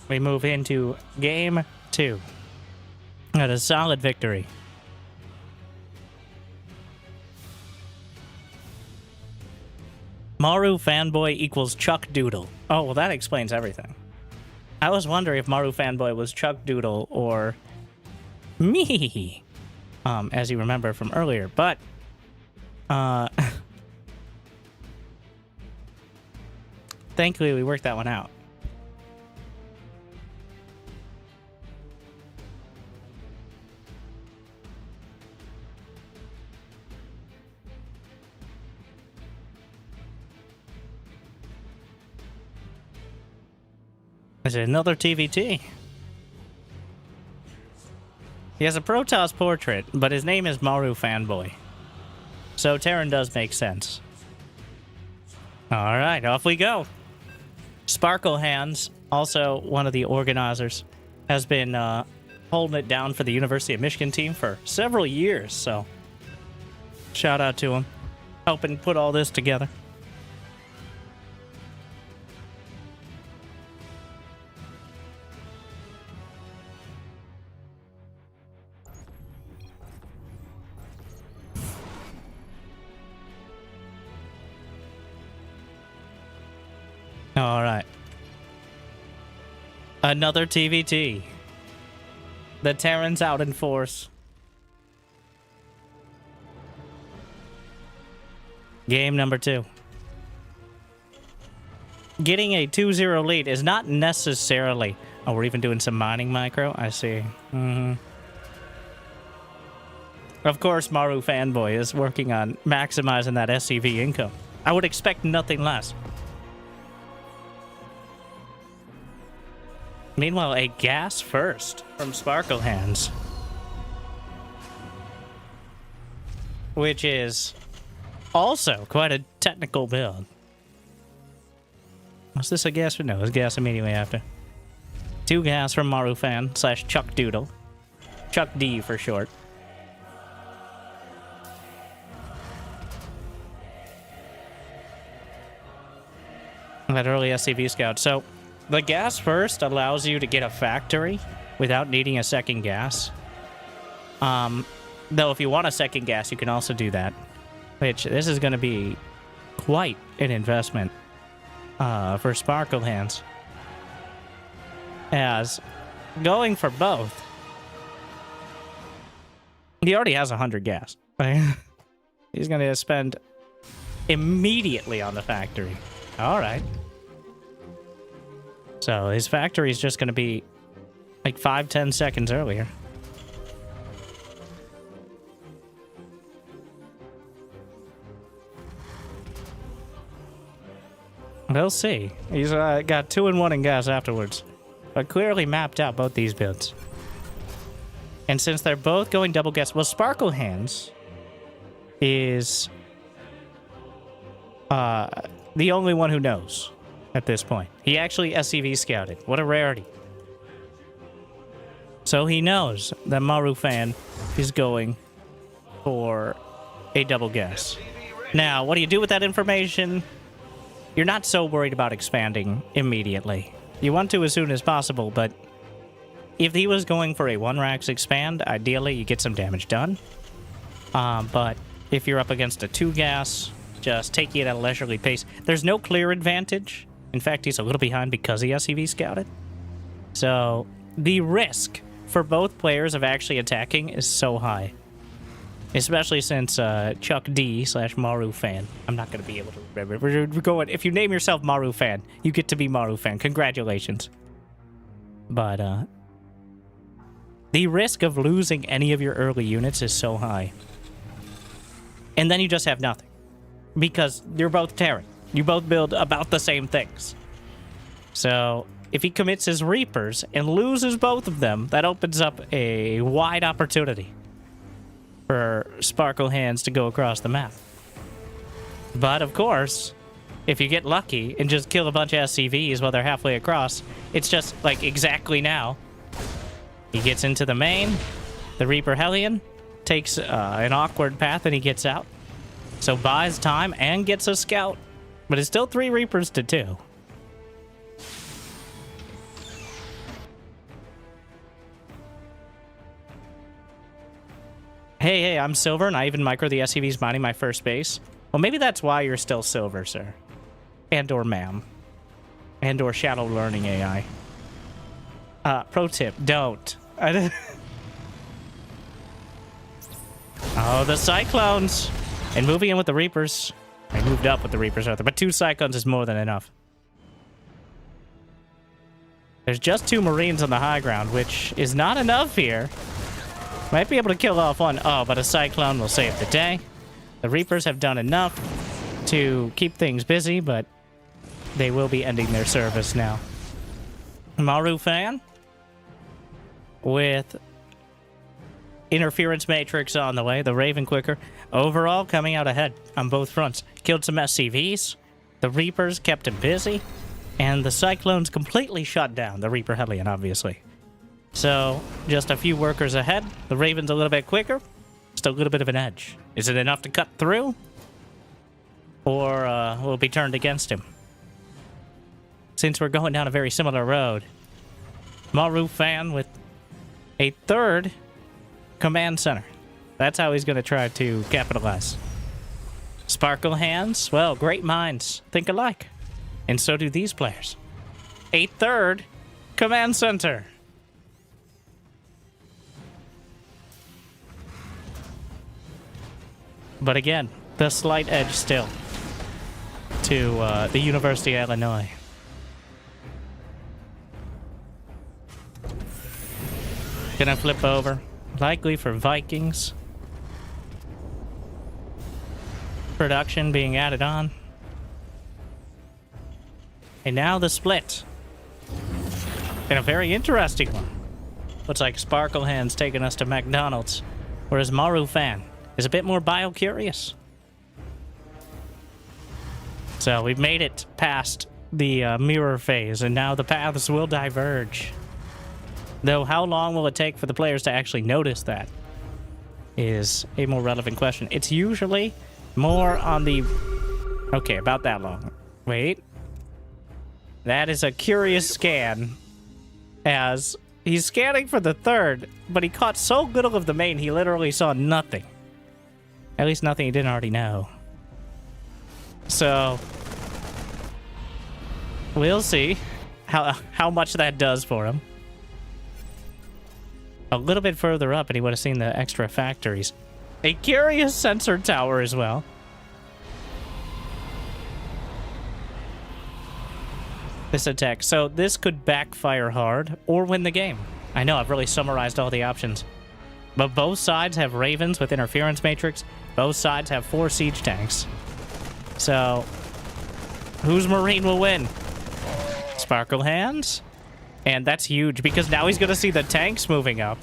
We move into game 2. Got a solid victory. Maru fanboy equals Chuck Doodle. Oh, well, that explains everything. I was wondering if Maru fanboy was Chuck Doodle or me, as you remember from earlier. But thankfully, we worked that one out. Is it another TVT? He has a Protoss portrait, but his name is Maru Fanboy. So Terran does make sense. Alright, off we go. Sparkle Hands, also one of the organizers, has been holding it down for the University of Michigan team for several years, so shout out to him. Helping put all this together. All right. Another TVT. The Terran's out in force. Game number 2. Getting a 2-0 lead is not necessarily... Oh, we're even doing some mining micro? I see. Of course, Maru Fanboy is working on maximizing that SCV income. I would expect nothing less. Meanwhile, a gas first from Sparkle Hands. Which is also quite a technical build. Was this a gas? No, it was gas immediately after. 2 gas from Maru Fan / Chuck Doodle. Chuck D for short. That early SCV scout. So, the gas first allows you to get a factory without needing a second gas. Though if you want a second gas, you can also do that. Which, this is going to be quite an investment for Sparkle Hands. As going for both, he already has 100 gas. He's going to spend immediately on the factory. All right. So his factory is just going to be like 5-10 seconds earlier. We'll see. He's got 2 and 1 in gas afterwards. But clearly mapped out both these builds. And since they're both going double gas, well, Sparkle Hands is the only one who knows at this point. He actually SCV scouted. What a rarity. So he knows that Marufan is going for a double guess. Now, what do you do with that information? You're not so worried about expanding immediately. You want to as soon as possible, but if he was going for a 1-Rax expand, ideally you get some damage done. But if you're up against a 2-gas, just take it at a leisurely pace. There's no clear advantage. In fact, he's a little behind because he SCV scouted. So the risk for both players of actually attacking is so high. Especially since Chuck D / Marufan. I'm not going to be able to remember. We're going, if you name yourself Marufan, you get to be Marufan. Congratulations. But the risk of losing any of your early units is so high. And then you just have nothing. Because you're both Terran. You both build about the same things. So if he commits his Reapers and loses both of them, that opens up a wide opportunity for Sparkle Hands to go across the map. But of course, if you get lucky and just kill a bunch of SCVs while they're halfway across, it's just like exactly now. He gets into the main, the Reaper Hellion takes an awkward path and he gets out. So buys time and gets a scout, but it's still 3 Reapers to 2. Hey, I'm Silver, and I even micro the SCVs mining my first base. Well, maybe that's why you're still Silver, sir. And or ma'am. And or Shadow Learning AI. Pro tip, don't. Oh, the Cyclones! And moving in with the Reapers. I moved up with the Reapers, rather, but 2 Cyclones is more than enough. There's just 2 Marines on the high ground, which is not enough here. Might be able to kill off one. Oh, but a Cyclone will save the day. The Reapers have done enough to keep things busy, but they will be ending their service now. Marufan with Interference Matrix on the way. The Raven Quicker overall coming out ahead on both fronts. Killed some SCVs. The Reapers kept him busy. And the Cyclones completely shut down the Reaper Hellion, obviously. So, just a few workers ahead. The Raven's a little bit quicker. Just a little bit of an edge. Is it enough to cut through? Or will it be turned against him? Since we're going down a very similar road. Marufan with a 3rd command center. That's how he's going to try to capitalize. Sparkle Hands, well, great minds think alike. And so do these players. A 3rd command center. But again, the slight edge still to the University of Illinois. Gonna flip over. Likely for Vikings. Production being added on. And now the split. And a very interesting one. Looks like Sparkle Hands taking us to McDonald's. Whereas Marufan is a bit more bio-curious. So we've made it past the mirror phase, and now the paths will diverge. Though how long will it take for the players to actually notice that is a more relevant question. It's usually more on the... Okay, about that long. Wait. That is a curious scan, as he's scanning for the 3rd, but he caught so little of the main he literally saw nothing. At least nothing he didn't already know. So, we'll see how much that does for him. A little bit further up and he would have seen the extra factories. A curious sensor tower as well. This attack. So this could backfire hard or win the game. I know, I've really summarized all the options. But both sides have Ravens with Interference Matrix. Both sides have 4 siege tanks. So, whose Marine will win? Sparkle Hands? And that's huge, because now he's going to see the tanks moving up.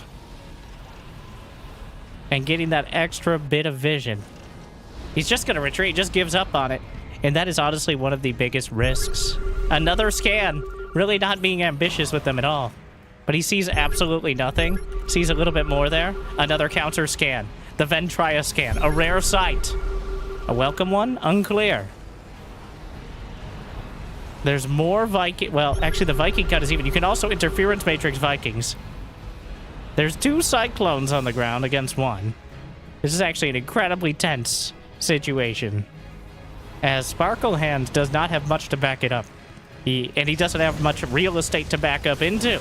And getting that extra bit of vision. He's just going to retreat, just gives up on it. And that is honestly one of the biggest risks. Another scan. Really not being ambitious with them at all. But he sees absolutely nothing. Sees a little bit more there. Another counter scan. The Ventria scan. A rare sight. A welcome one? Unclear. There's more Viking... Well, actually, the Viking cut is even. You can also interference matrix Vikings. There's 2 Cyclones on the ground against 1. This is actually an incredibly tense situation. As Sparkle Hand does not have much to back it up. He doesn't have much real estate to back up into.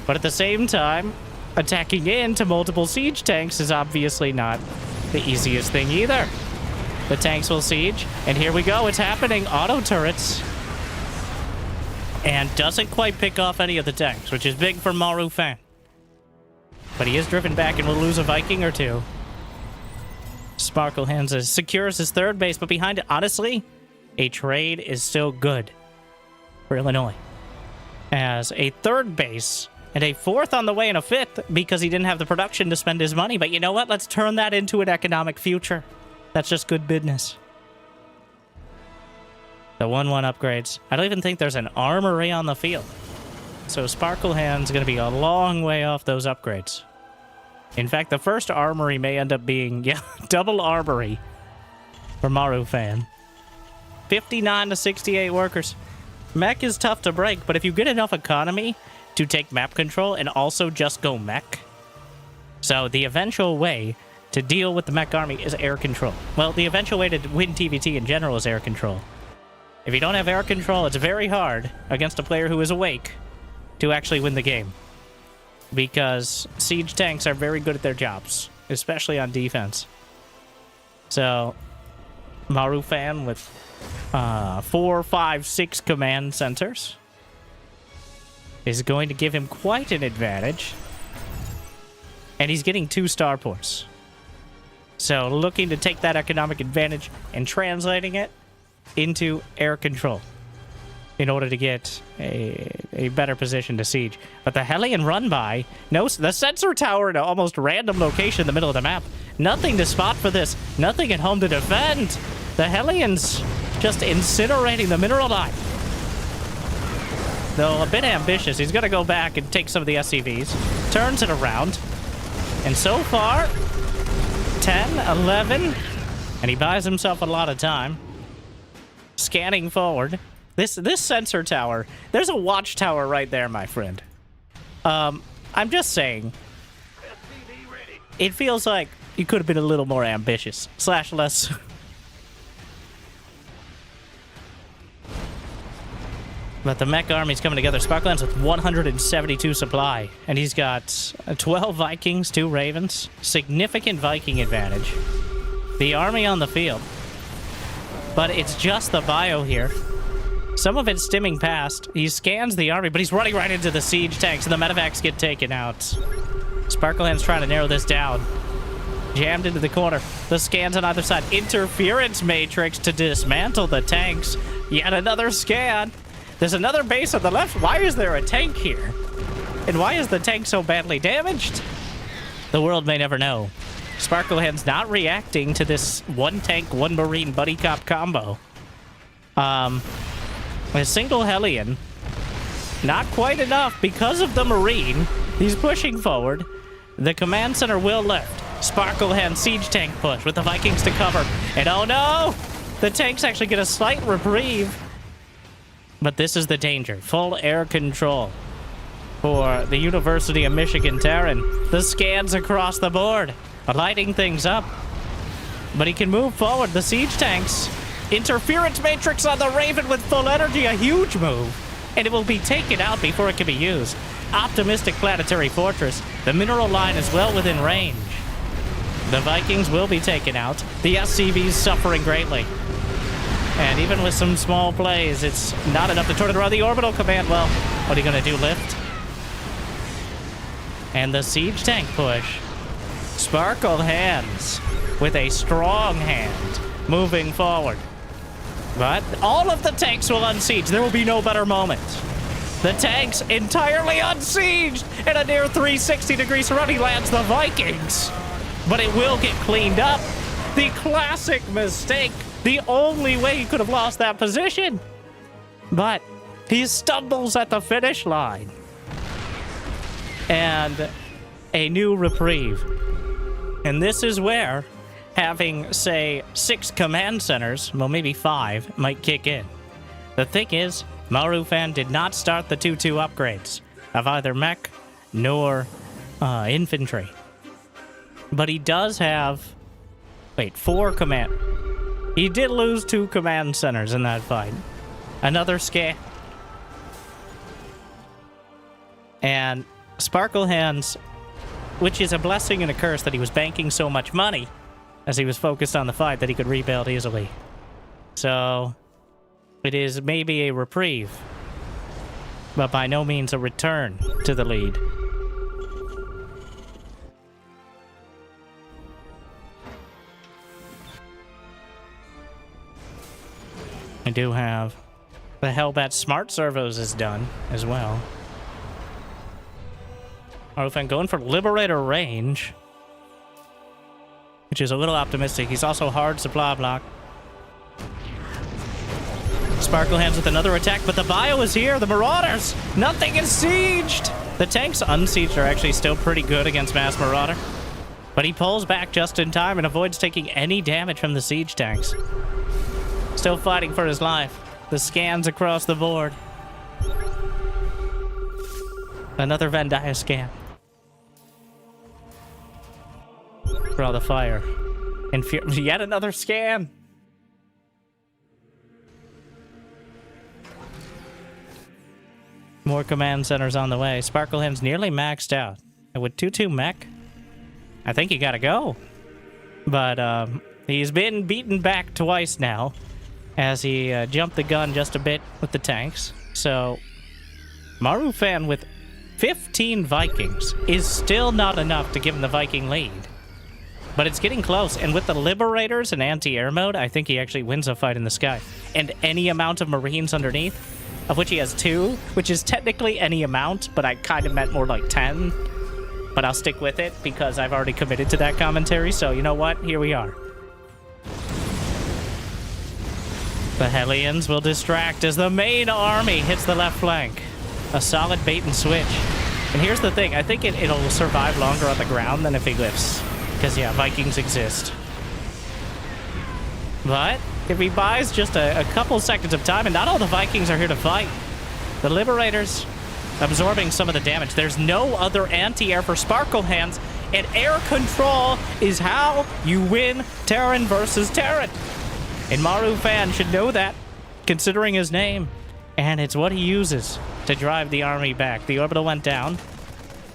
But at the same time, attacking into multiple siege tanks is obviously not the easiest thing either. The tanks will siege, and here we go. It's happening. Auto turrets. And doesn't quite pick off any of the tanks, which is big for Maru Fan. But he is driven back and will lose a Viking or 2. Sparkle Hands secures his 3rd base, but behind it, honestly, a trade is still good for Illinois. As a 3rd base and a 4th on the way and a 5th because he didn't have the production to spend his money. But you know what? Let's turn that into an economic future. That's just good business. The 1-1 upgrades. I don't even think there's an armory on the field. So Sparkle Hand's going to be a long way off those upgrades. In fact, the first armory may end up being, yeah, double armory for Maru Fan. 59 to 68 workers. Mech is tough to break, but if you get enough economy to take map control and also just go mech. So the eventual way to deal with the mech army is air control. Well, the eventual way to win TVT in general is air control. If you don't have air control, it's very hard against a player who is awake to actually win the game. Because siege tanks are very good at their jobs, especially on defense. So, Maru Fan with 4, 5, 6 command centers is going to give him quite an advantage. And he's getting 2 starports. So looking to take that economic advantage and translating it into air control in order to get a better position to siege. But the Hellion run by, no, the sensor tower in an almost random location in the middle of the map. Nothing to spot for this. Nothing at home to defend. The Hellions just incinerating the mineral line. Though a bit ambitious, he's going to go back and take some of the SCVs. Turns it around. And so far, 10, 11, and he buys himself a lot of time. Scanning forward. This sensor tower, there's a watchtower right there, my friend. I'm just saying, it feels like you could have been a little more ambitious. / less. But the mech army's coming together. Sparklands with 172 supply. And he's got 12 Vikings, 2 Ravens. Significant Viking advantage. The army on the field. But it's just the bio here. Some of it's stimming past. He scans the army, but he's running right into the siege tanks, and the medevacs get taken out. Sparklehand's trying to narrow this down. Jammed into the corner. The scans on either side. Interference matrix to dismantle the tanks. Yet another scan. There's another base on the left. Why is there a tank here? And why is the tank so badly damaged? The world may never know. Sparklehand's not reacting to this 1 tank, 1 marine buddy cop combo. A single Hellion. Not quite enough because of the marine. He's pushing forward. The command center will lift. Sparklehand siege tank push with the Vikings to cover. And oh no! The tanks actually get a slight reprieve. But this is the danger. Full air control for the University of Michigan Terran. The scans across the board, lighting things up. But he can move forward. The siege tanks. Interference matrix on the Raven with full energy. A huge move. And it will be taken out before it can be used. Optimistic planetary fortress. The mineral line is well within range. The Vikings will be taken out. The SCVs suffering greatly. And even with some small plays, it's not enough to turn it around. The orbital command, well, what are you going to do, lift? And the siege tank push. Sparkle Hands with a strong hand moving forward. But all of the tanks will unsiege. There will be no better moment. The tanks entirely unsieged, and a near 360-degree surrounding lands the Vikings. But it will get cleaned up. The classic mistake The only way he could have lost that position. But he stumbles at the finish line. And a new reprieve. And this is where having, say, 6 command centers, well, maybe 5, might kick in. The thing is, Marufan did not start the 2-2 upgrades of either mech nor infantry. But he does have... Wait, 4 command... He did lose 2 command centers in that fight. Another scare. And Sparkle Hands, which is a blessing and a curse that he was banking so much money as he was focused on the fight that he could rebuild easily. So, it is maybe a reprieve, but by no means a return to the lead. I do have the Hellbat Smart Servos is done as well. Marufan going for Liberator range, which is a little optimistic. He's also hard supply block. Sparkle Hands with another attack, but the bio is here. The Marauders, nothing is sieged. The tanks unsieged are actually still pretty good against Mass Marauder, but he pulls back just in time and avoids taking any damage from the siege tanks. Still fighting for his life. The scans across the board. Another Venn diagram scan. For all the fire. And yet another scan. More command centers on the way. Sparkle Hands nearly maxed out. And with 2-2 mech, I think he gotta go. But he's been beaten back twice now, as he jumped the gun just a bit with the tanks. So, Marufan with 15 Vikings is still not enough to give him the Viking lead. But it's getting close, and with the Liberators and anti-air mode, I think he actually wins a fight in the sky. And any amount of Marines underneath, of which he has 2, which is technically any amount, but I kind of meant more like 10. But I'll stick with it, because I've already committed to that commentary, so you know what? Here we are. The Hellions will distract as the main army hits the left flank. A solid bait and switch. And here's the thing, I think it'll survive longer on the ground than if he lifts. Because, yeah, Vikings exist. But if he buys just a couple seconds of time, and not all the Vikings are here to fight. The Liberators absorbing some of the damage. There's no other anti-air for Sparkle Hands, and air control is how you win Terran versus Terran. And Marufan should know that, considering his name. And it's what he uses to drive the army back. The orbital went down.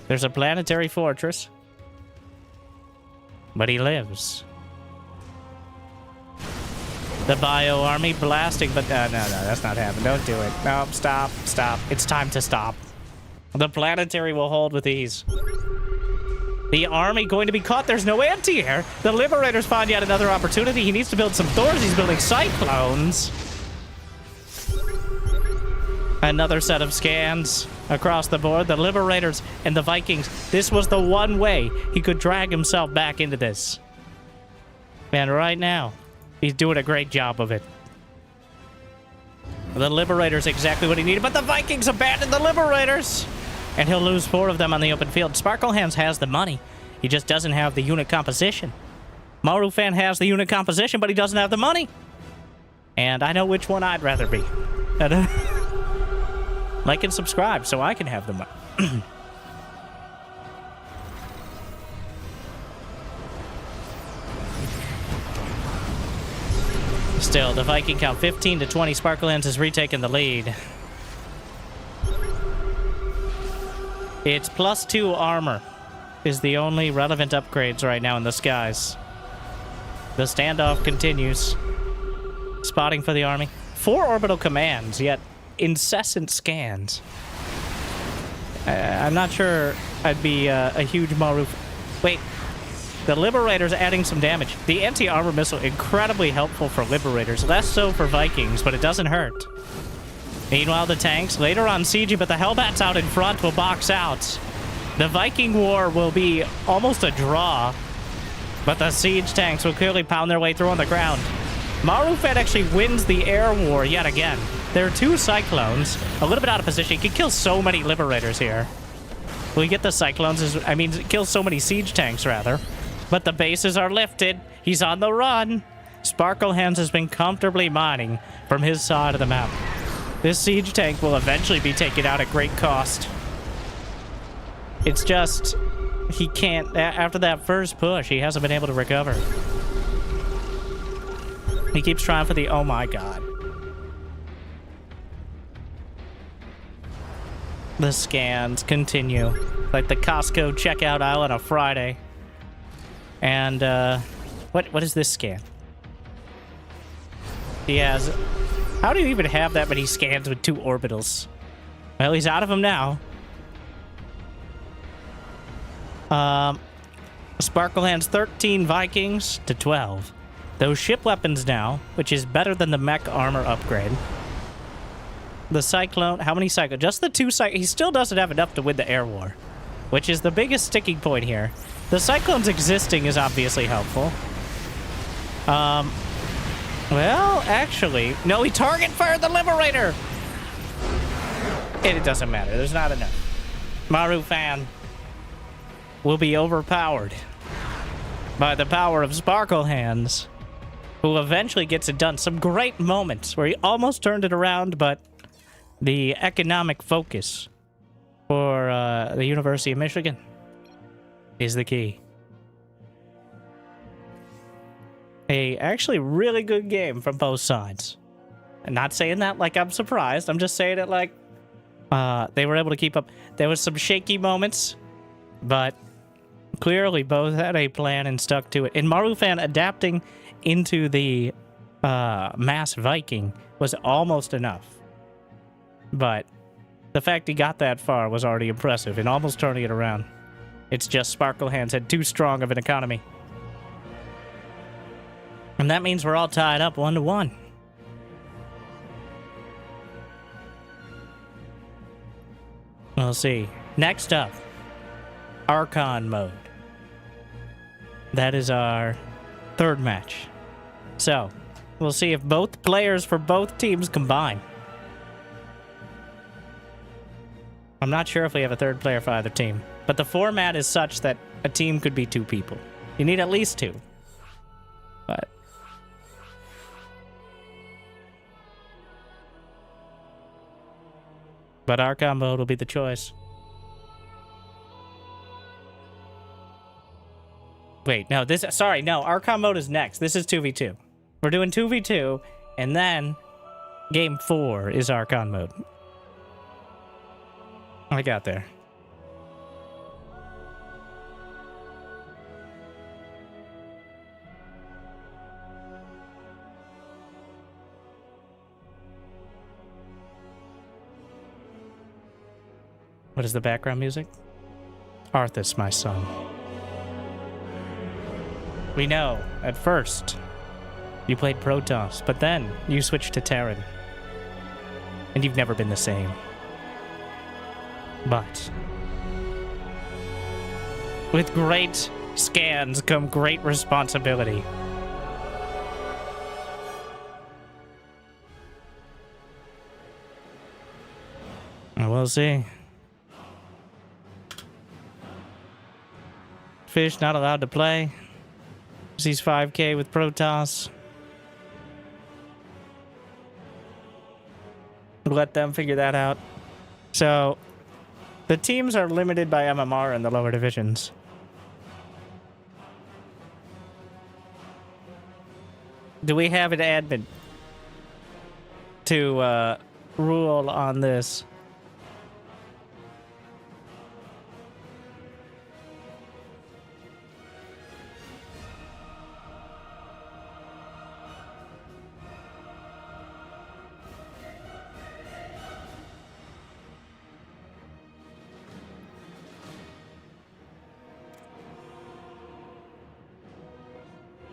There's a planetary fortress. But he lives. The bio army blasting, but no, that's not happening. Don't do it. No, stop. It's time to stop. The planetary will hold with ease. The army going to be caught. There's no anti-air. The Liberators find yet another opportunity. He needs to build some Thors. He's building Cyclones. Another set of scans across the board. The Liberators and the Vikings. This was the one way he could drag himself back into this. And right now, he's doing a great job of it. The Liberators exactly what he needed, but the Vikings abandoned the Liberators. And he'll lose 4 of them on the open field. Sparkle Hands has the money. He just doesn't have the unit composition. Marufan has the unit composition, but he doesn't have the money. And I know which one I'd rather be. Like and subscribe so I can have the money. Still, the Viking count 15 to 20. Sparkle Hands has retaken the lead. It's +2 armor is the only relevant upgrades right now in the skies. The standoff continues. Spotting for the army. 4 orbital commands, yet incessant scans. I'm not sure I'd be a huge Maruf. Wait, the Liberators adding some damage. The anti-armor missile, incredibly helpful for Liberators. Less so for Vikings, but it doesn't hurt. Meanwhile, the tanks, later on sieging, but the Hellbats out in front will box out. The Viking war will be almost a draw, but the siege tanks will clearly pound their way through on the ground. Marufet actually wins the air war yet again. There are 2 Cyclones, a little bit out of position. He can kill so many Liberators here. We get the Cyclones, kill so many Siege Tanks, rather. But the bases are lifted. He's on the run. Sparkle Hands has been comfortably mining from his side of the map. This Siege Tank will eventually be taken out at great cost. It's just, he can't, after that first push, he hasn't been able to recover. He keeps trying for the, oh my god. The scans continue. Like the Costco checkout aisle on a Friday. And, what is this scan? He has, how do you even have that many scans with 2 orbitals? Well, he's out of them now. Sparkle Hands 13 Vikings to 12. Those ship weapons now, which is better than the mech armor upgrade. The Cyclone, how many Cyclones? Just the 2 Cyclones. He still doesn't have enough to win the air war, which is the biggest sticking point here. The Cyclones existing is obviously helpful. Well, actually, no, he target fired the Liberator! It doesn't matter, there's not enough. Marufan will be overpowered by the power of Sparkle Hands, who eventually gets it done. Some great moments where he almost turned it around, but the economic focus for the University of Michigan is the key. A actually really good game from both sides. I'm not saying that like I'm surprised. I'm just saying it like they were able to keep up. There was some shaky moments, but clearly both had a plan and stuck to it. And Marufan adapting into the Mass Viking was almost enough. But the fact he got that far was already impressive and almost turning it around. It's just Sparkle Hands had too strong of an economy. And that means we're all tied up 1-1. We'll see. Next up, Archon mode. That is our 3rd match. So, we'll see if both players for both teams combine. I'm not sure if we have a 3rd player for either team, but the format is such that a team could be 2 people. You need at least 2. But Archon mode will be the choice. Wait, no, Archon mode is next. This is 2v2. We're doing 2v2, and then game 4 is Archon mode. I got there. What is the background music? Arthas, my son. We know, at first, you played Protoss, but then you switched to Terran. And you've never been the same. But with great scans come great responsibility. And we'll see. Fish not allowed to play. He's 5k with Protoss. Let them figure that out. So, the teams are limited by MMR in the lower divisions. Do we have an admin to rule on this?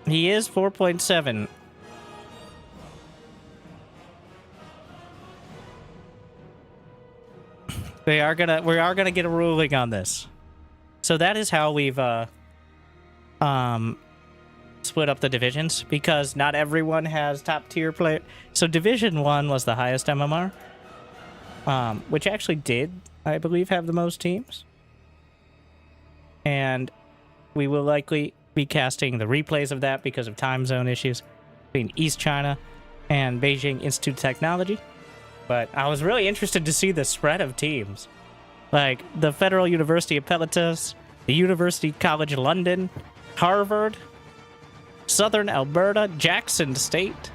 He is 4.7. We are gonna get a ruling on this. So that is how we've switched split up the divisions because not everyone has top tier player. So Division 1 was the highest MMR, which actually did, I believe, have the most teams. And we will likely be casting the replays of that because of time zone issues between East China and Beijing Institute of Technology. But I was really interested to see the spread of teams. Like the Federal University of Pelotas, the University College London, Harvard, Southern Alberta, Jackson State.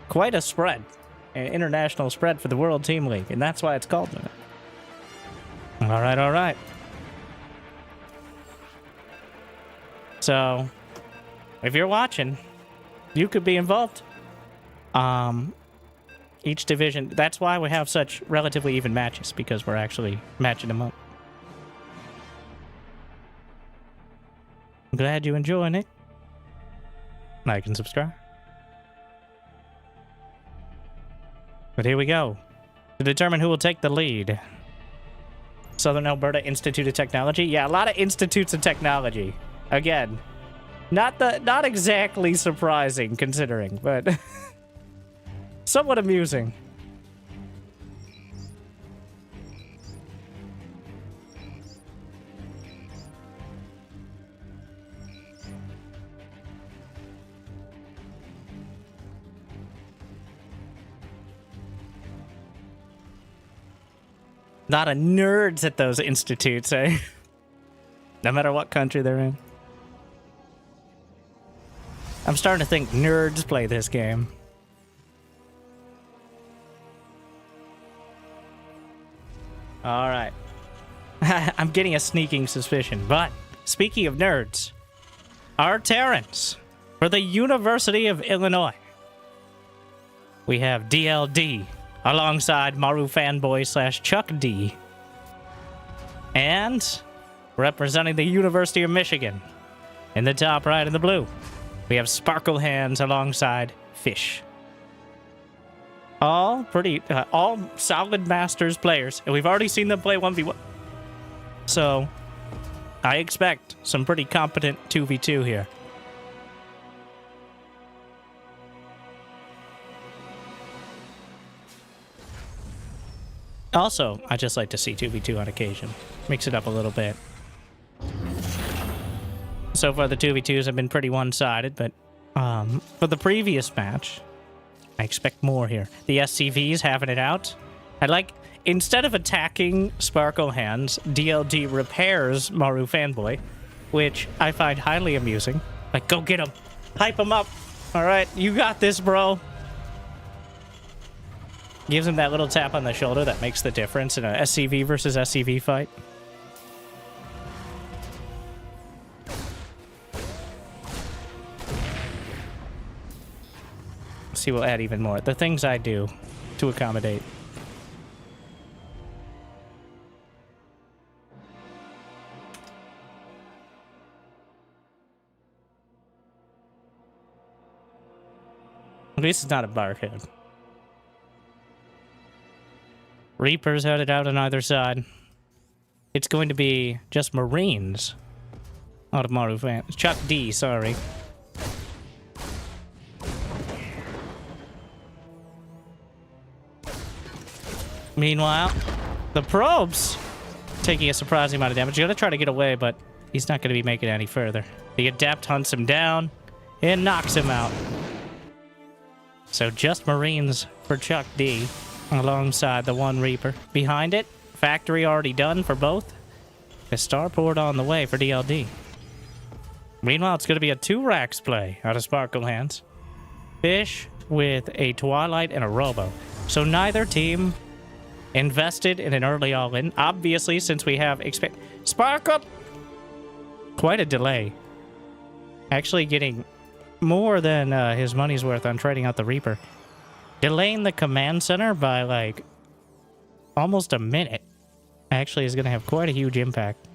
Quite a spread. An international spread for the World Team League, and that's why it's called that. All right, all right. So, if you're watching, you could be involved. Each division, that's why we have such relatively even matches, because we're actually matching them up. I'm glad you enjoying it. Like and subscribe. But here we go. To determine who will take the lead. Southern Alberta Institute of Technology. Yeah, a lot of institutes of technology. Again, not exactly surprising considering, but somewhat amusing. Not a nerds at those institutes, eh? No matter what country they're in. I'm starting to think nerds play this game. Alright. I'm getting a sneaking suspicion, but speaking of nerds, our Terrans for the University of Illinois. We have DLD alongside Maru Fanboy / Chuck D. And representing the University of Michigan in the top right in the blue, we have Sparkle Hands alongside Fish. All solid Masters players, and we've already seen them play 1v1. So, I expect some pretty competent 2v2 here. Also, I just like to see 2v2 on occasion. Mix it up a little bit. So far, the 2v2s have been pretty one-sided, but for the previous match, I expect more here. The SCVs having it out. I like, instead of attacking Sparkle Hands, DLD repairs Maru Fanboy, which I find highly amusing. Like, go get him. Hype him up. All right, you got this, bro. Gives him that little tap on the shoulder that makes the difference in a SCV versus SCV fight. Let's see, we'll add even more. The things I do to accommodate. At least it's not a barcode. Reapers headed out on either side. It's going to be just Marines. Out of Maru Fan. Chuck D, sorry. Meanwhile, the probes taking a surprising amount of damage. You're gonna try to get away, but he's not gonna be making it any further. The Adept hunts him down and knocks him out. So just Marines for Chuck D. Alongside the one Reaper. Behind it, factory already done for both. A starport on the way for DLD. Meanwhile, it's going to be a 2-Rax play out of Sparkle Hands. Fish with a Twilight and a Robo. So neither team invested in an early all-in. Obviously, since we have Sparkle! Quite a delay. Actually getting more than his money's worth on trading out the Reaper. Delaying the command center by, like, almost a minute actually is going to have quite a huge impact.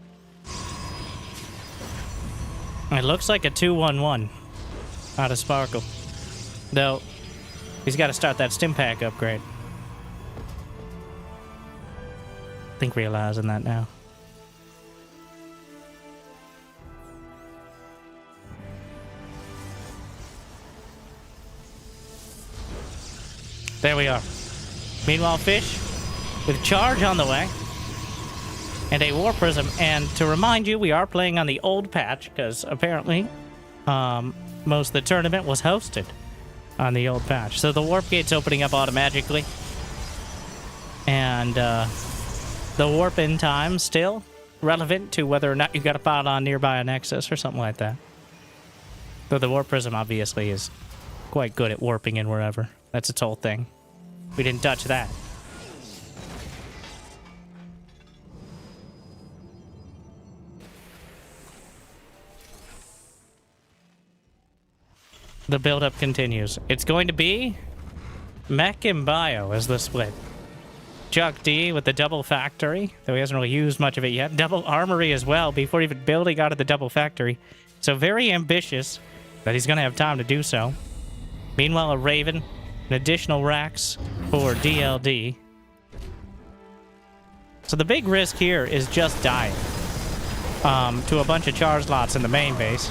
It looks like a 2-1-1 out of Sparkle. Though, he's got to start that stim pack upgrade. I think realizing that now. There we are. Meanwhile, Fish with charge on the way. And a War Prism. And to remind you, we are playing on the old patch, because apparently most of the tournament was hosted on the old patch. So the Warp Gate's opening up automatically. And the warp in time still relevant to whether or not you got a pylon nearby a nexus or something like that. Though the Warp Prism obviously is quite good at warping in wherever. That's its whole thing. We didn't touch that. The build-up continues. It's going to be Mech and Bio as the split. Chuck D with the double factory, though he hasn't really used much of it yet. Double armory as well before even building out of the double factory. So very ambitious that he's going to have time to do so. Meanwhile, a Raven, an additional racks for DLD. So the big risk here is just dying to a bunch of charge lots in the main base.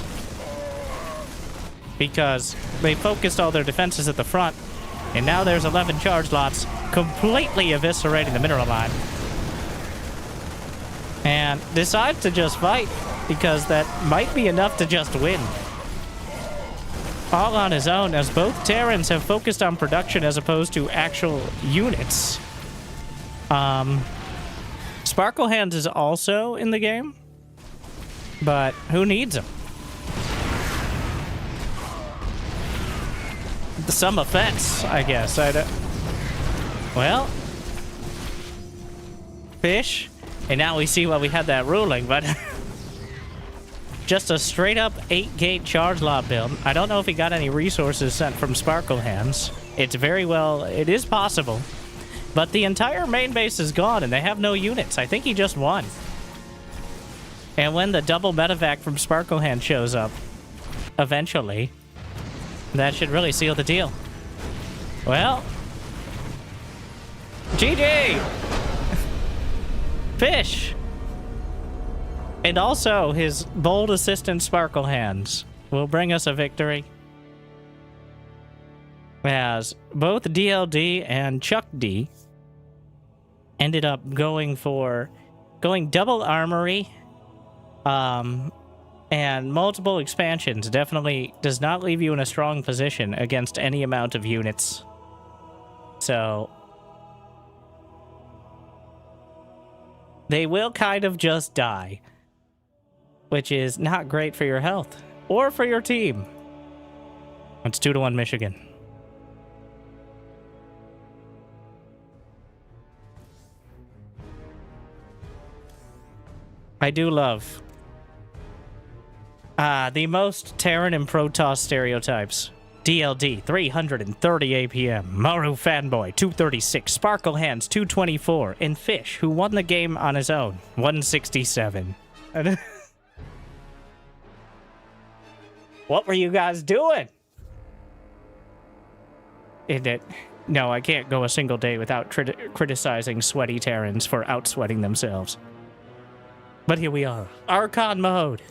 Because they focused all their defenses at the front, and now there's 11 charge lots completely eviscerating the mineral line. And decides to just fight, because that might be enough to just win. All on his own, as both Terrans have focused on production as opposed to actual units. Sparkle Hands is also in the game, but who needs him? Some offense, I guess. Well, Fish, and now we see why we had that ruling, but just a straight up 8-gate charge lot build. I don't know if he got any resources sent from Sparkle Hands. It's very well, it is possible, but the entire main base is gone and they have no units. I think he just won. And when the double medevac from Sparkle Hand shows up, eventually, that should really seal the deal. Well, GG! Fish! And also, his bold assistant Sparkle Hands will bring us a victory. As both DLD and Chuck D ended up going double armory, and multiple expansions. Definitely does not leave you in a strong position against any amount of units. So they will kind of just die, which is not great for your health or for your team. It's 2-1 Michigan. I do love the most Terran and Protoss stereotypes. DLD, 330 APM. Maru Fanboy, 236. Sparkle Hands, 224. And Fish, who won the game on his own, 167. What were you guys doing? No, I can't go a single day without criticizing sweaty Terrans for outsweating themselves. But here we are. Archon mode.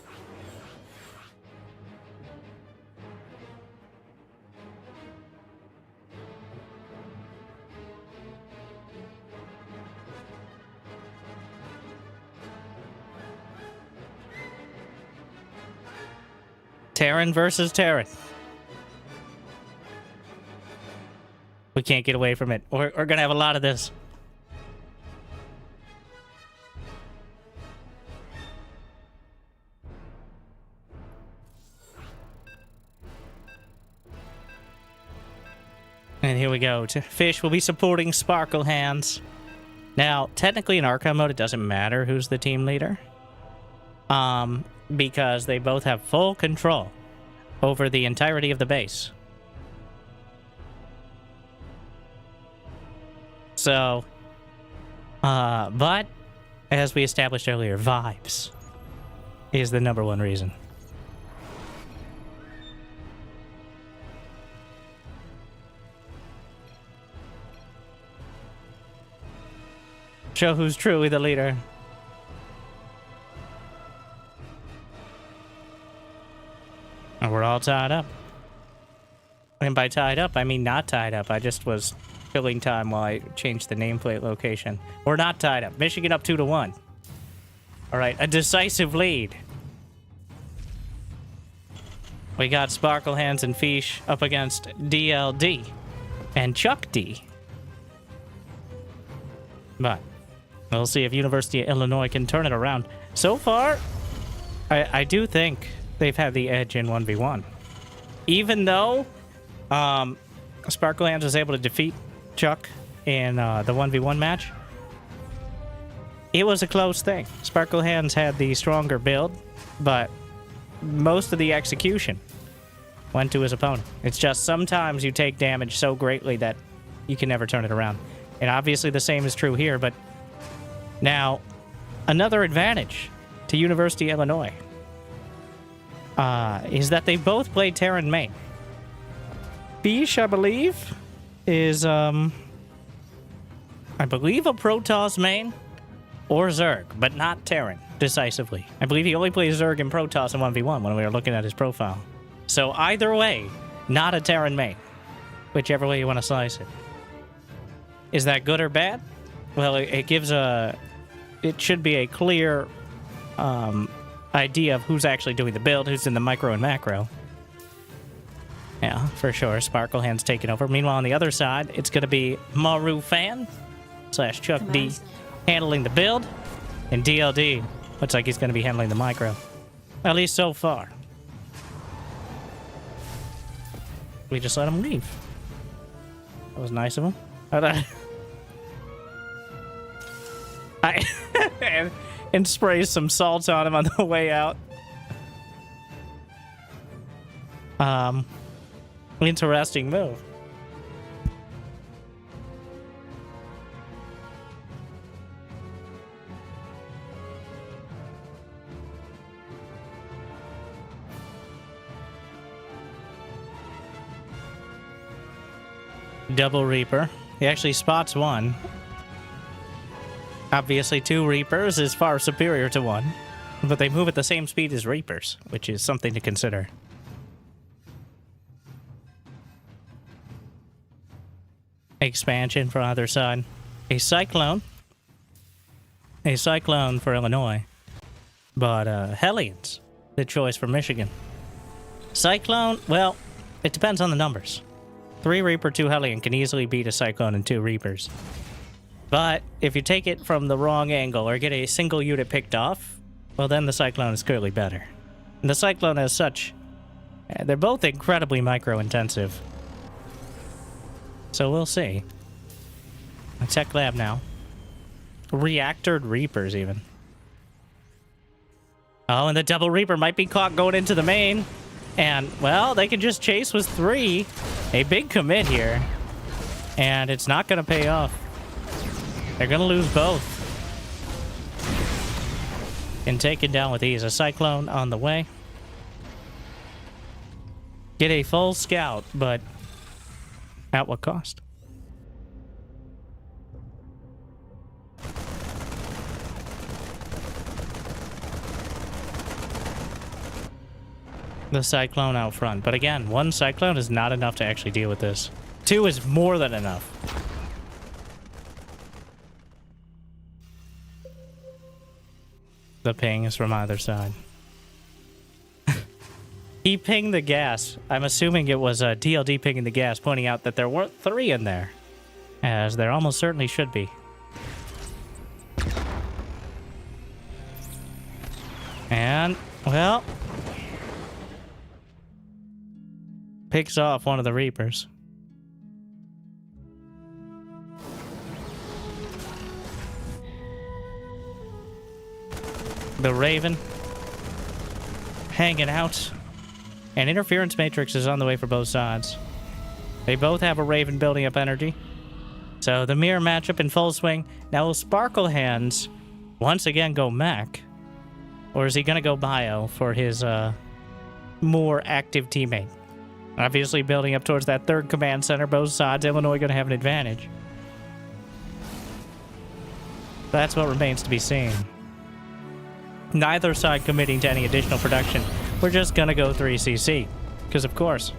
Terran versus Terran. We can't get away from it. We're gonna have a lot of this. And here we go. Fish will be supporting Sparkle Hands. Now, technically in Archon mode, it doesn't matter who's the team leader. Because they both have full control over the entirety of the base. So, but, as we established earlier, vibes is the #1 reason. Show who's truly the leader. And we're all tied up. And by tied up, I mean not tied up. I just was filling time while I change the nameplate location. We're not tied up. Michigan up 2-1. All right, a decisive lead. We got Sparkle Hands and Fish up against DLD and Chuck D. But we'll see if University of Illinois can turn it around. So far, I do think they've had the edge in 1v1. Even though Sparkle Hands was able to defeat Chuck in the 1v1 match, it was a close thing. Sparkle Hands had the stronger build, but most of the execution went to his opponent. It's just sometimes you take damage so greatly that you can never turn it around. And obviously the same is true here, but now another advantage to University of Illinois is that they both play Terran main. Bish, I believe, is I believe a Protoss main or Zerg, but not Terran decisively. I believe he only plays Zerg and Protoss in 1v1 when we were looking at his profile. So either way, not a Terran main, whichever way you want to slice it. Is that good or bad? Well, it gives a... It should be a clear idea of who's actually doing the build, who's in the micro and macro. Yeah, for sure. Sparkle Hand's taking over. Meanwhile, on the other side, it's going to be Maru Fan / Chuck D handling the build, and DLD looks like he's going to be handling the micro. At least so far. We just let him leave. That was nice of him. And spray some salt on him on the way out. Interesting move. Double Reaper. He actually spots one. Obviously, 2 Reapers is far superior to 1, but they move at the same speed as Reapers, which is something to consider. Expansion for either side. A Cyclone. A Cyclone for Illinois. But Hellions, the choice for Michigan. Cyclone, well, it depends on the numbers. 3 Reaper, 2 Hellion can easily beat a Cyclone and 2 Reapers. But if you take it from the wrong angle or get a single unit picked off, well, then the Cyclone is clearly better. And the Cyclone as such, they're both incredibly micro-intensive. So we'll see. A Tech Lab now. Reactored Reapers, even. Oh, and the Double Reaper might be caught going into the main. And, well, they can just chase with 3. A big commit here. And it's not going to pay off. They're going to lose both. And taken down with ease. A Cyclone on the way. Get a full scout, but at what cost? The Cyclone out front. But again, 1 Cyclone is not enough to actually deal with this. 2 is more than enough. The ping is from either side. He pinged the gas. I'm assuming it was DLD pinging the gas, pointing out that there weren't 3 in there. As there almost certainly should be. And, well... picks off one of the Reapers. The Raven hanging out. And Interference Matrix is on the way for both sides. They both have a Raven building up energy. So the mirror matchup in full swing. Now will Sparkle Hands once again go mech? Or is he going to go bio for his more active teammate? Obviously building up towards that 3rd command center. Both sides. Illinois going to have an advantage. That's what remains to be seen. Neither side committing to any additional production. We're just gonna go 3cc. Because of course.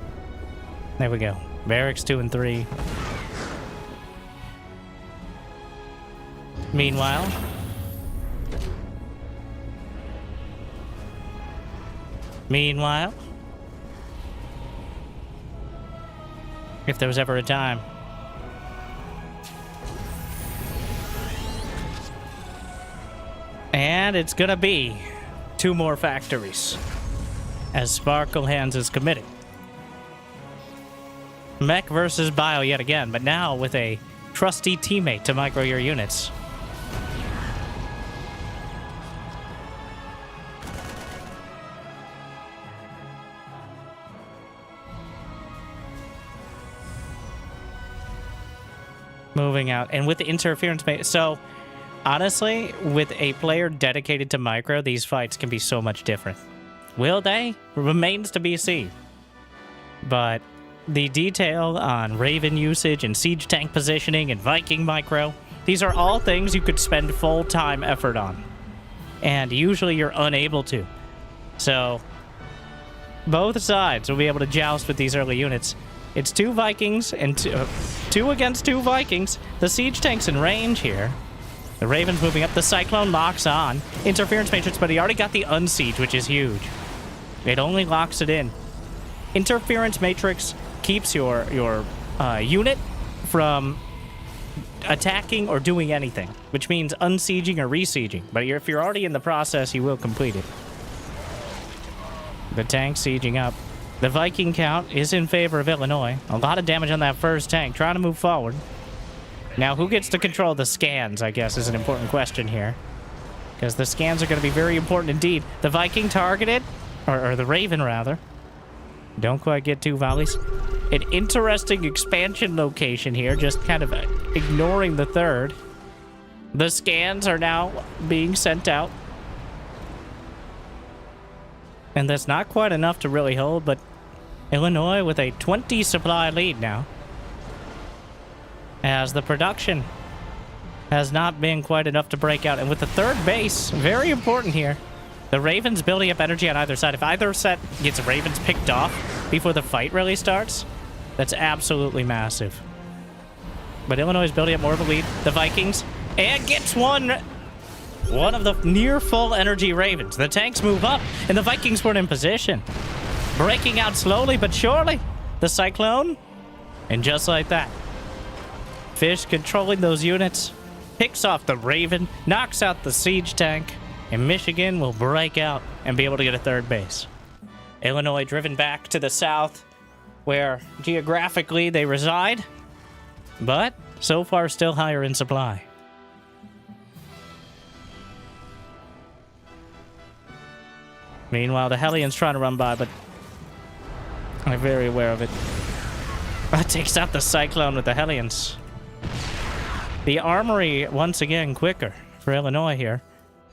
There we go. Barracks 2 and 3. Meanwhile, if there was ever a time. And it's gonna be 2 more factories, as Sparkle Hands is committed. Mech versus Bio yet again, but now with a trusty teammate to micro your units. Moving out, and with the interference, so honestly, with a player dedicated to micro, these fights can be so much different. Will they? Remains to be seen. But the detail on Raven usage and siege tank positioning and Viking micro, these are all things you could spend full-time effort on. And usually you're unable to. So, both sides will be able to joust with these early units. It's 2 Vikings and 2 against 2 Vikings. The siege tank's in range here. The Raven's moving up. The Cyclone locks on. Interference Matrix, but he already got the unsiege, which is huge. It only locks it in. Interference Matrix keeps your unit from attacking or doing anything, which means unsieging or resieging. But if you're already in the process, you will complete it. The tank sieging up. The Viking count is in favor of Illinois. A lot of damage on that first tank, trying to move forward. Now, who gets to control the scans, I guess, is an important question here. Because the scans are going to be very important indeed. The Viking targeted, or the Raven, rather. Don't quite get 2 volleys. An interesting expansion location here, just kind of ignoring the third. The scans are now being sent out. And that's not quite enough to really hold, but Illinois with a 20 supply lead now. As the production has not been quite enough to break out. And with the third base, very important here, the Ravens building up energy on either side. If either set gets Ravens picked off before the fight really starts, that's absolutely massive. But Illinois is building up more of a lead. The Vikings, and gets one of the near full energy Ravens. The tanks move up, and the Vikings weren't in position. Breaking out slowly but surely. The Cyclone, and just like that, Fish controlling those units, picks off the Raven, knocks out the siege tank, and Michigan will break out and be able to get a third base. Illinois driven back to the south, where geographically they reside, but so far still higher in supply. Meanwhile, the Hellions trying to run by, but I'm very aware of it. That takes out the Cyclone with the Hellions. The Armory, once again, quicker for Illinois here.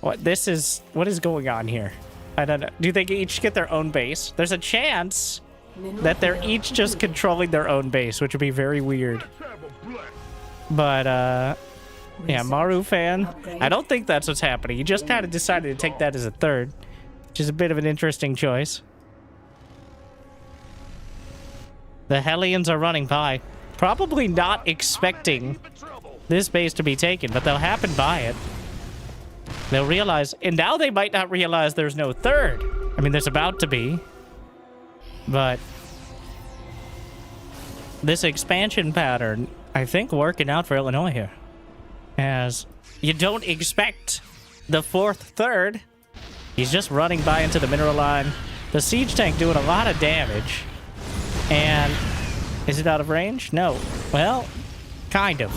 What is going on here? I don't know. Do they each get their own base? There's a chance that they're each just controlling their own base, which would be very weird. But, yeah, Maru fan, I don't think that's what's happening. He just kind of decided to take that as a third, which is a bit of an interesting choice. The Hellions are running by, probably not expecting this base to be taken, but they'll happen by it. They'll realize, and now they might not realize there's no third. I mean, there's about to be, but this expansion pattern, I think, working out for Illinois here, as you don't expect the fourth third. He's just running by into the mineral line. The siege tank doing a lot of damage. And is it out of range? No. Well, kind of.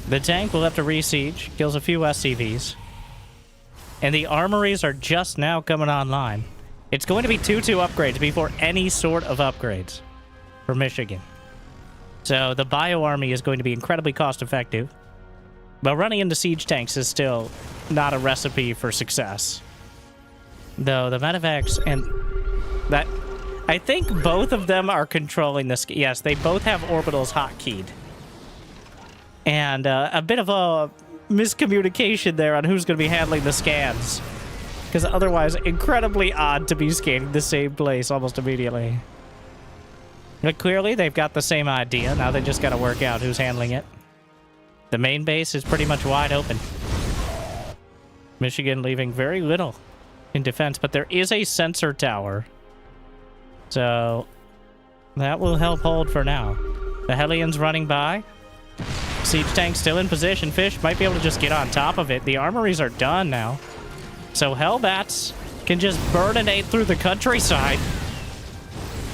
The tank will have to re-siege, kills a few SCVs. And the armories are just now coming online. It's going to be 2-2 upgrades before any sort of upgrades for Michigan. So the bio army is going to be incredibly cost-effective. But running into siege tanks is still not a recipe for success. Though the medevacs and that, I think both of them are controlling this. Yes, they both have orbitals hotkeyed. And a bit of a miscommunication there on who's going to be handling the scans. Because otherwise, incredibly odd to be scanning the same place almost immediately. But clearly, they've got the same idea. Now they just got to work out who's handling it. The main base is pretty much wide open. Michigan leaving very little in defense, but there is a sensor tower. So that will help hold for now. The Hellions running by. Siege tank still in position. Fish might be able to just get on top of it. The armories are done now. So Hellbats can just burninate through the countryside.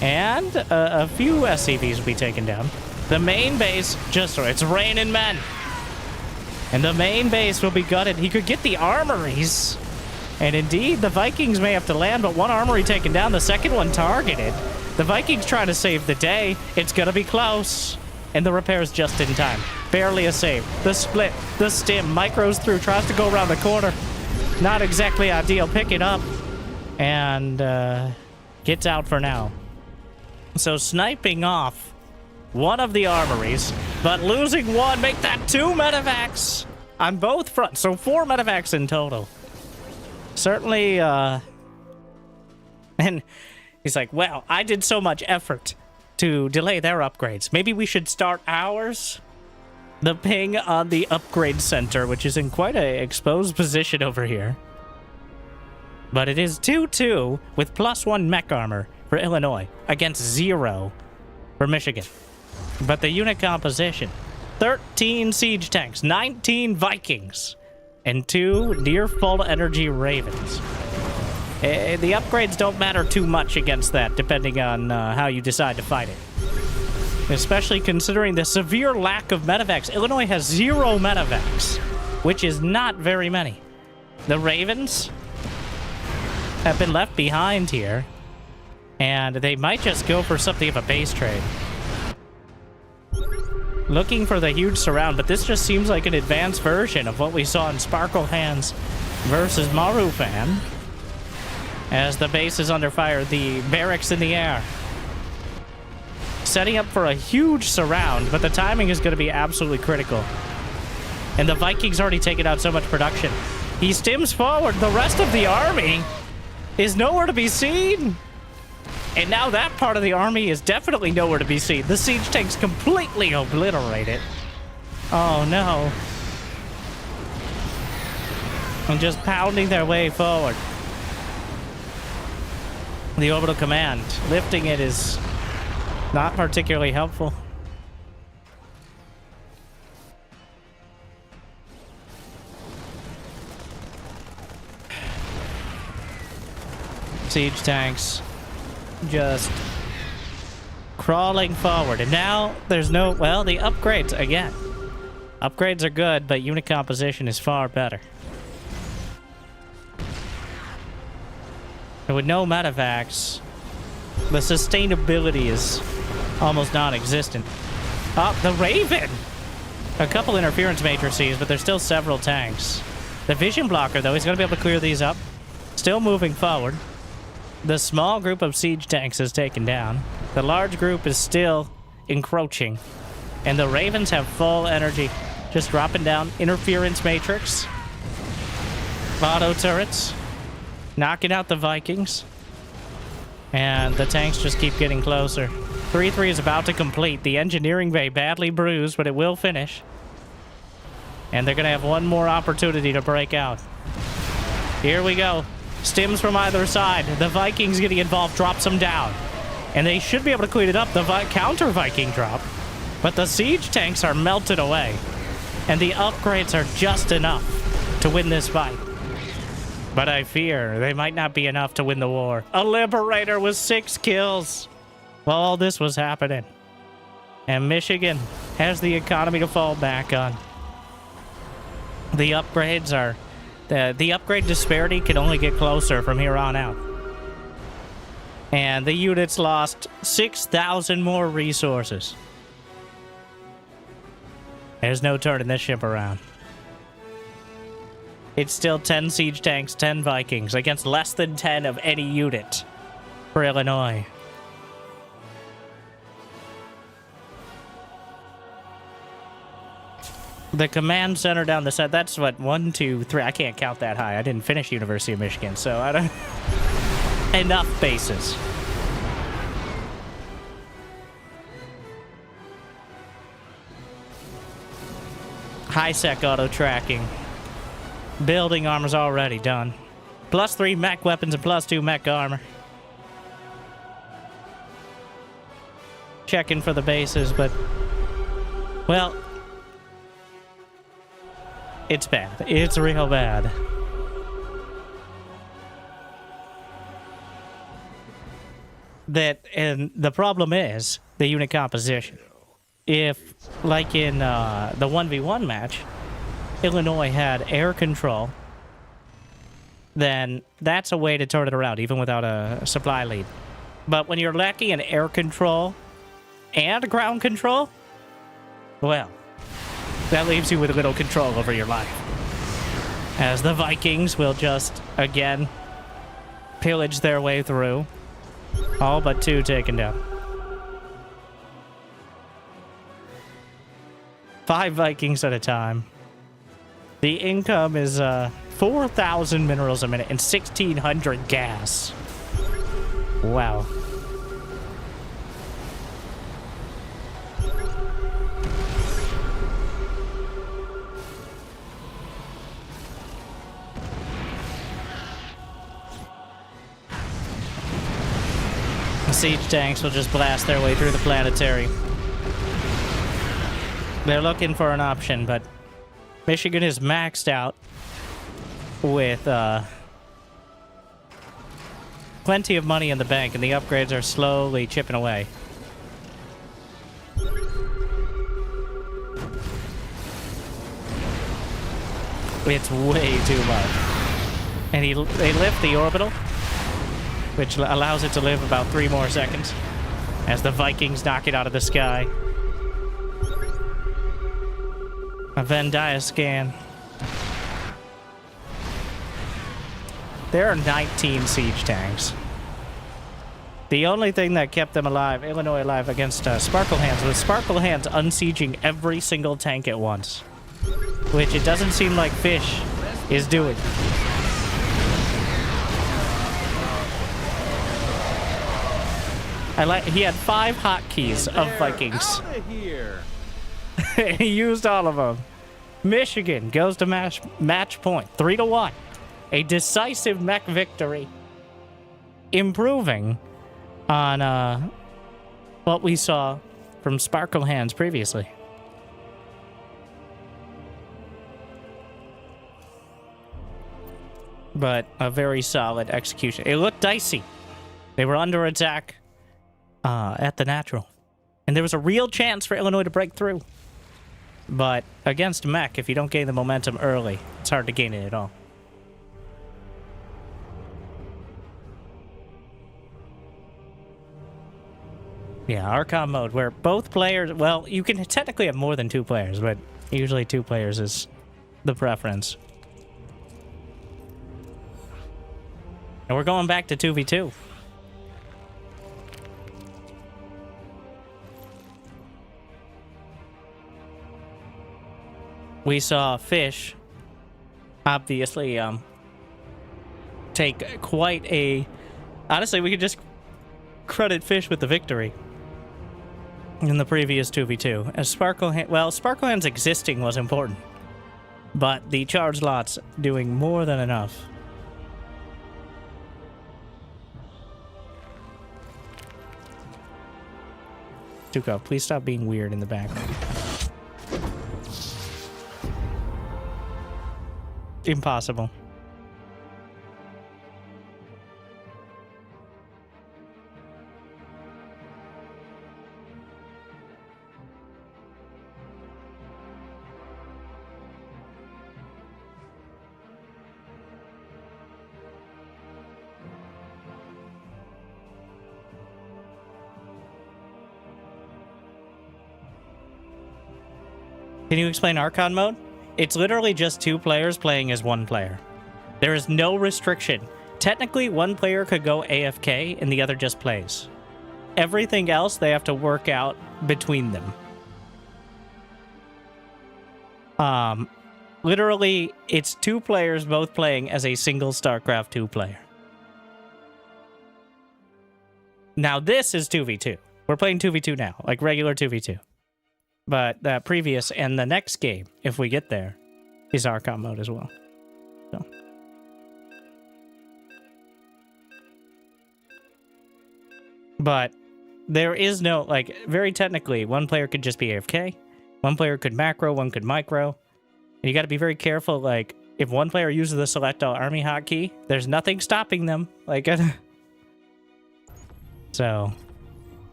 And a few SCVs will be taken down. The main base just... It's raining men. And the main base will be gutted. He could get the armories. And indeed, the Vikings may have to land, but one armory taken down, the second one targeted. The Vikings trying to save the day. It's going to be close. And the repairs just in time. Barely a save. The split, the stim, micros through, tries to go around the corner. Not exactly ideal. Pick it up. And gets out for now. So sniping off one of the armories, but losing one, make that 2 medevacs on both fronts. So 4 medevacs in total. Certainly, and he's like, well, I did so much effort to delay their upgrades. Maybe we should start ours? The ping on the upgrade center, which is in quite a exposed position over here. But it is 2-2 with +1 mech armor for Illinois against 0 for Michigan. But the unit composition, 13 siege tanks, 19 Vikings, and 2 near full energy Ravens. The upgrades don't matter too much against that, depending on how you decide to fight it. Especially considering the severe lack of medevacs. Illinois has 0 medevacs, which is not very many. The Ravens have been left behind here, and they might just go for something of a base trade. Looking for the huge surround, but this just seems like an advanced version of what we saw in Sparkle Hands versus Marufan. As the base is under fire, the barracks in the air. Setting up for a huge surround, but the timing is going to be absolutely critical. And the Vikings already taken out so much production. He stims forward. The rest of the army is nowhere to be seen. And now that part of the army is definitely nowhere to be seen. The siege tanks completely obliterate it. Oh, no. And just pounding their way forward. The orbital command. Lifting it is not particularly helpful. Siege tanks just crawling forward. And now there's no... Well, the upgrades, again. Upgrades are good, but unit composition is far better. And with no medevacs, the sustainability is almost non-existent. Oh, the Raven! A couple interference matrices, but there's still several tanks. The vision blocker, though, he's going to be able to clear these up. Still moving forward. The small group of siege tanks is taken down. The large group is still encroaching. And the Ravens have full energy. Just dropping down interference matrix. Auto turrets. Knocking out the Vikings. And the tanks just keep getting closer. 3-3 is about to complete. The engineering bay badly bruised, but it will finish. And they're going to have one more opportunity to break out. Here we go. Stims from either side. The Vikings getting involved drops them down. And they should be able to clean it up. The counter-Viking drop. But the siege tanks are melted away. And the upgrades are just enough to win this fight. But I fear they might not be enough to win the war. A Liberator with 6 kills while all this was happening. And Michigan has the economy to fall back on. The upgrades are... The upgrade disparity can only get closer from here on out. And the units lost 6,000 more resources. There's no turning this ship around. It's still 10 siege tanks, 10 Vikings, against less than 10 of any unit for Illinois. The command center down the side, that's what, 1, 2, 3, I can't count that high. I didn't finish University of Michigan, so I don't... Enough bases. High-sec auto-tracking. Building armor's already done. +3 mech weapons and +2 mech armor. Checking for the bases, but... well... it's bad. It's real bad. And the problem is the unit composition. If, like in the 1v1 match, Illinois had air control, then that's a way to turn it around, even without a supply lead. But when you're lacking in air control and ground control, well, that leaves you with little control over your life. As the Vikings will just, again, pillage their way through. All but 2 taken down. 5 Vikings at a time. The income is 4,000 minerals a minute and 1,600 gas. Wow. The siege tanks will just blast their way through the planetary. They're looking for an option, but Michigan is maxed out with plenty of money in the bank, and the upgrades are slowly chipping away. It's way too much. And they lift the orbital, which allows it to live about 3 more seconds as the Vikings knock it out of the sky. A Venn diascan. There are 19 siege tanks. The only thing that kept them alive, Illinois alive against Sparkle Hands, was Sparkle Hands unsieging every single tank at once, which it doesn't seem like Fish is doing. He had 5 hotkeys of Vikings. He used all of them. Michigan goes to match point, 3-1. A decisive mech victory. Improving on what we saw from Sparkle Hands previously. But a very solid execution. It looked dicey. They were under attack at the natural. And there was a real chance for Illinois to break through. But against mech, if you don't gain the momentum early, it's hard to gain it at all. Yeah, Archon mode, where both players... well, you can technically have more than 2 players, but usually 2 players is the preference. And we're going back to 2v2. We saw Fish, obviously, take quite a... honestly, we could just credit Fish with the victory in the previous 2v2. As Sparkle Hand's existing was important, but the charge lots doing more than enough. Tuco, please stop being weird in the background. Impossible. Can you explain Archon mode? It's literally just 2 players playing as 1 player. There is no restriction. Technically, 1 player could go AFK and the other just plays. Everything else, they have to work out between them. Literally, it's 2 players both playing as a single StarCraft 2 player. Now, this is 2v2. We're playing 2v2 now, like regular 2v2. But the previous and the next game, if we get there, is Archon mode as well. So. But there is no, like, very technically, one player could just be AFK, one player could macro, one could micro. And you got to be very careful, like, if one player uses the select all army hotkey, there's nothing stopping them. Like, so,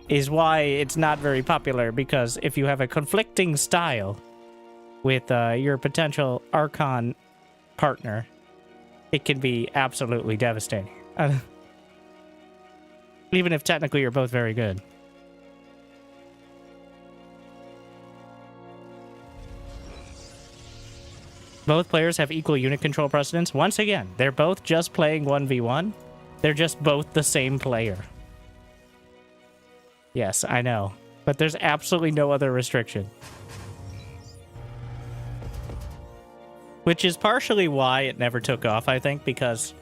is why it's not very popular, because if you have a conflicting style with your potential Archon partner, it can be absolutely devastating. Even if technically you're both very good. Both players have equal unit control precedence. Once again, they're both just playing 1v1. They're just both the same player. Yes, I know. But there's absolutely no other restriction. Which is partially why it never took off, I think, because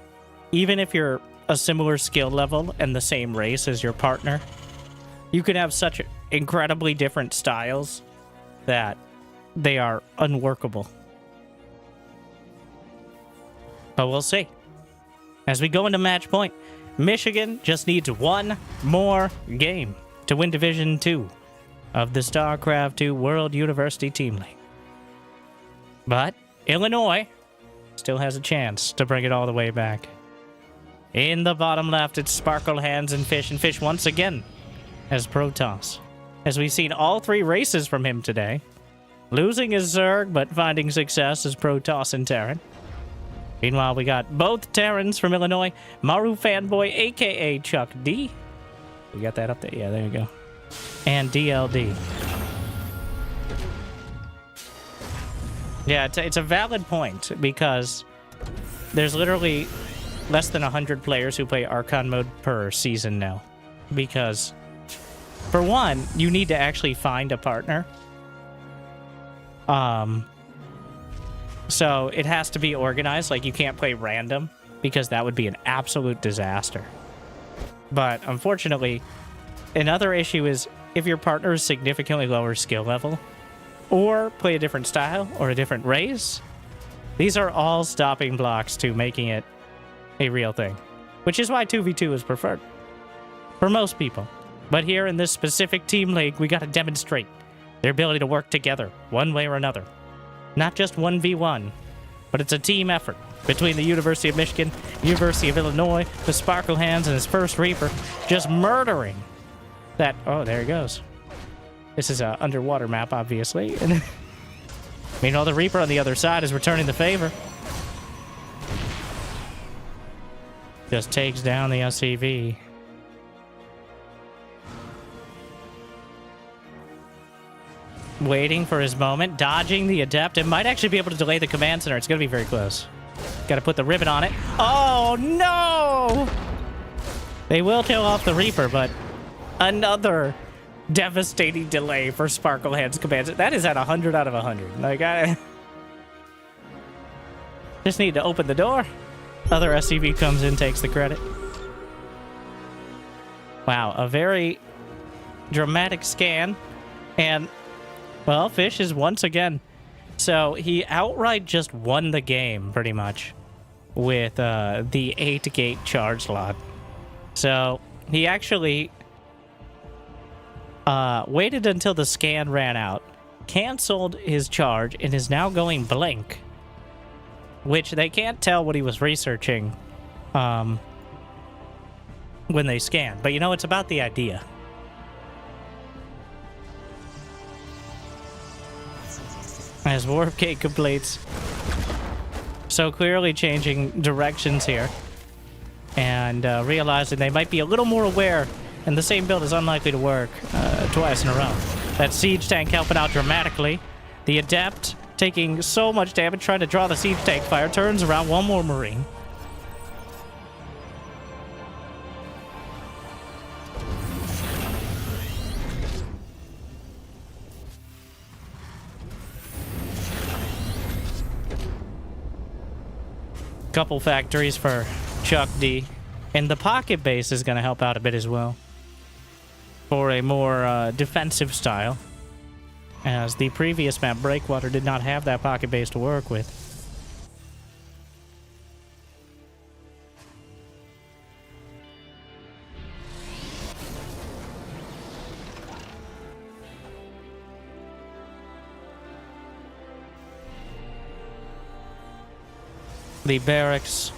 even if you're a similar skill level and the same race as your partner, you can have such incredibly different styles that they are unworkable. But we'll see. As we go into match point, Michigan just needs one more game to win Division 2 of the StarCraft 2 World University Team League. But Illinois still has a chance to bring it all the way back. In the bottom left, it's Sparkle Hands and Fish once again as Protoss. As we've seen all three races from him today. Losing is Zerg, but finding success as Protoss and Terran. Meanwhile, we got both Terrans from Illinois. Maru Fanboy, a.k.a. Chuck D. We got that up there? Yeah, there you go. And DLD. Yeah, it's a valid point, because there's literally less than 100 players who play Archon mode per season now. Because, for one, you need to actually find a partner. So it has to be organized. Like, you can't play random, because that would be an absolute disaster. But unfortunately, another issue is if your partner is significantly lower skill level, or play a different style or a different race, these are all stopping blocks to making it a real thing. Which is why 2v2 is preferred for most people. But here in this specific team league, we got to demonstrate their ability to work together one way or another. Not just 1v1, but it's a team effort between the University of Michigan, University of Illinois, the Sparkle Hands, and his first Reaper, just murdering that. Oh, there he goes. This is an underwater map, obviously. Meanwhile, the Reaper on the other side is returning the favor. Just takes down the SCV. Waiting for his moment, dodging the Adept. It might actually be able to delay the command center. It's going to be very close. Got to put the ribbon on it. Oh, no! They will kill off the Reaper, but another devastating delay for Sparkle Hands command center. That is at 100 out of 100. Like, I just need to open the door. Other SCV comes in, takes the credit. Wow, a very dramatic scan. And, well, Fish is once again. So he outright just won the game, pretty much, with the 8-gate charge lot. So he actually waited until the scan ran out, canceled his charge, and is now going blank. Which they can't tell what he was researching when they scan. But, you know, it's about the idea. As Warp Gate completes. So clearly changing directions here. And realizing they might be a little more aware. And the same build is unlikely to work twice in a row. That Siege Tank helping out dramatically. The Adept taking so much damage, trying to draw the Siege Tank fire. Turns around, one more Marine. Couple factories for Chuck D. And the pocket base is going to help out a bit as well. For a more defensive style. as the previous map, Breakwater, did not have that pocket base to work with. The barracks.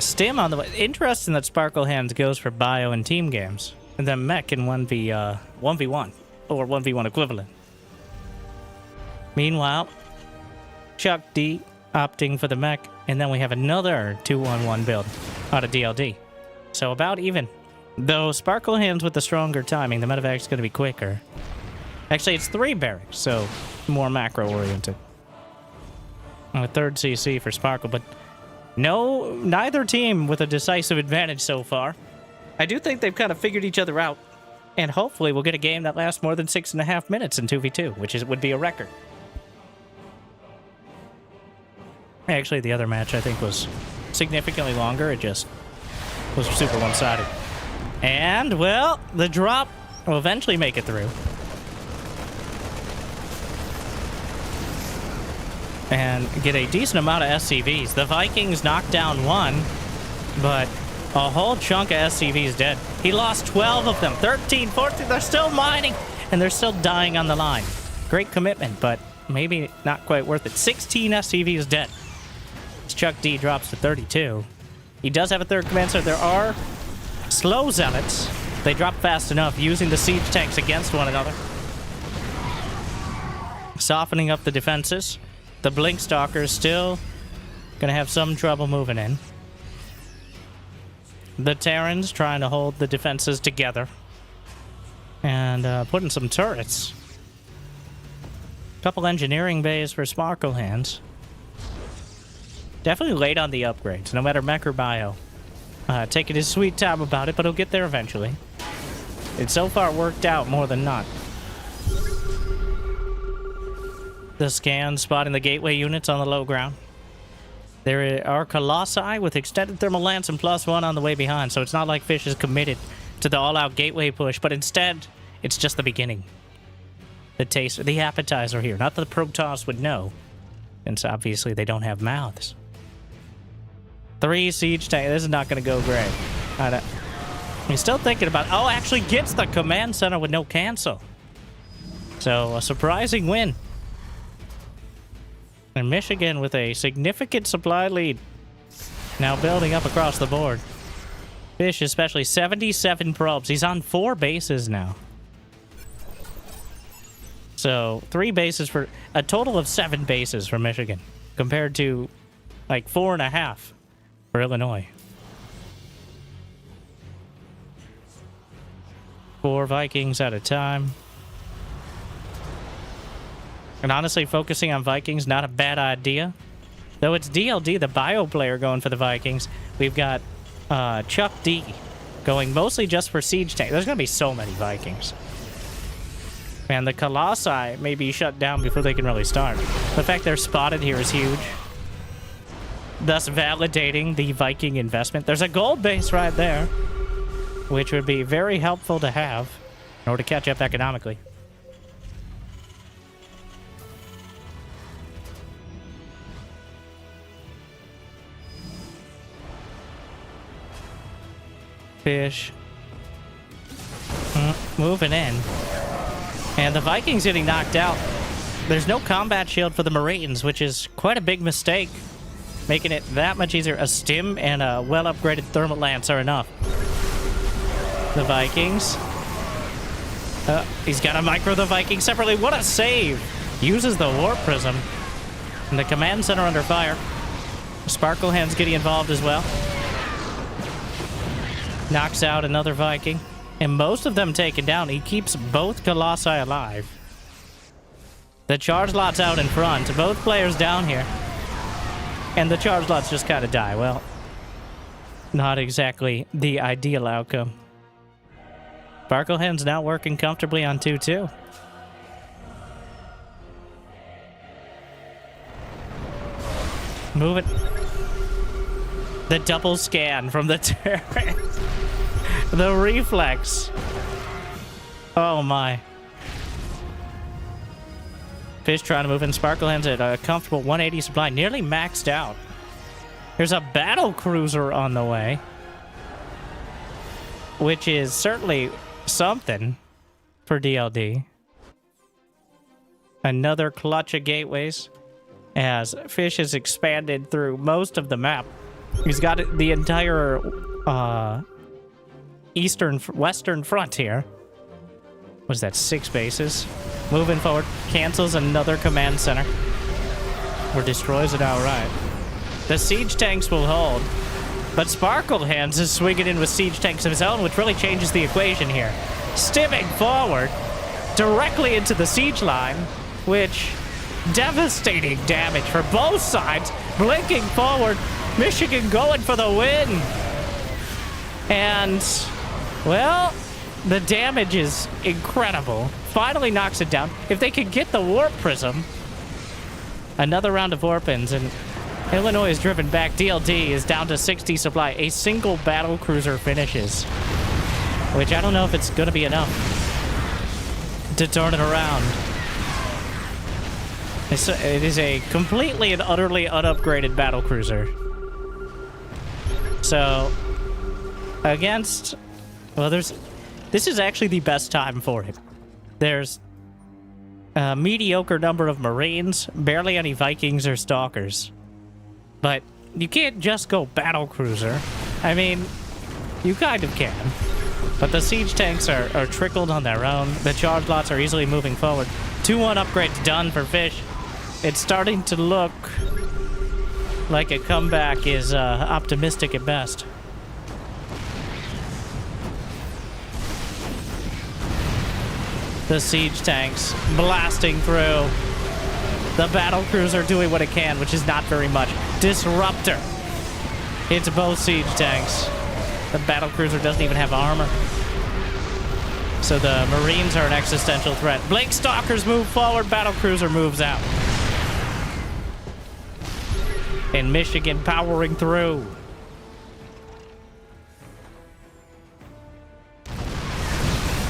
Stim on the way. Interesting that Sparkle Hands goes for bio and team games. And then mech in 1v1. Or 1v1 equivalent. Meanwhile, Chuck D opting for the mech. And then we have another 2-on-1 build out of DLD. So about even. Though Sparkle Hands with the stronger timing, the medevac is going to be quicker. Actually, it's 3 barracks, so more macro-oriented. And a third CC for Sparkle, but neither team with a decisive advantage so far. I do think they've kind of figured each other out, and hopefully we'll get a game that lasts more than 6.5 minutes in 2v2, which would be a record. Actually, the other match I think was significantly longer. It just was super one-sided. And, well, the drop will eventually make it through. And get a decent amount of SCVs. The Vikings knocked down 1, but a whole chunk of SCVs dead. He lost 12 of them. 13, 14, they're still mining, and they're still dying on the line. Great commitment, but maybe not quite worth it. 16 SCVs dead. As Chuck D drops to 32. He does have a third command center. There are slow zealots. They drop fast enough, using the siege tanks against one another. Softening up the defenses. The Blink Stalker is still gonna have some trouble moving in. The Terrans trying to hold the defenses together. And putting some turrets. Couple engineering bays for Sparkle Hands. Definitely late on the upgrades, no matter mech or bio. Taking his sweet time about it, but he'll get there eventually. It's so far worked out more than not. The scan spotting the gateway units on the low ground. There are Colossi with extended thermal lance and +1 on the way behind, so it's not like Fish is committed to the all-out gateway push, but instead, it's just the beginning. The taste, the appetizer here. Not that the Protoss would know, since obviously they don't have mouths. 3 siege tanks. This is not going to go great. He's still thinking about... Oh, actually gets the command center with no cancel. So, a surprising win. And Michigan with a significant supply lead. Now building up across the board. Fish especially 77 probes. He's on 4 bases now. So 3 bases for a total of 7 bases for Michigan. Compared to like 4.5 for Illinois. 4 Vikings at a time. And honestly, focusing on Vikings, not a bad idea. Though it's DLD, the bio player, going for the Vikings. We've got Chuck D going mostly just for siege tank. There's going to be so many Vikings. And the Colossi may be shut down before they can really start. The fact they're spotted here is huge. Thus validating the Viking investment. There's a gold base right there, which would be very helpful to have in order to catch up economically. Fish. Moving in. And the Vikings getting knocked out. There's no combat shield for the Marines, which is quite a big mistake. Making it that much easier. A stim and a well-upgraded thermal lance are enough. The Vikings. He's got to micro the Vikings separately. What a save. Uses the Warp Prism. And the command center under fire. Sparkle Hands getting involved as well. Knocks out another Viking. And most of them taken down. He keeps both Colossi alive. The charge lot's out in front. Both players down here. And the charge lots just kind of die. Well, not exactly the ideal outcome. Sparkle Hands now working comfortably on 2-2. Move it. The double scan from the turret. The reflex. Oh my. Fish trying to move in. Sparkle Hands at a comfortable 180 supply, nearly maxed out. There's a battle cruiser on the way, which is certainly something for DLD. Another clutch of gateways as Fish has expanded through most of the map. He's got the entire western front here. Was that 6 bases? Moving forward, cancels another command center. Or destroys it outright. The siege tanks will hold, but Sparkle Hands is swinging in with siege tanks of his own, which really changes the equation here. Stimming forward, directly into the siege line, which devastating damage for both sides. Blinking forward, Michigan going for the win. And, well, the damage is incredible. Finally knocks it down. If they can get the Warp Prism, another round of Warpins, and Illinois is driven back. DLD is down to 60 supply. A single battle cruiser finishes, which I don't know if it's going to be enough to turn it around. It is a completely and utterly unupgraded battle cruiser. So, against... Well, this is actually the best time for it. There's a mediocre number of Marines, barely any Vikings or Stalkers. But you can't just go battle cruiser. I mean, you kind of can. But the siege tanks are trickled on their own. The charge lots are easily moving forward. 2-1 upgrades done for Fish. It's starting to look like a comeback is optimistic at best. The siege tanks blasting through. The battle cruiser doing what it can, which is not very much. Disruptor. It's both siege tanks. The battle cruiser doesn't even have armor. So the Marines are an existential threat. Blake Stalkers move forward, battle cruiser moves out. And Michigan powering through.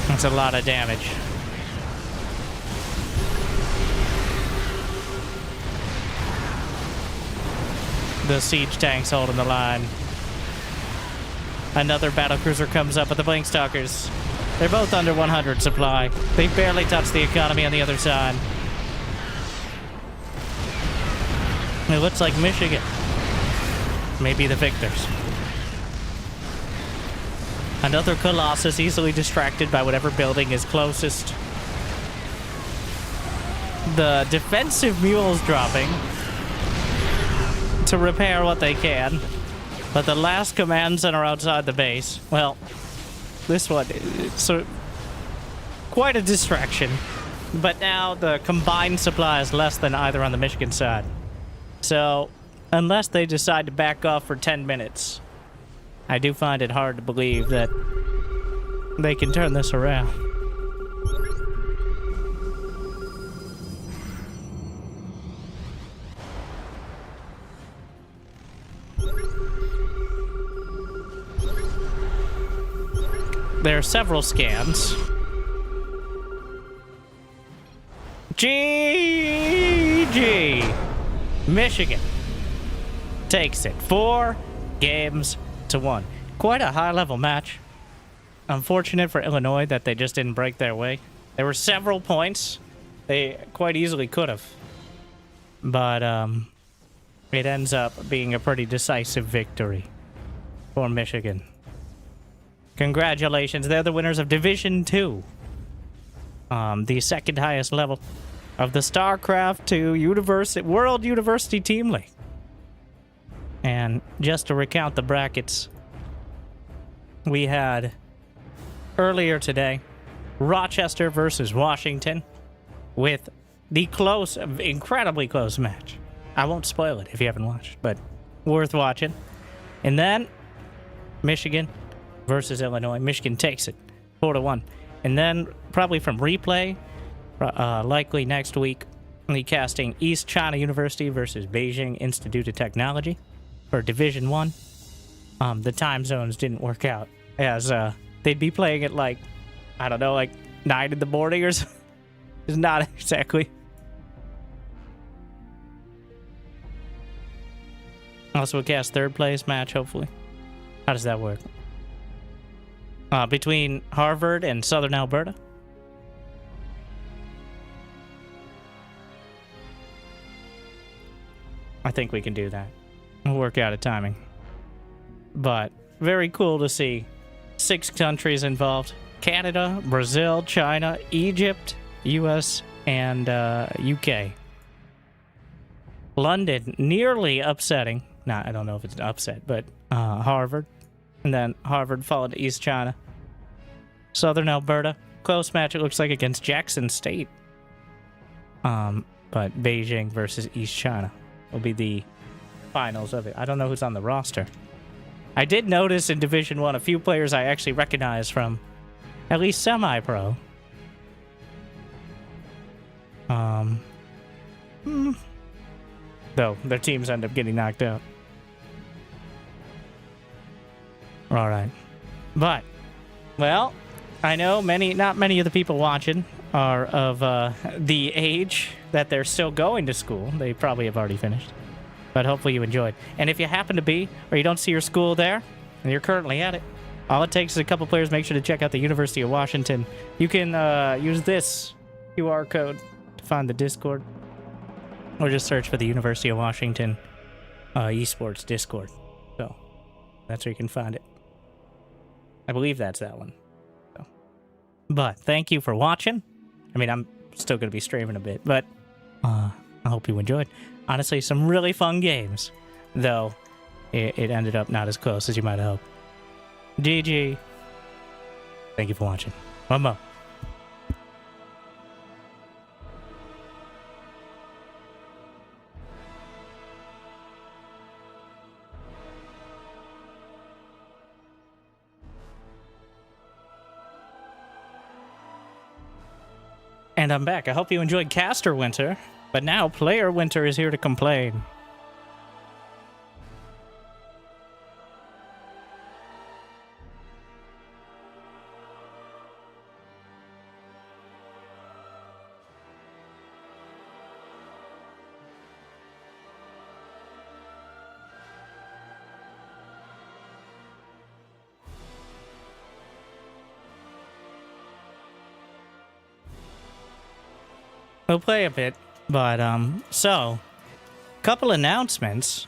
That's a lot of damage. The siege tanks holding the line. Another battlecruiser comes up with the Blink Stalkers. They're both under 100 supply. They barely touch the economy on the other side. It looks like Michigan may be the victors. Another Colossus easily distracted by whatever building is closest. The defensive mules dropping to repair what they can. But the last command center outside the base, well, this one, so quite a distraction. But now the combined supply is less than either on the Michigan side. So, unless they decide to back off for 10 minutes, I do find it hard to believe that they can turn this around. There are several scans. GG! Michigan takes it 4-1. Quite a high-level match. Unfortunate for Illinois that they just didn't break their way. There were several points they quite easily could have. But it ends up being a pretty decisive victory for Michigan. Congratulations, they're the winners of Division 2. The second highest level of the StarCraft to World University Team League. And just to recount the brackets, we had earlier today Rochester versus Washington with the incredibly close match. I won't spoil it if you haven't watched, but worth watching. And then Michigan versus Illinois. Michigan takes it 4-1. And then probably from replay, likely next week, the casting East China University versus Beijing Institute of Technology for Division 1. The time zones didn't work out as they'd be playing at like 9 in the morning or something. It's not exactly. Also a cast third place match, hopefully. How does that work? Between Harvard and Southern Alberta. I think we can do that. We'll work out a timing. But very cool to see 6 countries involved. Canada, Brazil, China, Egypt, US, and UK. London, nearly upsetting. I don't know if it's an upset, but Harvard. And then Harvard followed to East China. Southern Alberta. Close match, it looks like, against Jackson State. But Beijing versus East China will be the finals of it. I don't know who's on the roster. I did notice in Division 1 a few players I actually recognize from at least semi-pro. Though their teams end up getting knocked out. Alright. But, well, I know not many of the people watching are of the age that they're still going to school. They probably have already finished. But hopefully you enjoyed. And if you happen to be, or you don't see your school there, and you're currently at it, all it takes is a couple players. Make sure to check out the University of Washington. You can use this QR code to find the Discord. Or just search for the University of Washington esports Discord. So, that's where you can find it. I believe that's that one. So. But, thank you for watching. I mean, I'm still going to be streaming a bit, but I hope you enjoyed. Honestly, some really fun games. Though, it ended up not as close as you might have hoped. GG. Thank you for watching. One more. And I'm back. I hope you enjoyed Caster Winter, but now Player Winter is here to complain. We'll play a bit, but, so, couple announcements.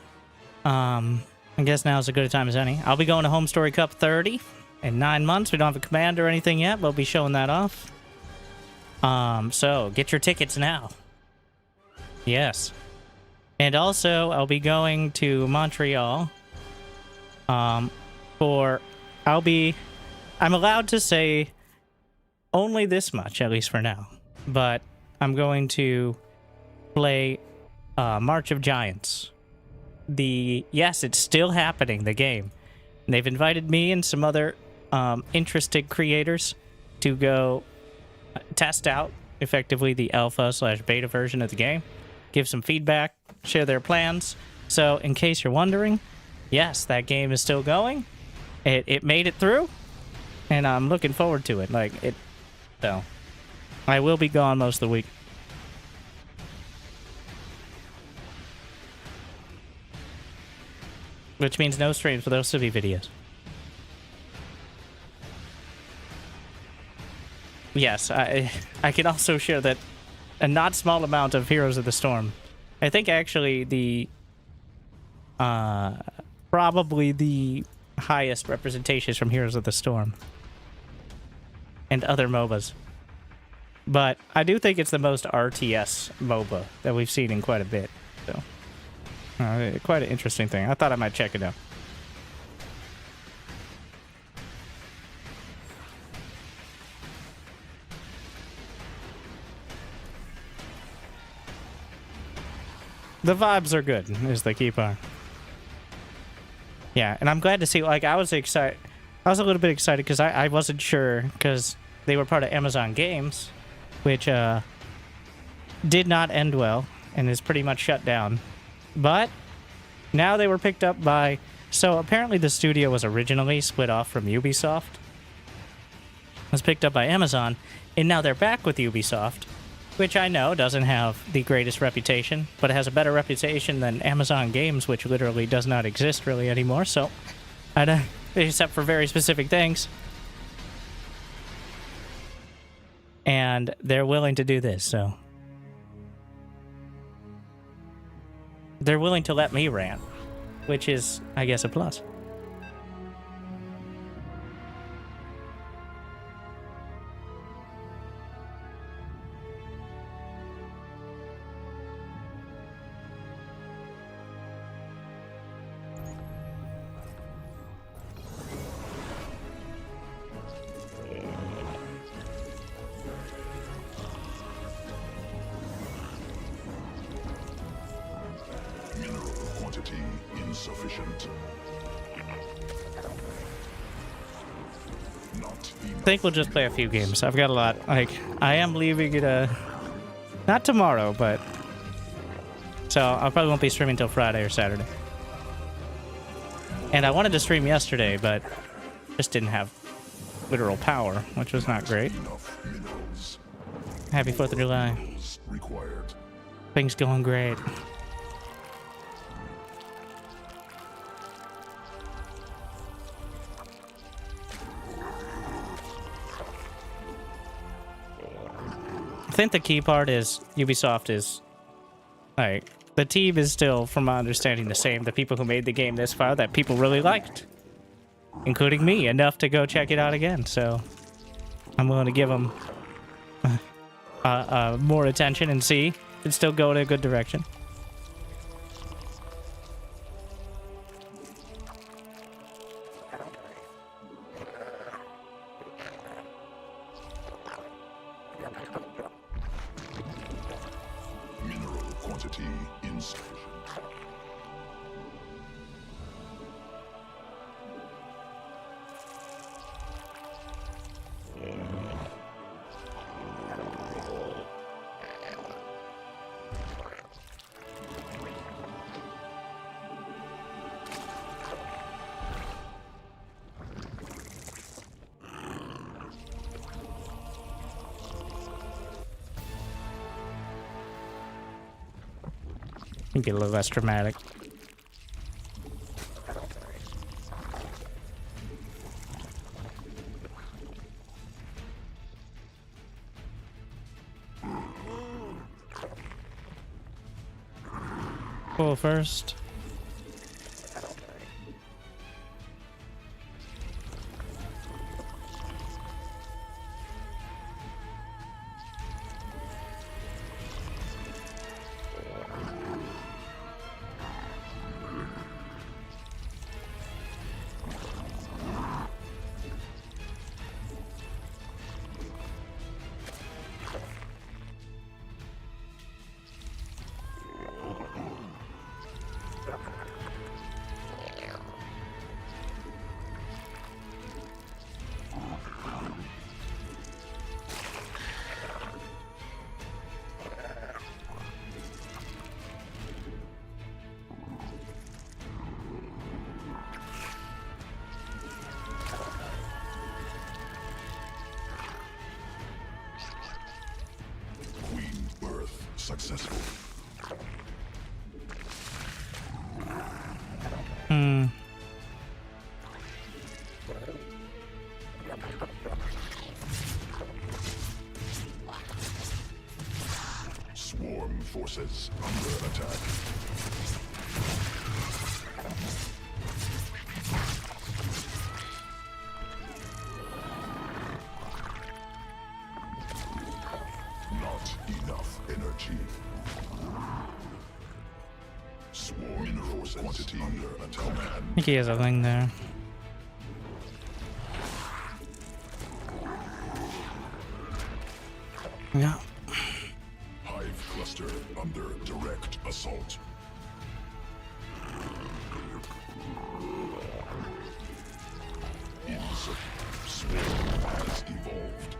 I guess now is as good a time as any. I'll be going to Home Story Cup 30 in 9 months. We don't have a command or anything yet. We'll be showing that off. So, get your tickets now. Yes. And also, I'll be going to Montreal, I'm allowed to say only this much, at least for now, but I'm going to play March of Giants. Yes, it's still happening, the game. And they've invited me and some other interested creators to go test out, effectively, the alpha/beta version of the game. Give some feedback, share their plans. So, in case you're wondering, yes, that game is still going. It made it through, and I'm looking forward to it. So, I will be gone most of the week. Which means no streams, but there'll still be videos. Yes, I can also share that a not small amount of Heroes of the Storm. I think actually the probably the highest representations from Heroes of the Storm and other MOBAs. But I do think it's the most RTS MOBA that we've seen in quite a bit. So, quite an interesting thing. I thought I might check it out. The vibes are good, is the key part. Yeah, and I'm glad to see, I was excited. I was a little bit excited because I wasn't sure, because they were part of Amazon Games, which did not end well and is pretty much shut down. But now they were picked up by... So apparently the studio was originally split off from Ubisoft. was picked up by Amazon, and now they're back with Ubisoft, which I know doesn't have the greatest reputation, but it has a better reputation than Amazon Games, which literally does not exist really anymore, so except for very specific things. And they're willing to do this, so they're willing to let me rant, which is, I guess, a plus. Insufficient. I think we'll just play a few games. I've got a lot. Like, I am leaving it, not tomorrow, but... So, I probably won't be streaming until Friday or Saturday. And I wanted to stream yesterday, but just didn't have literal power, which was not great. Happy 4th of July. Things going great. I think the key part is Ubisoft is, like, the team is still, from my understanding, the same. The people who made the game this far that people really liked, including me, enough to go check it out again. So I'm willing to give them more attention and see if it's still going in a good direction. Get a little less dramatic. Pull first. Successful. Swarm forces under attack. Not enough energy. Swarm mineral quantity under attack. I think he has a thing there. Yeah. Hive cluster under direct assault. Swarm has evolved.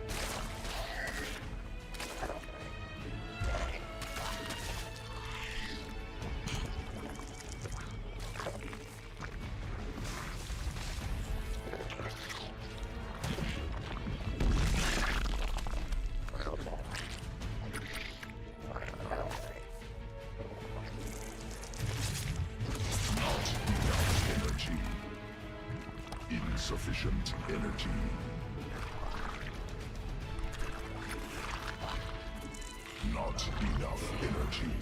Insufficient energy. Not enough energy.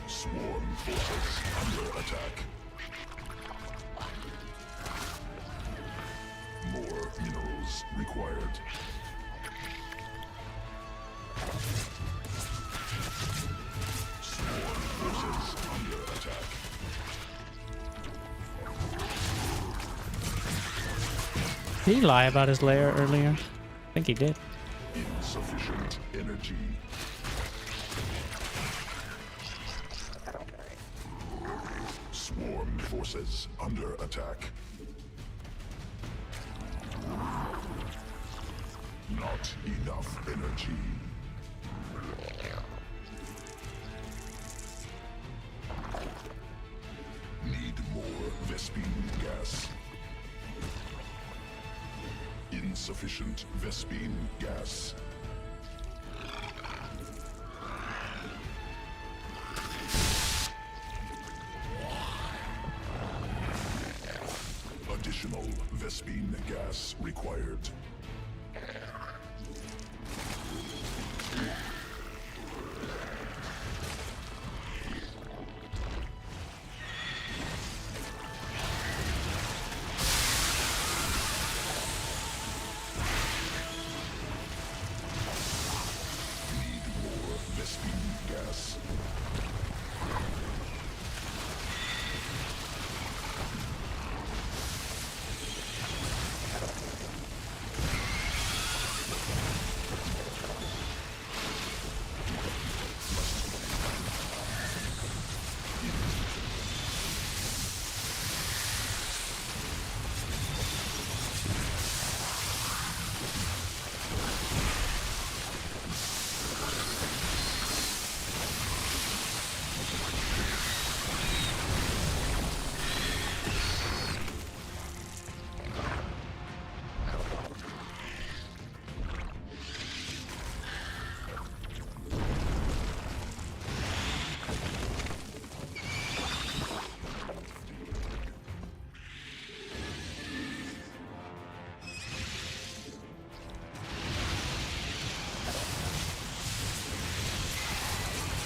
Swarm forces under attack. More minerals required. Swarm forces under attack. Did he lie about his lair earlier? I think he did. Insufficient energy. Swarm forces under attack. Not enough energy. Need more Vespene gas. Insufficient Vespene gas. Additional Vespene gas required. Need more Vespene gas.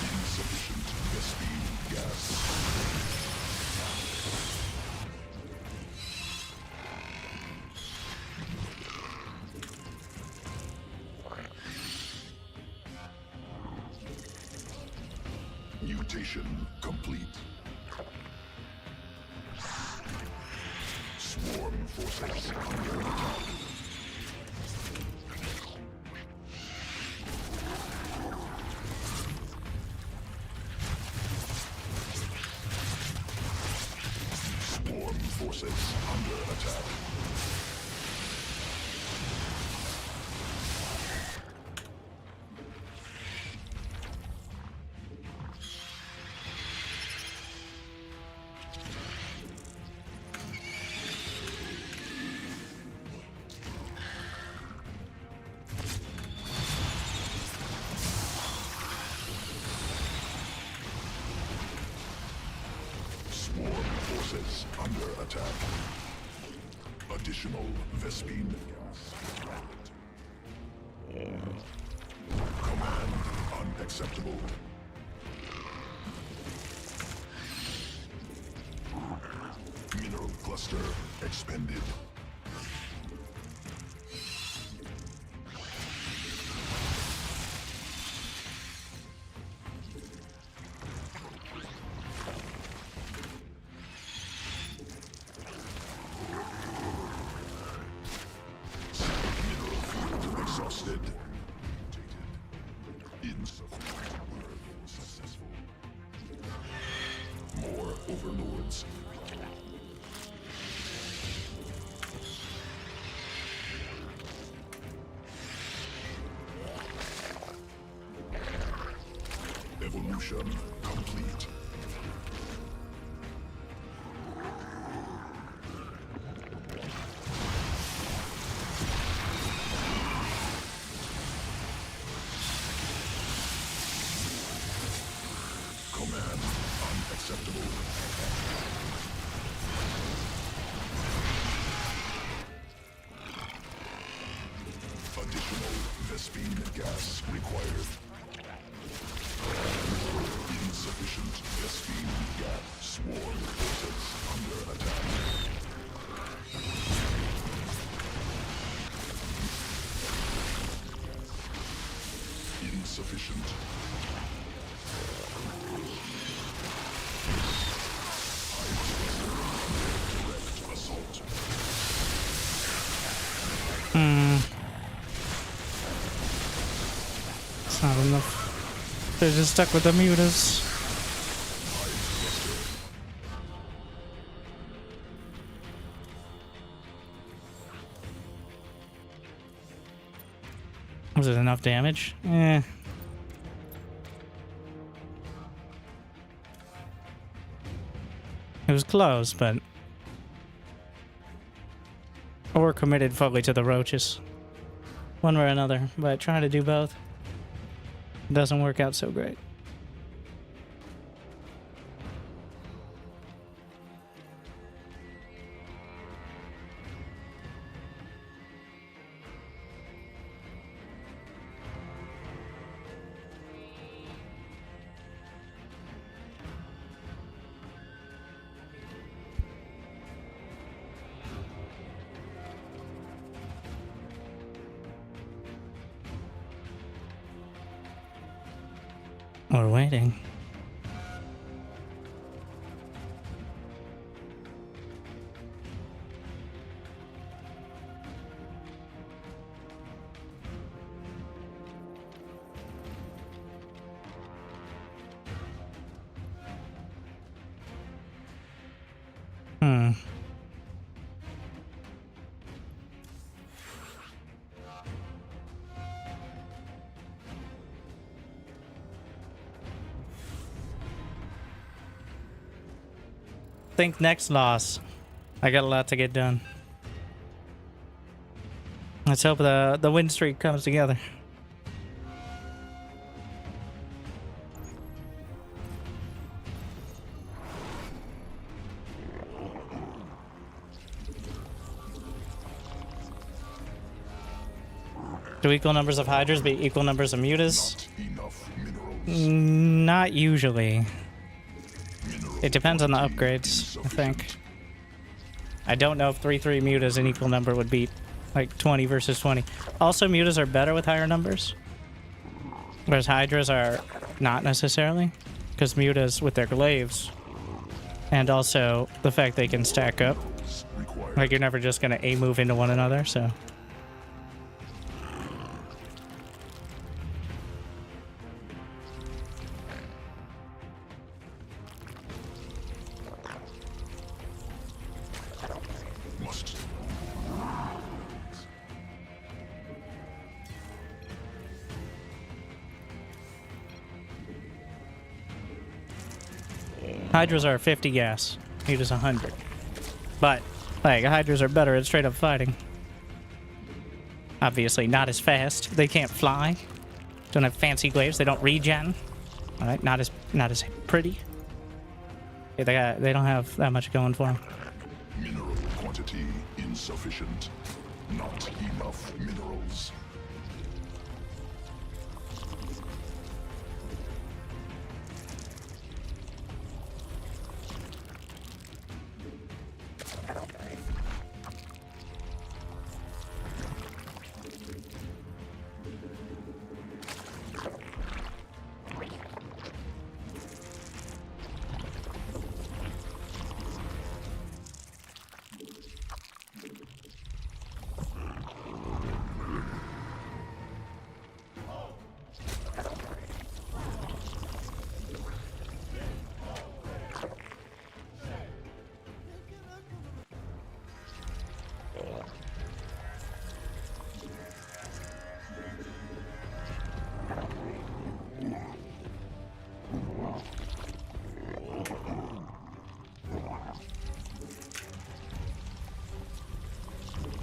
Insufficient Vespene gas. Mutation complete. Swarm forces under attack. Swarm forces under attack. Swarm forces under attack. Additional Vespene gas. Command unacceptable. cluster expended. Mineral field exhausted. Insufficient. Successful. More overlords. Evolution complete. Command unacceptable. Additional Vespene gas required. Insufficient Vespene gas. Swarm vortex under attack. Insufficient. Direct assault. It's not enough. They're just stuck with the mutas. Was it enough damage? Eh. It was close, but or committed fully to the roaches. One way or another, but trying to do both doesn't work out so great. We're waiting. Think next loss. I got a lot to get done. Let's hope the win streak comes together. Do equal numbers of hydras be equal numbers of mutas? Not enough minerals. Not usually. Mineral It depends on the quantity upgrades, I think. insufficient. I don't know if 3-3 mutas an equal number would beat like 20 versus 20. Also, mutas are better with higher numbers, whereas hydras are not necessarily, because mutas with their glaives and also the fact they can stack up, Required. like you're never just gonna A move into one another, so. Must. Hydras are 50 gas, mutas 100. But, like, hydras are better at straight up fighting. Obviously not as fast. They can't fly. Don't have fancy glaives. They don't regen. Alright, not as pretty. Yeah, they don't have that much going for them. Mineral quantity insufficient. Not enough minerals.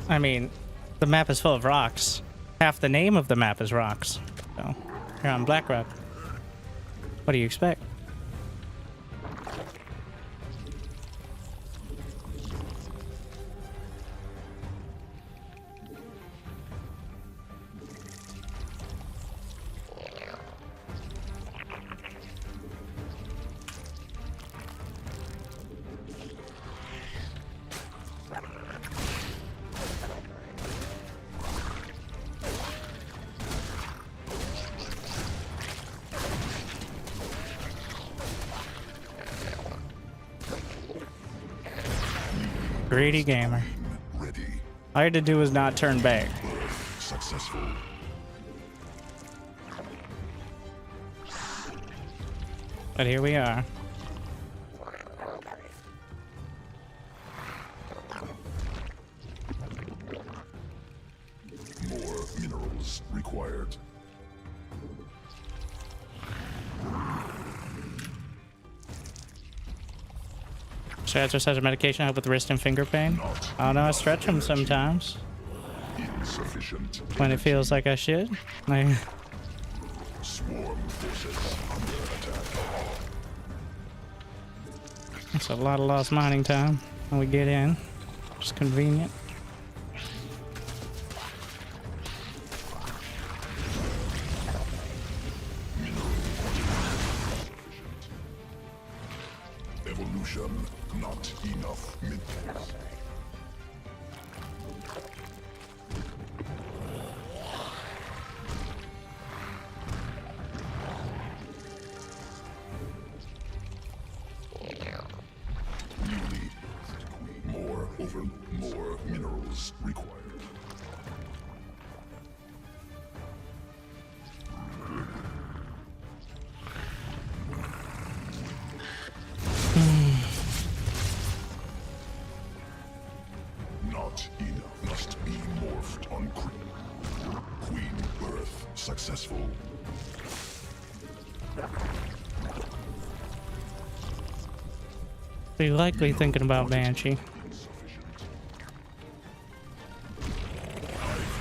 I mean, the map is full of rocks. Half the name of the map is rocks. So, here on Blackrock. What do you expect? Greedy gamer. Ready. All I had to do was not turn back. Successful. But here we are. More minerals required. Should I just have a medication help with wrist and finger pain? I don't know, I stretch them sometimes. Insufficient. When it feels like I should. Like, Swarm forces under attack. it's a lot of lost mining time when we get in. It's convenient. Evolution, not enough minerals. More minerals required. Not enough. Must be morphed on Queen birth successful. Be likely thinking about Banshee.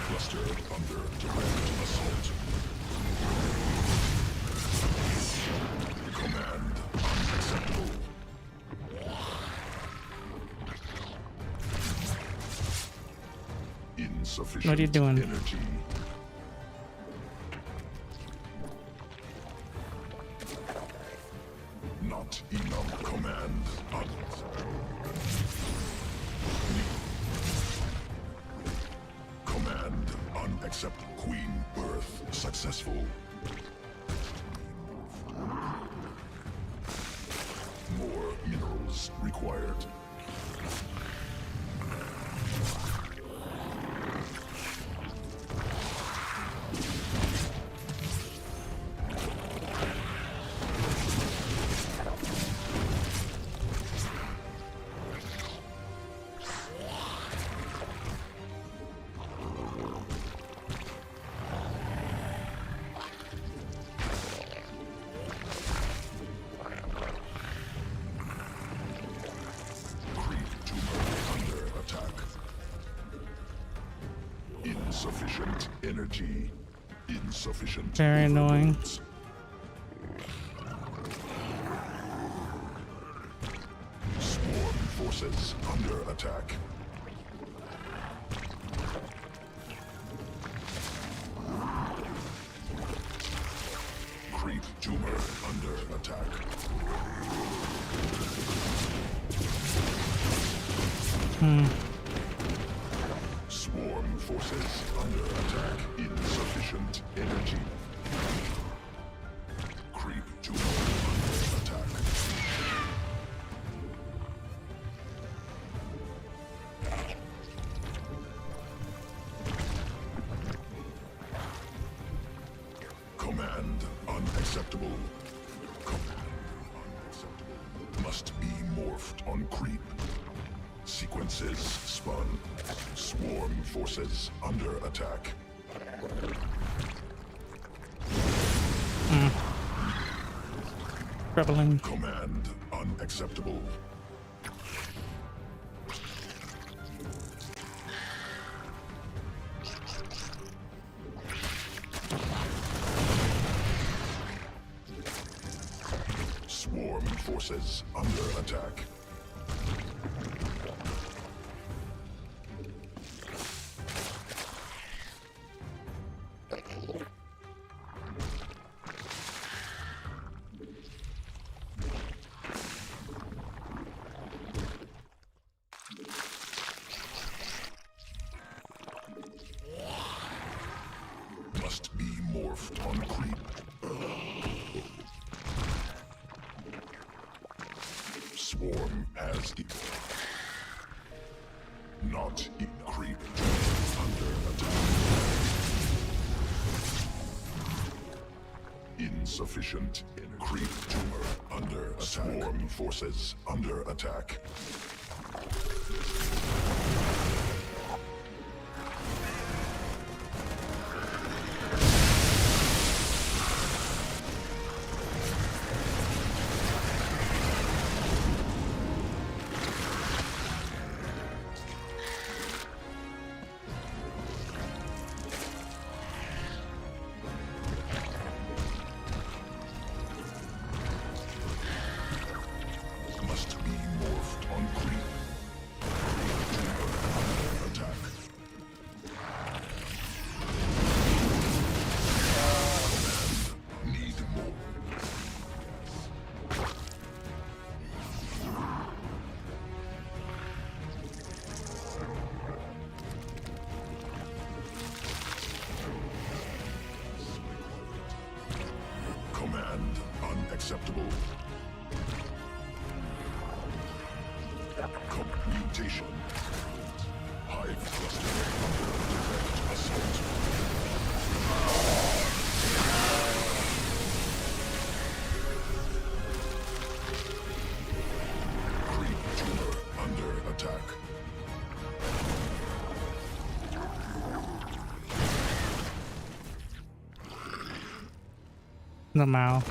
Clustered under direct assault. Command unacceptable. Insufficient What are you doing? energy. Not enough command. Command unacceptable. Queen birth successful. More minerals required. Insufficient energy. Insufficient. Very annoying. overloads. Swarm forces under attack. Creep tumor under attack. Swarm forces under attack. Insufficient energy. Creep tumor under attack. Command unacceptable. Command unacceptable. Must be morphed on creep. Sequences spun. forces under attack. Troubling. Command unacceptable. Swarm forces under attack. Must be morphed on creep. Swarm has not in creep. Under attack. Insufficient in creep tumor under attack. Swarm forces under attack. Must be morphed on creep. Attack. Need more. Command unacceptable. Mutation. Hive cluster under direct assault. Creep tumor under attack. The mouth.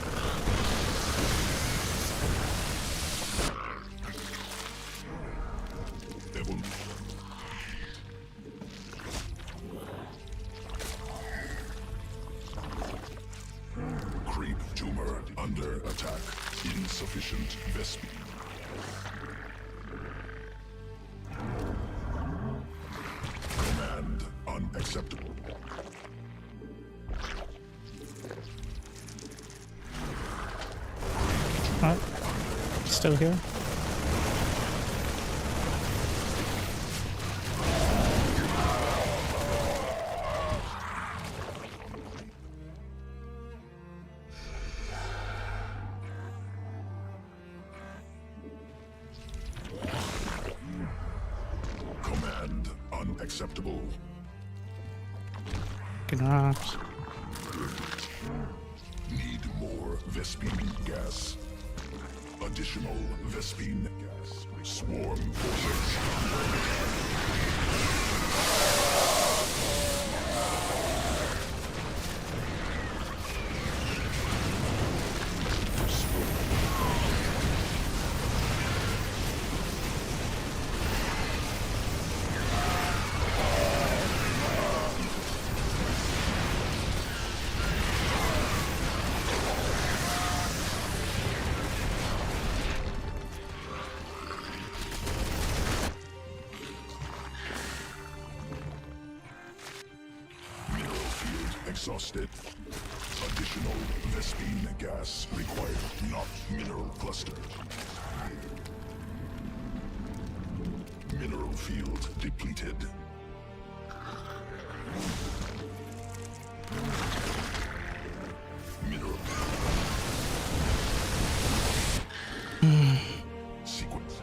Creep tumor under attack. Insufficient Vespine. Command unacceptable. What? Still here? Command unacceptable. Gnaps. Need more Vespine gas. Additional Vespine gas. Swarm forces. Exhausted. Additional Vespine gas required. Not mineral cluster. Mineral field depleted. Mineral. Sequence.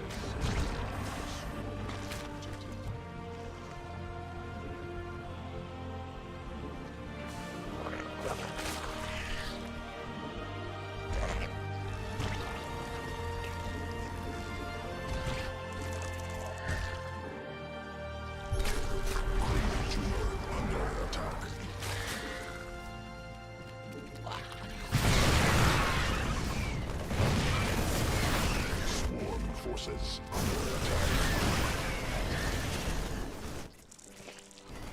forces under attack.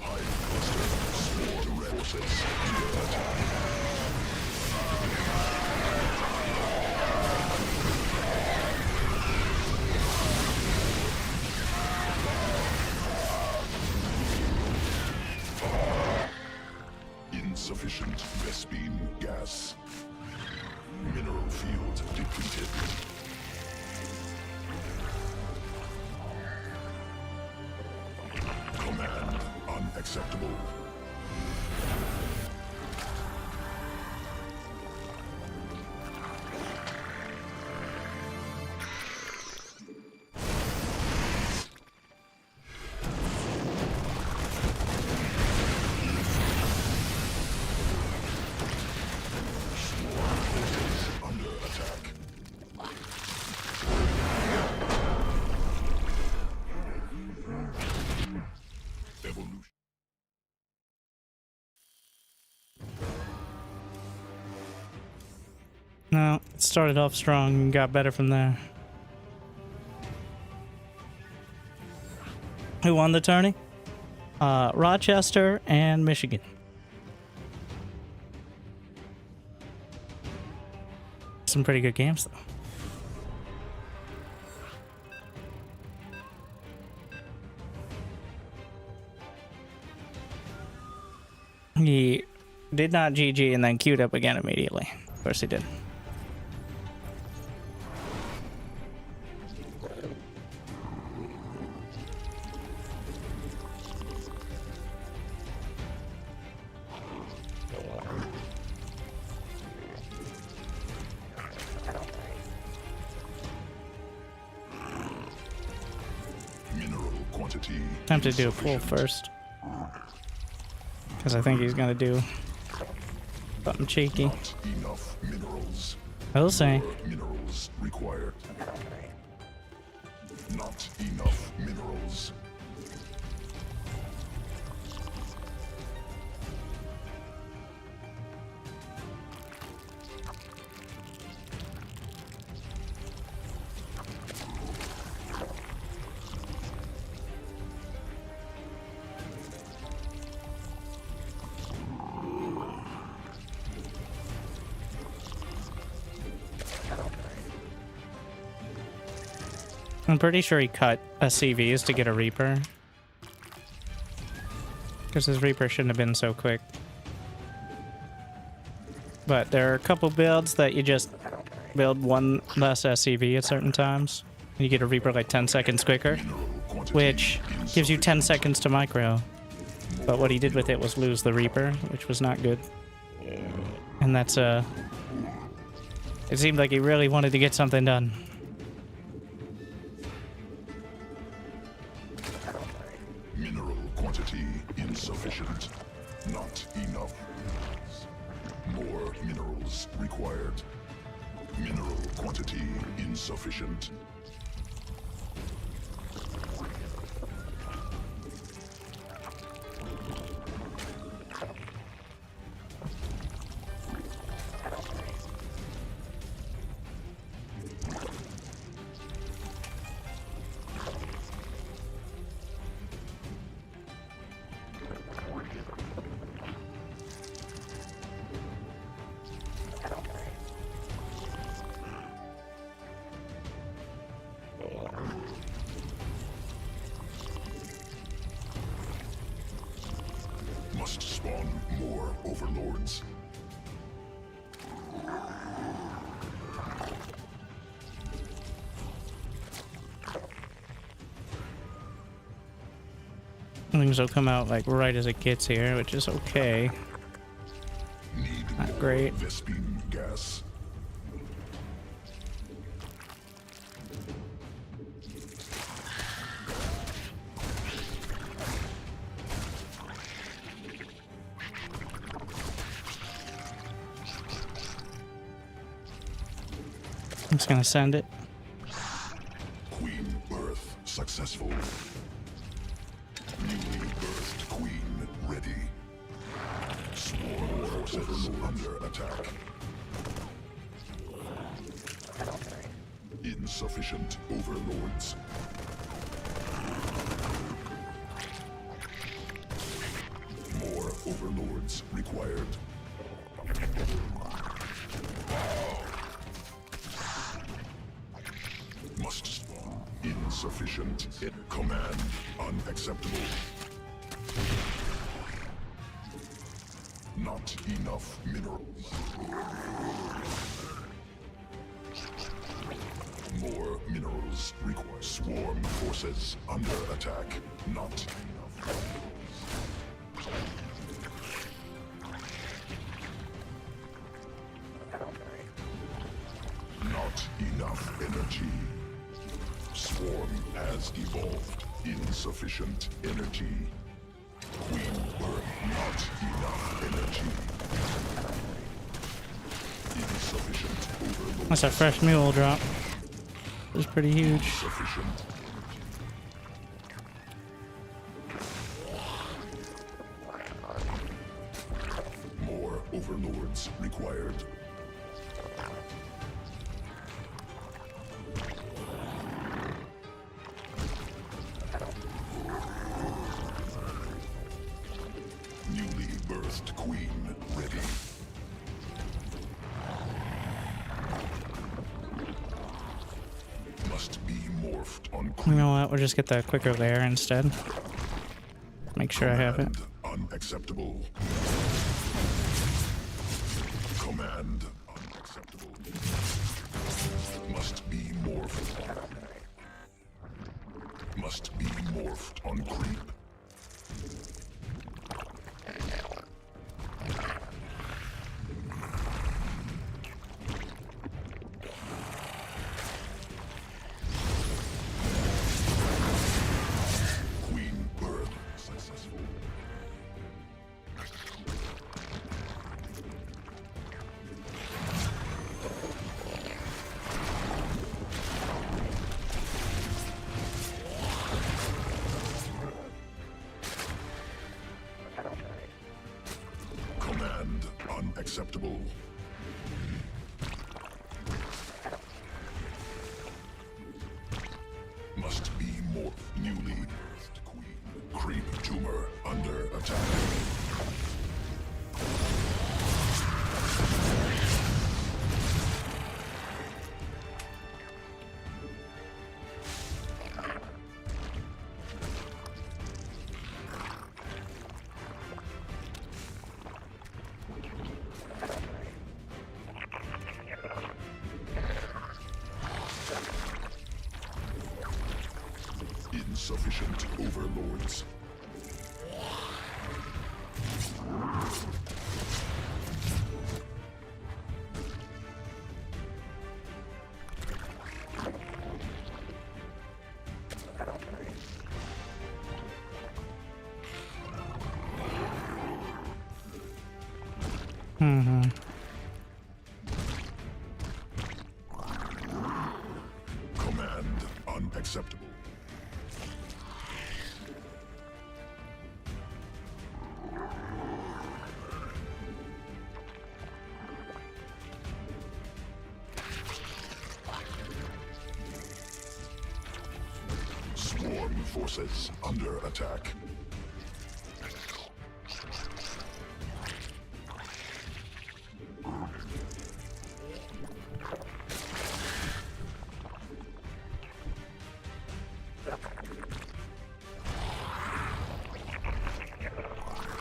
Hive cluster swarm forces under attack. Insufficient Vespine gas. Mineral field depleted. Command unacceptable. No, it started off strong and got better from there. Who won the tourney? Rochester and Michigan. Some pretty good games, though. He did not GG and then queued up again immediately. Of course he did. Time to do a pull first. Because I think he's gonna do something cheeky. Not enough minerals. I'll say. Minerals required. Not enough minerals. I'm pretty sure he cut SCVs to get a Reaper. Because his Reaper shouldn't have been so quick. But there are a couple builds that you just build one less SCV at certain times. And you get a Reaper like 10 seconds quicker. Which gives you 10 seconds to micro. But what he did with it was lose the Reaper, which was not good. And that's it seemed like he really wanted to get something done. Insufficient. Not enough. More minerals required. Mineral quantity insufficient. Must spawn more overlords. Things will come out like right as it gets here, which is okay. Need Not more great. Vespine gas. I'm just gonna send it. Queen birth successful. Newly birthed queen ready. Swarm forces under attack. Insufficient overlords. More overlords required. Must spawn. Insufficient. Command unacceptable. Not enough minerals. More minerals require. Swarm forces under attack. Not enough. Not enough energy. Swarm has evolved. Insufficient energy. Queen Bird, not enough energy. Insufficient overload. That's a fresh mule drop. It was pretty huge. Insufficient. More overlords required. Newly birthed queen ready. Must be morphed on You queen. know what? We'll just get the quicker layer instead. Make sure I have it. Command unacceptable. Command unacceptable. Must be morphed. Must be morphed on creep. Queen bird successful. Command unacceptable. Must be more newly birthed queen. Creep tumor under attack. Insufficient overlords. Mm-hmm. Command unacceptable. Swarm forces under attack.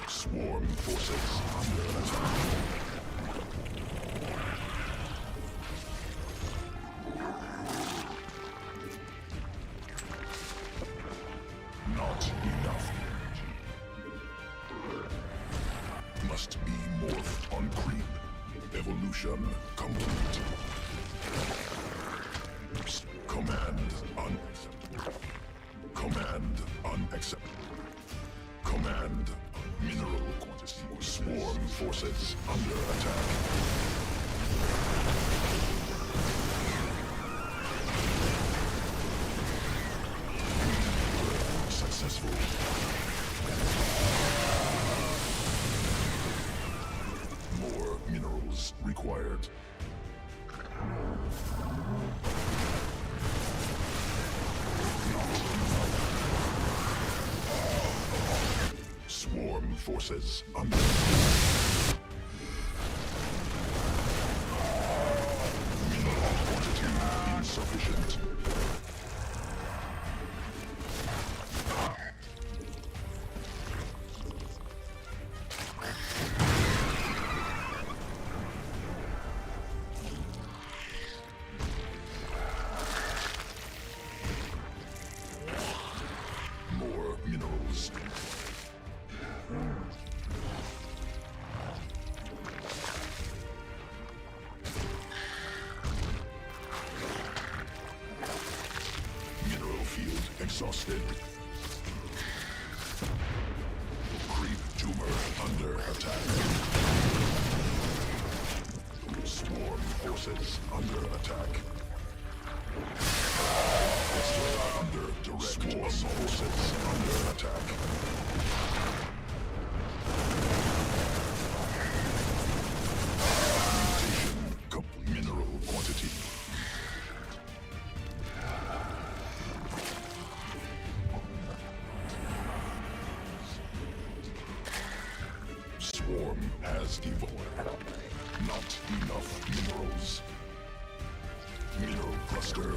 Swarm forces under attack. Not enough energy. Must be morphed on creep. Evolution complete. Command unacceptable. Command unacceptable. Command mineral quantity. Swarm forces under attack. Successful. More minerals required. Swarm forces under. Mineral quantity insufficient. More minerals. Mineral field exhausted. Creep tumor under attack. Swarm forces under attack. Under direct Swarm forces under attack. Mutation complete. Mineral quantity. Swarm has evolved. Not enough minerals. Mineral cluster.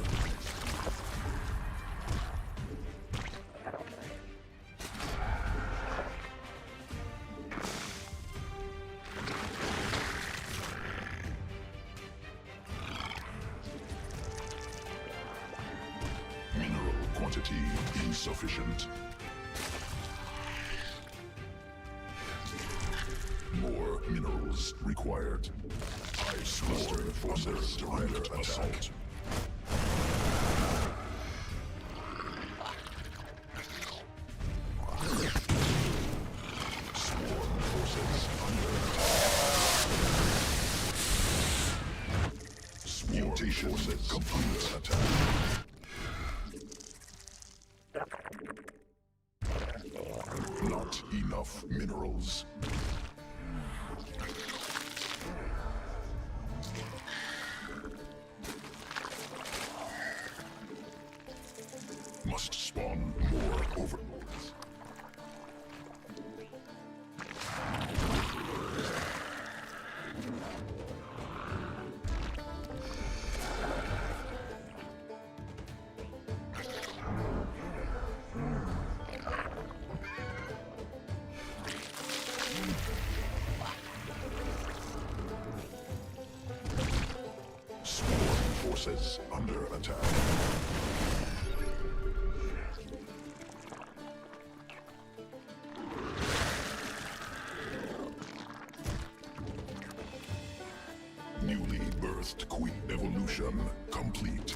Mineral quantity insufficient. More minerals required. Ice Swarm forces under attack. Swarm forces under attack. Mutation forces complete attack. Not enough minerals. Must spawn more overlords. Swarm forces under attack. Newly birthed queen evolution complete.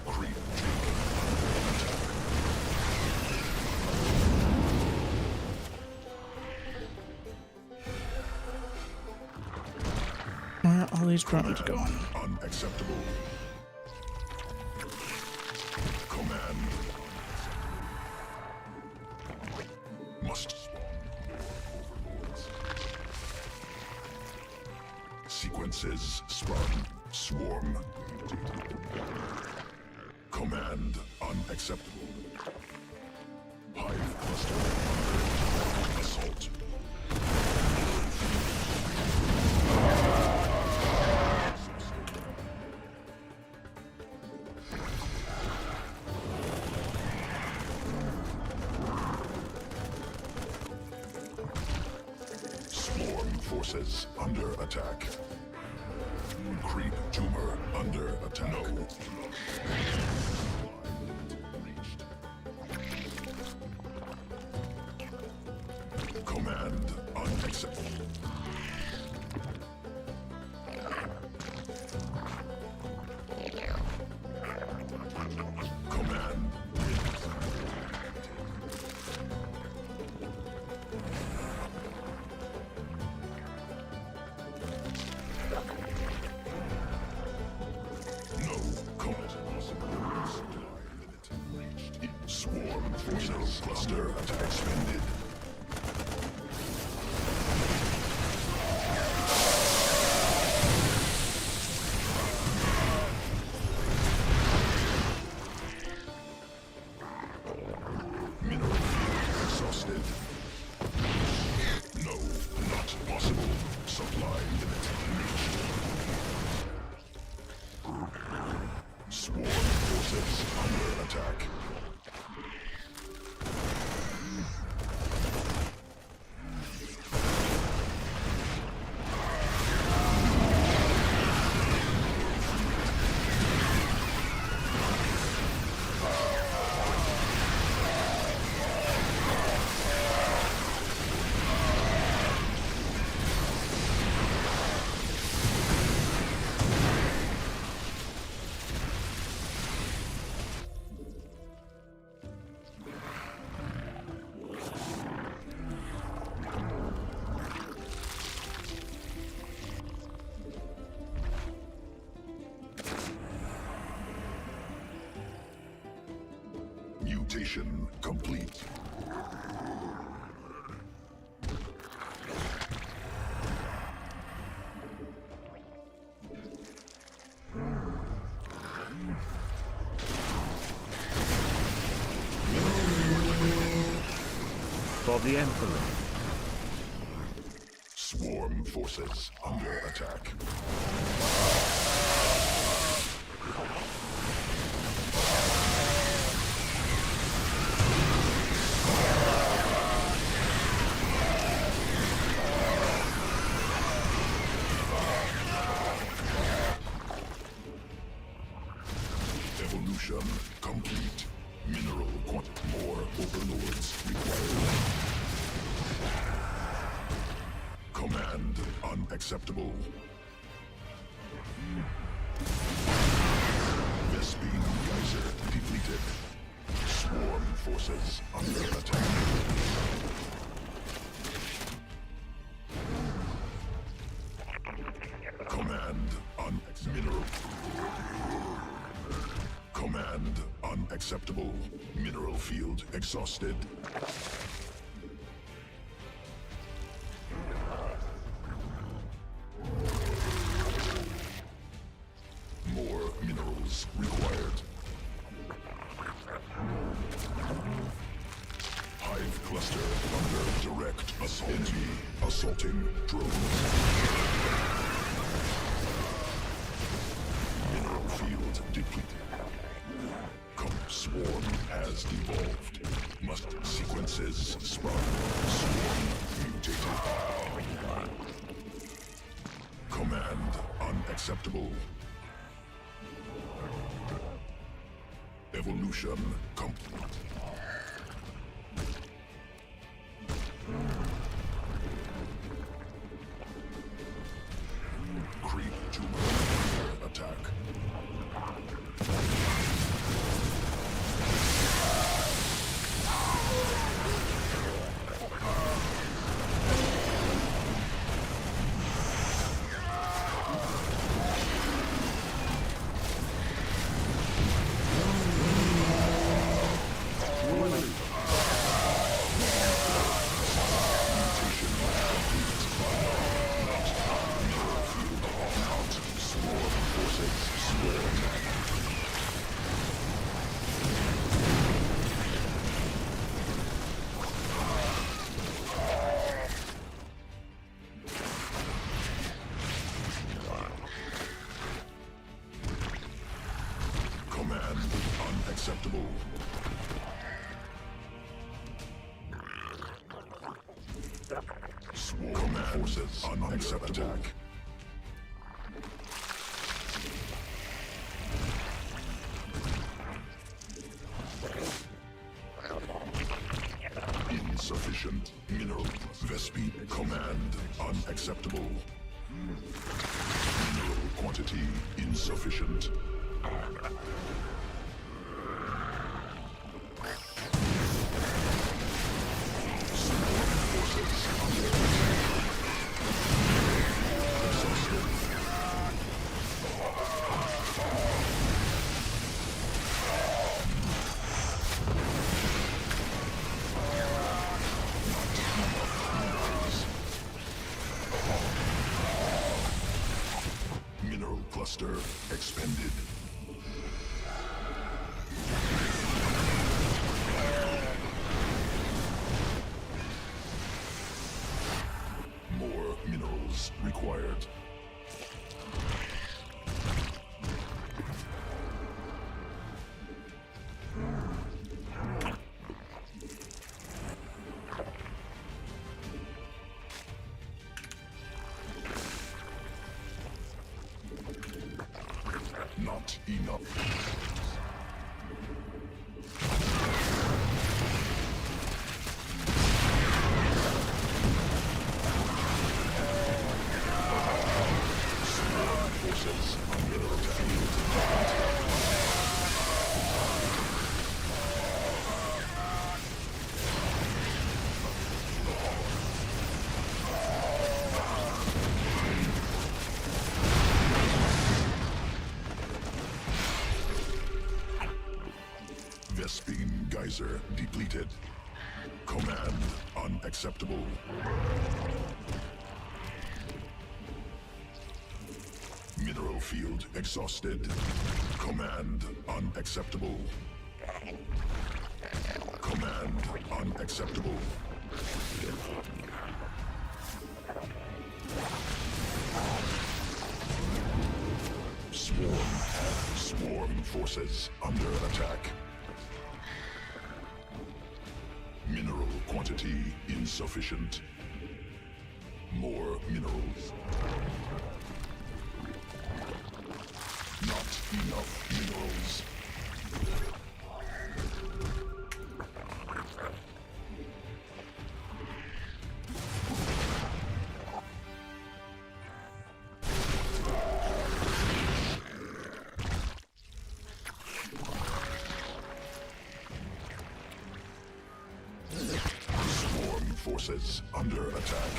Creep Where are all these drones going? unacceptable. Command. Must spawn overlords. Sequences spun. Swarm. Command unacceptable. Hive cluster. Assault. Swarm forces under attack. Creep tumor under attack. No. Command unacceptable. Command. No command. Swarm forces cluster attack suspended. Mutation complete. For the Emperor. Swarm forces under attack. Evolution complete. Mineral more overlords required. Command unacceptable. Vespine geyser depleted. Swarm forces under attack. Command mineral. Command unacceptable. Mineral field exhausted. More minerals required. Hive cluster under direct assault. Enemy assaulting drones. Mineral field depleted. Swarm has evolved. Must sequences sprung. Swarm mutated. Command unacceptable. Evolution complete. Creep tumor attack. Command unacceptable. Swarm command forces unacceptable. Attack. Insufficient mineral. Vespine command unacceptable. Mineral quantity insufficient. Mineral cluster expended. More minerals required. Not enough. Forces under geyser depleted. Command unacceptable. Mineral field exhausted. Command unacceptable. Command unacceptable. Swarm forces under attack. Mineral quantity insufficient. More minerals. Not enough minerals. Swarm forces under attack.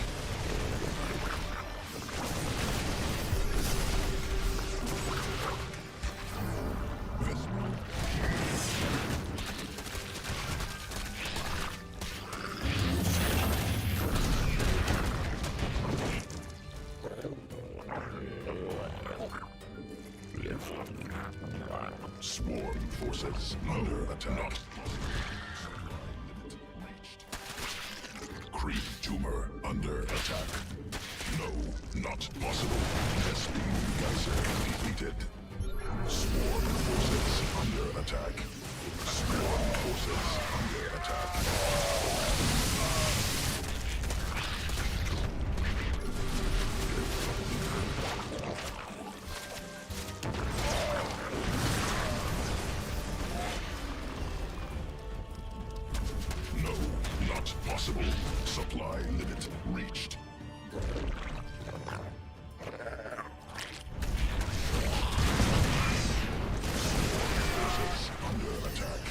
Swarm forces under attack. Creep tumor under attack. No, not possible. Vespene geyser depleted. Swarm forces under attack. Swarm forces under attack. No, not possible. Supply limit reached. Forces under attack.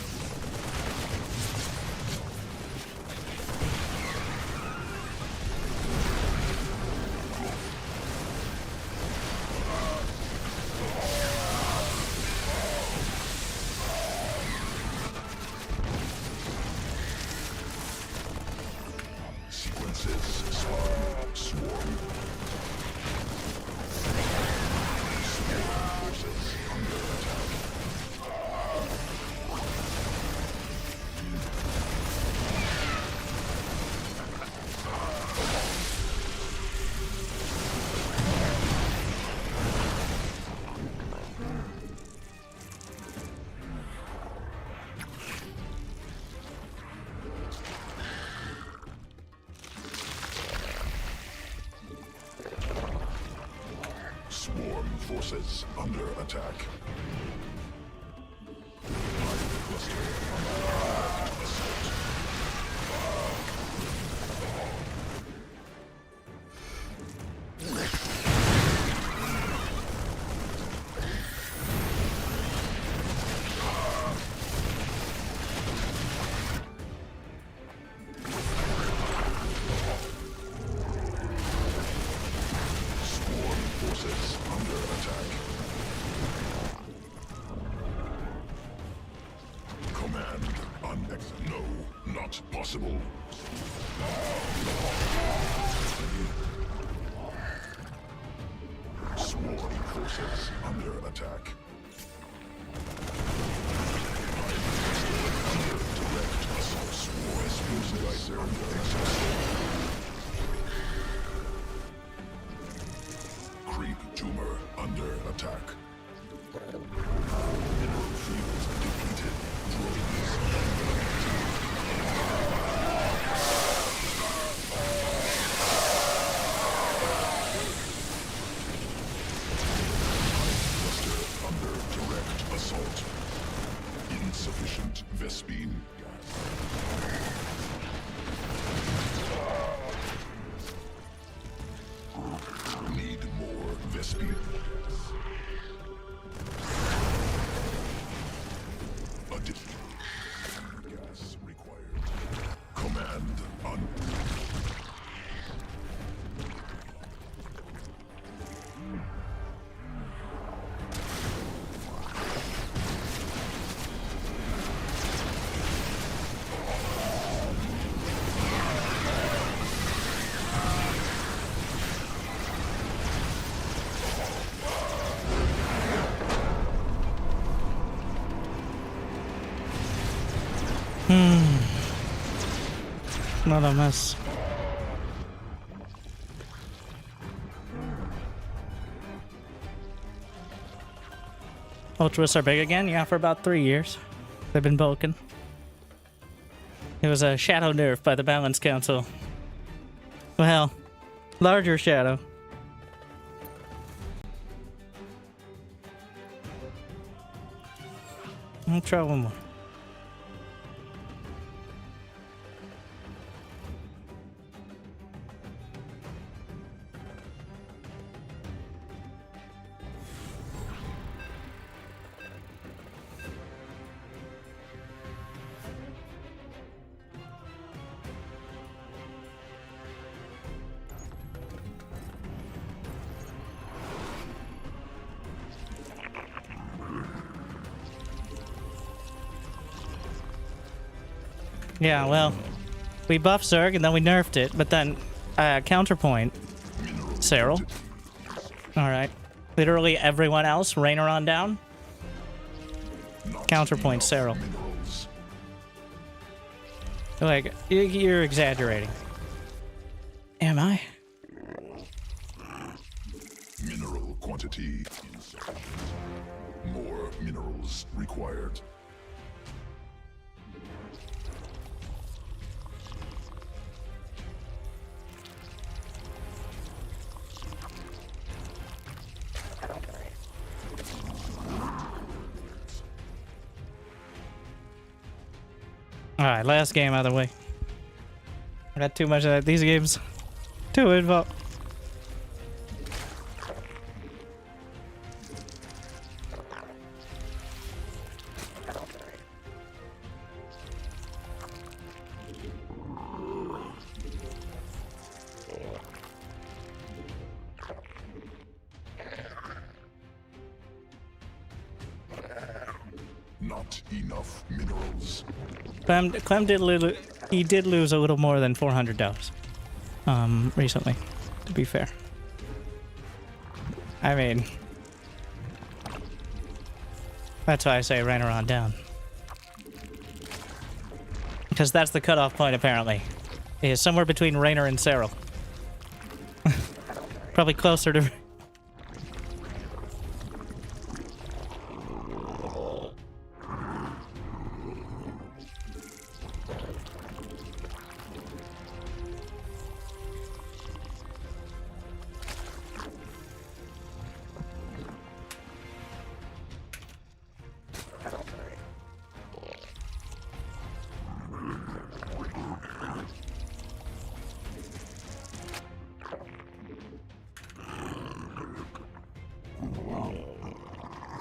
Sequences swarm. Swarm forces under attack. Swarm forces under attack. Hive cluster under assault. Swarm forces under attack. Command no, not possible. Swarm forces under attack. Under direct assault. Swarm forces under exhaustion. Creep tumor under attack. Mineral fields depleted. Cluster under direct assault. Insufficient Vespene gas. Not a mess. Ultras are big again? Yeah, for about 3 years. They've been bulking. It was a shadow nerf by the Balance Council. Well, larger shadow. I'll try one more. Yeah, well, we buffed Zerg and then we nerfed it, but then counterpoint Cyril. Alright. Literally everyone else, Rainer on down. Counterpoint Cyril. Like, you're exaggerating. Am I? Mineral quantity insufficient. More minerals required. Alright, last game out of the way. I got too much of that. These games too involved. Not enough minerals. Clem did he did lose a little more than $400 recently, to be fair. I mean, that's why I say Rainer on down. Because that's the cutoff point, apparently. It is somewhere between Rainer and Cyril. Probably closer to...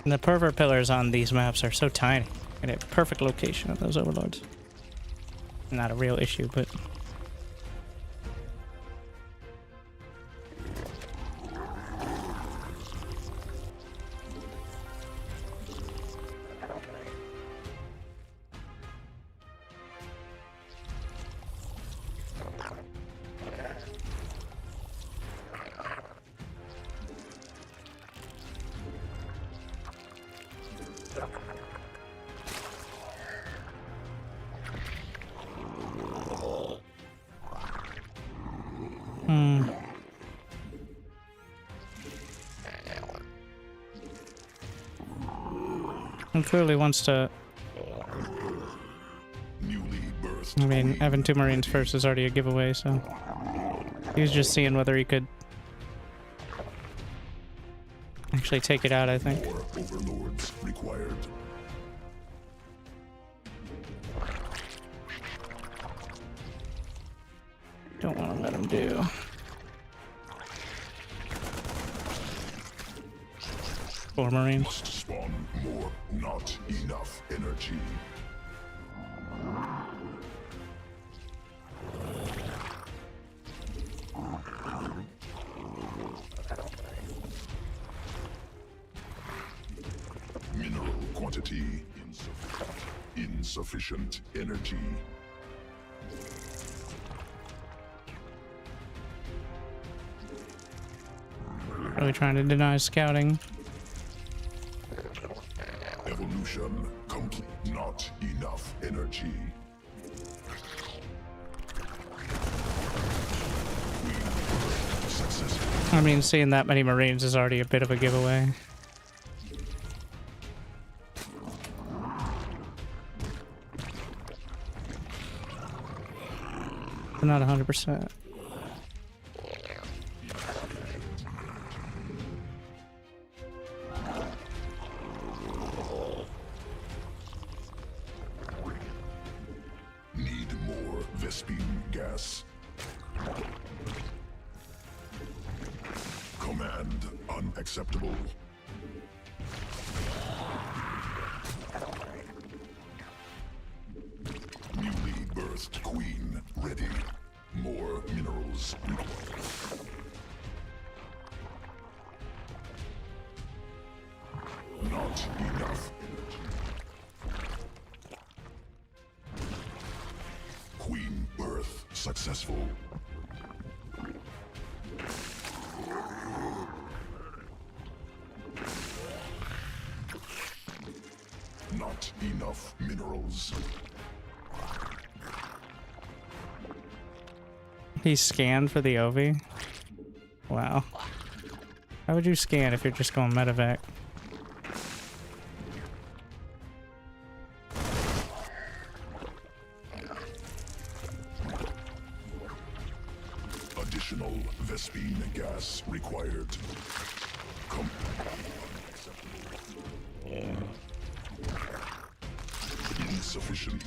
And the pervert pillars on these maps are so tiny. And a perfect location of those overlords. Not a real issue, but... He clearly wants to... I mean, having 2 Marines first is already a giveaway, so... He was just seeing whether he could... actually take it out, I think. More overlords required. Don't want to let him do... 4 Marines. Must spawn more. Not enough energy. Mineral quantity insufficient. Insufficient energy. Really trying to deny scouting. Evolution complete. Not enough energy. I mean, seeing that many Marines is already a bit of a giveaway. I'm not 100%. Need more Vespine gas. Command unacceptable. Newly birthed queen ready. More minerals required. Not enough energy. Queen birth successful. Not enough minerals. He scanned for the OV? Wow. How would you scan if you're just going medevac? Additional Vespine gas required. Insufficient.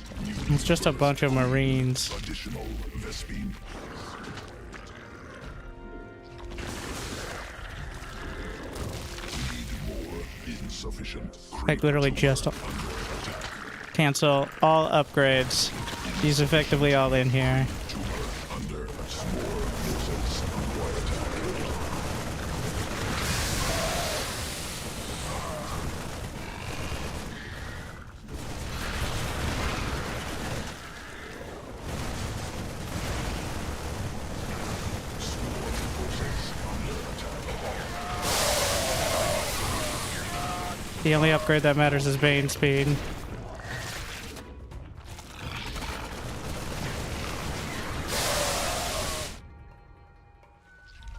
It's just a bunch of Marines. Additional Vespine. Need more. Insufficient. Like literally just cancel all upgrades. He's effectively all in here. Under more forces require attack. The only upgrade that matters is Bane speed.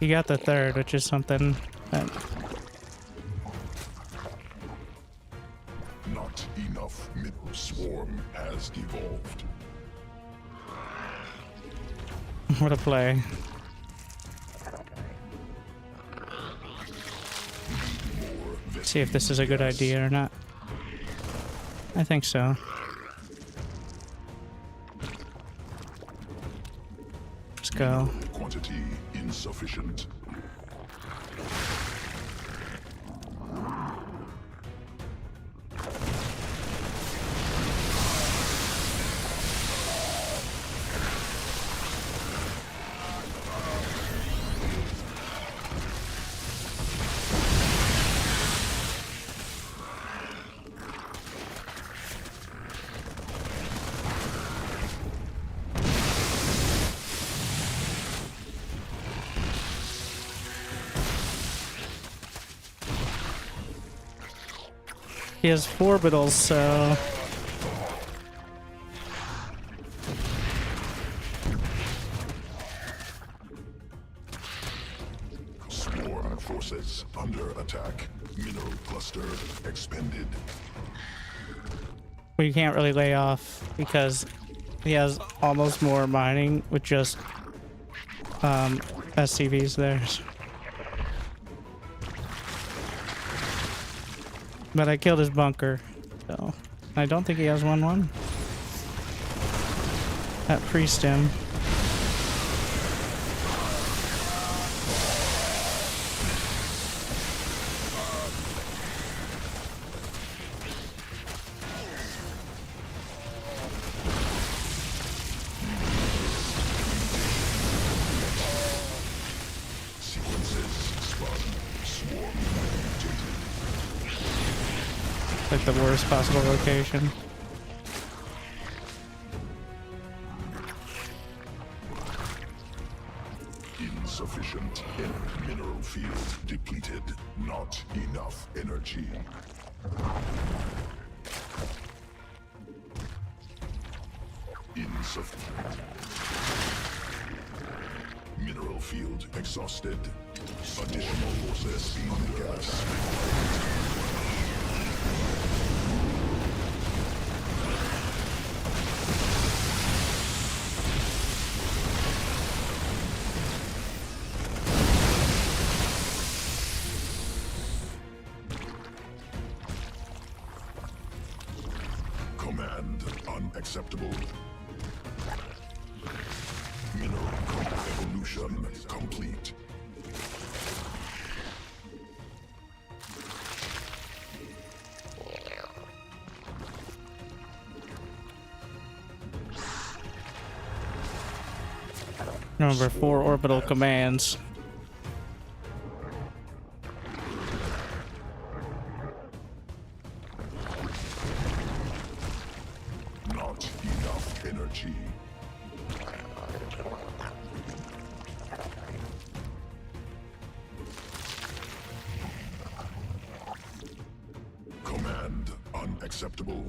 You got the third, which is something that... Not enough mineral swarm has evolved. What a play. See if this is a good idea or not. I think so. Let's go. Quantity insufficient. He has orbitals, so... Swarm forces under attack. Mineral cluster expended. We can't really lay off because he has almost more mining with just SCVs there. But I killed his bunker, so I don't think he has 1-1. That priest him. Like the worst possible location. Insufficient mineral field depleted. Not enough energy. Insufficient. Mineral field exhausted. Additional forces under gas. Command unacceptable. Mineral evolution complete. Number 4 orbital commands. Not enough energy. Command unacceptable.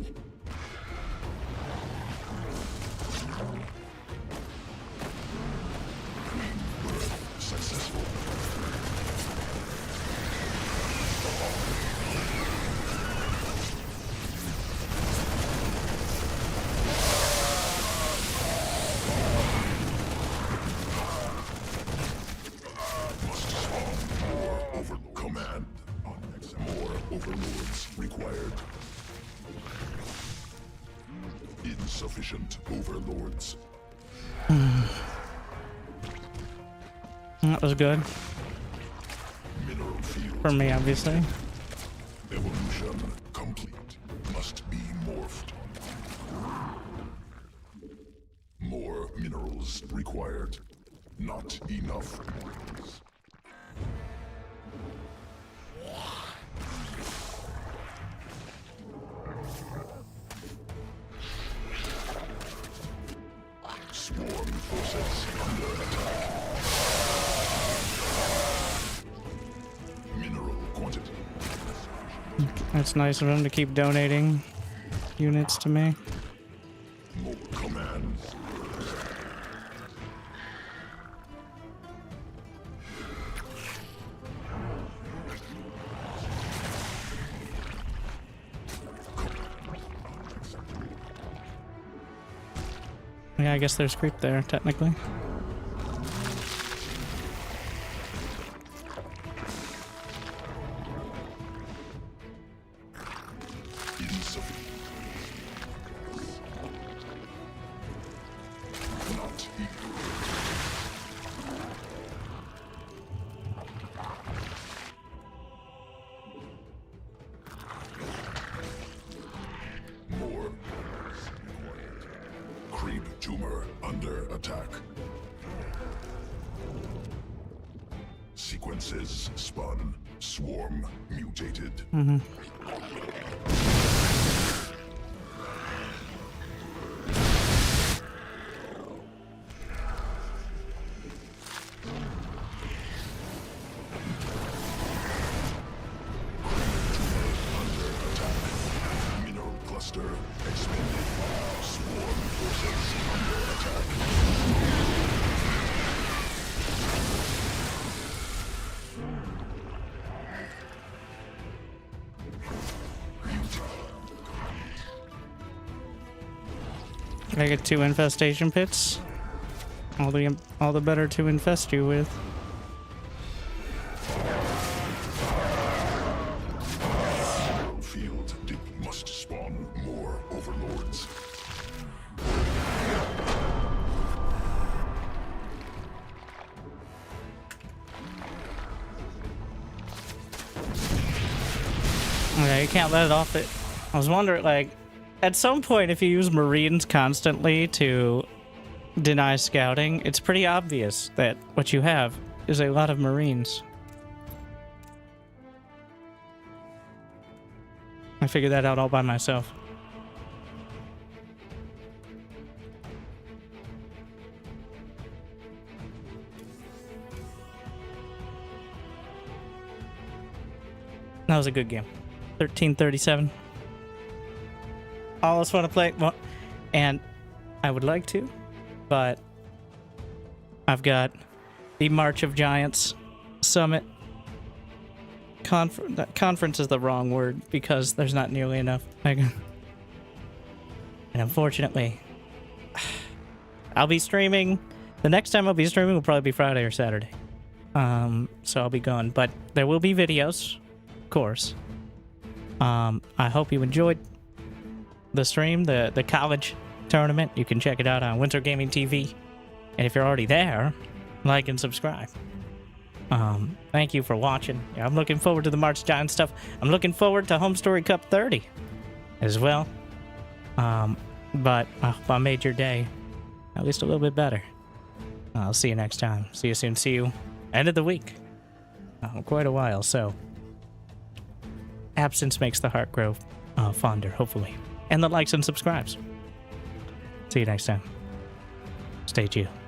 Queen birth successful. Must spawn more overlord. Command unacceptable. More overlords required. Insufficient overlords. That was good. Mineral field. For me, obviously. Evolution complete. Must be morphed. More minerals required. Not enough minerals. Swarm forces under attack. Mineral quantity. That's nice of him to keep donating units to me. More commands. Yeah, I guess there's creep there, technically. Insufficient. Not equal. More required. Creep tumor under attack. Sequences spun. Swarm mutated. Under attack. Mineral cluster expanded. Swarm forces under attack. I get 2 infestation pits. All the better to infest you with. Mineral field must spawn more overlords. Okay, you can't let it off it. I was wondering, like, at some point, if you use Marines constantly to deny scouting, it's pretty obvious that what you have is a lot of Marines. I figured that out all by myself. That was a good game. 1337. All us want to play, well, and I would like to, but I've got the March of Giants Summit. Conference is the wrong word because there's not nearly enough. And unfortunately, I'll be streaming. The next time I'll be streaming will probably be Friday or Saturday. So I'll be gone. But there will be videos, of course. I hope you enjoyed the stream, the college tournament. You can check it out on Winter Gaming TV. And if you're already there, like and subscribe. Thank you for watching. Yeah, I'm looking forward to the March Giant stuff. I'm looking forward to Home Story Cup 30 as well. But I hope I made your day at least a little bit better. I'll see you next time. See you soon. See you end of the week. Quite a while, so absence makes the heart grow fonder, hopefully. And the likes and subscribes. See you next time. Stay tuned.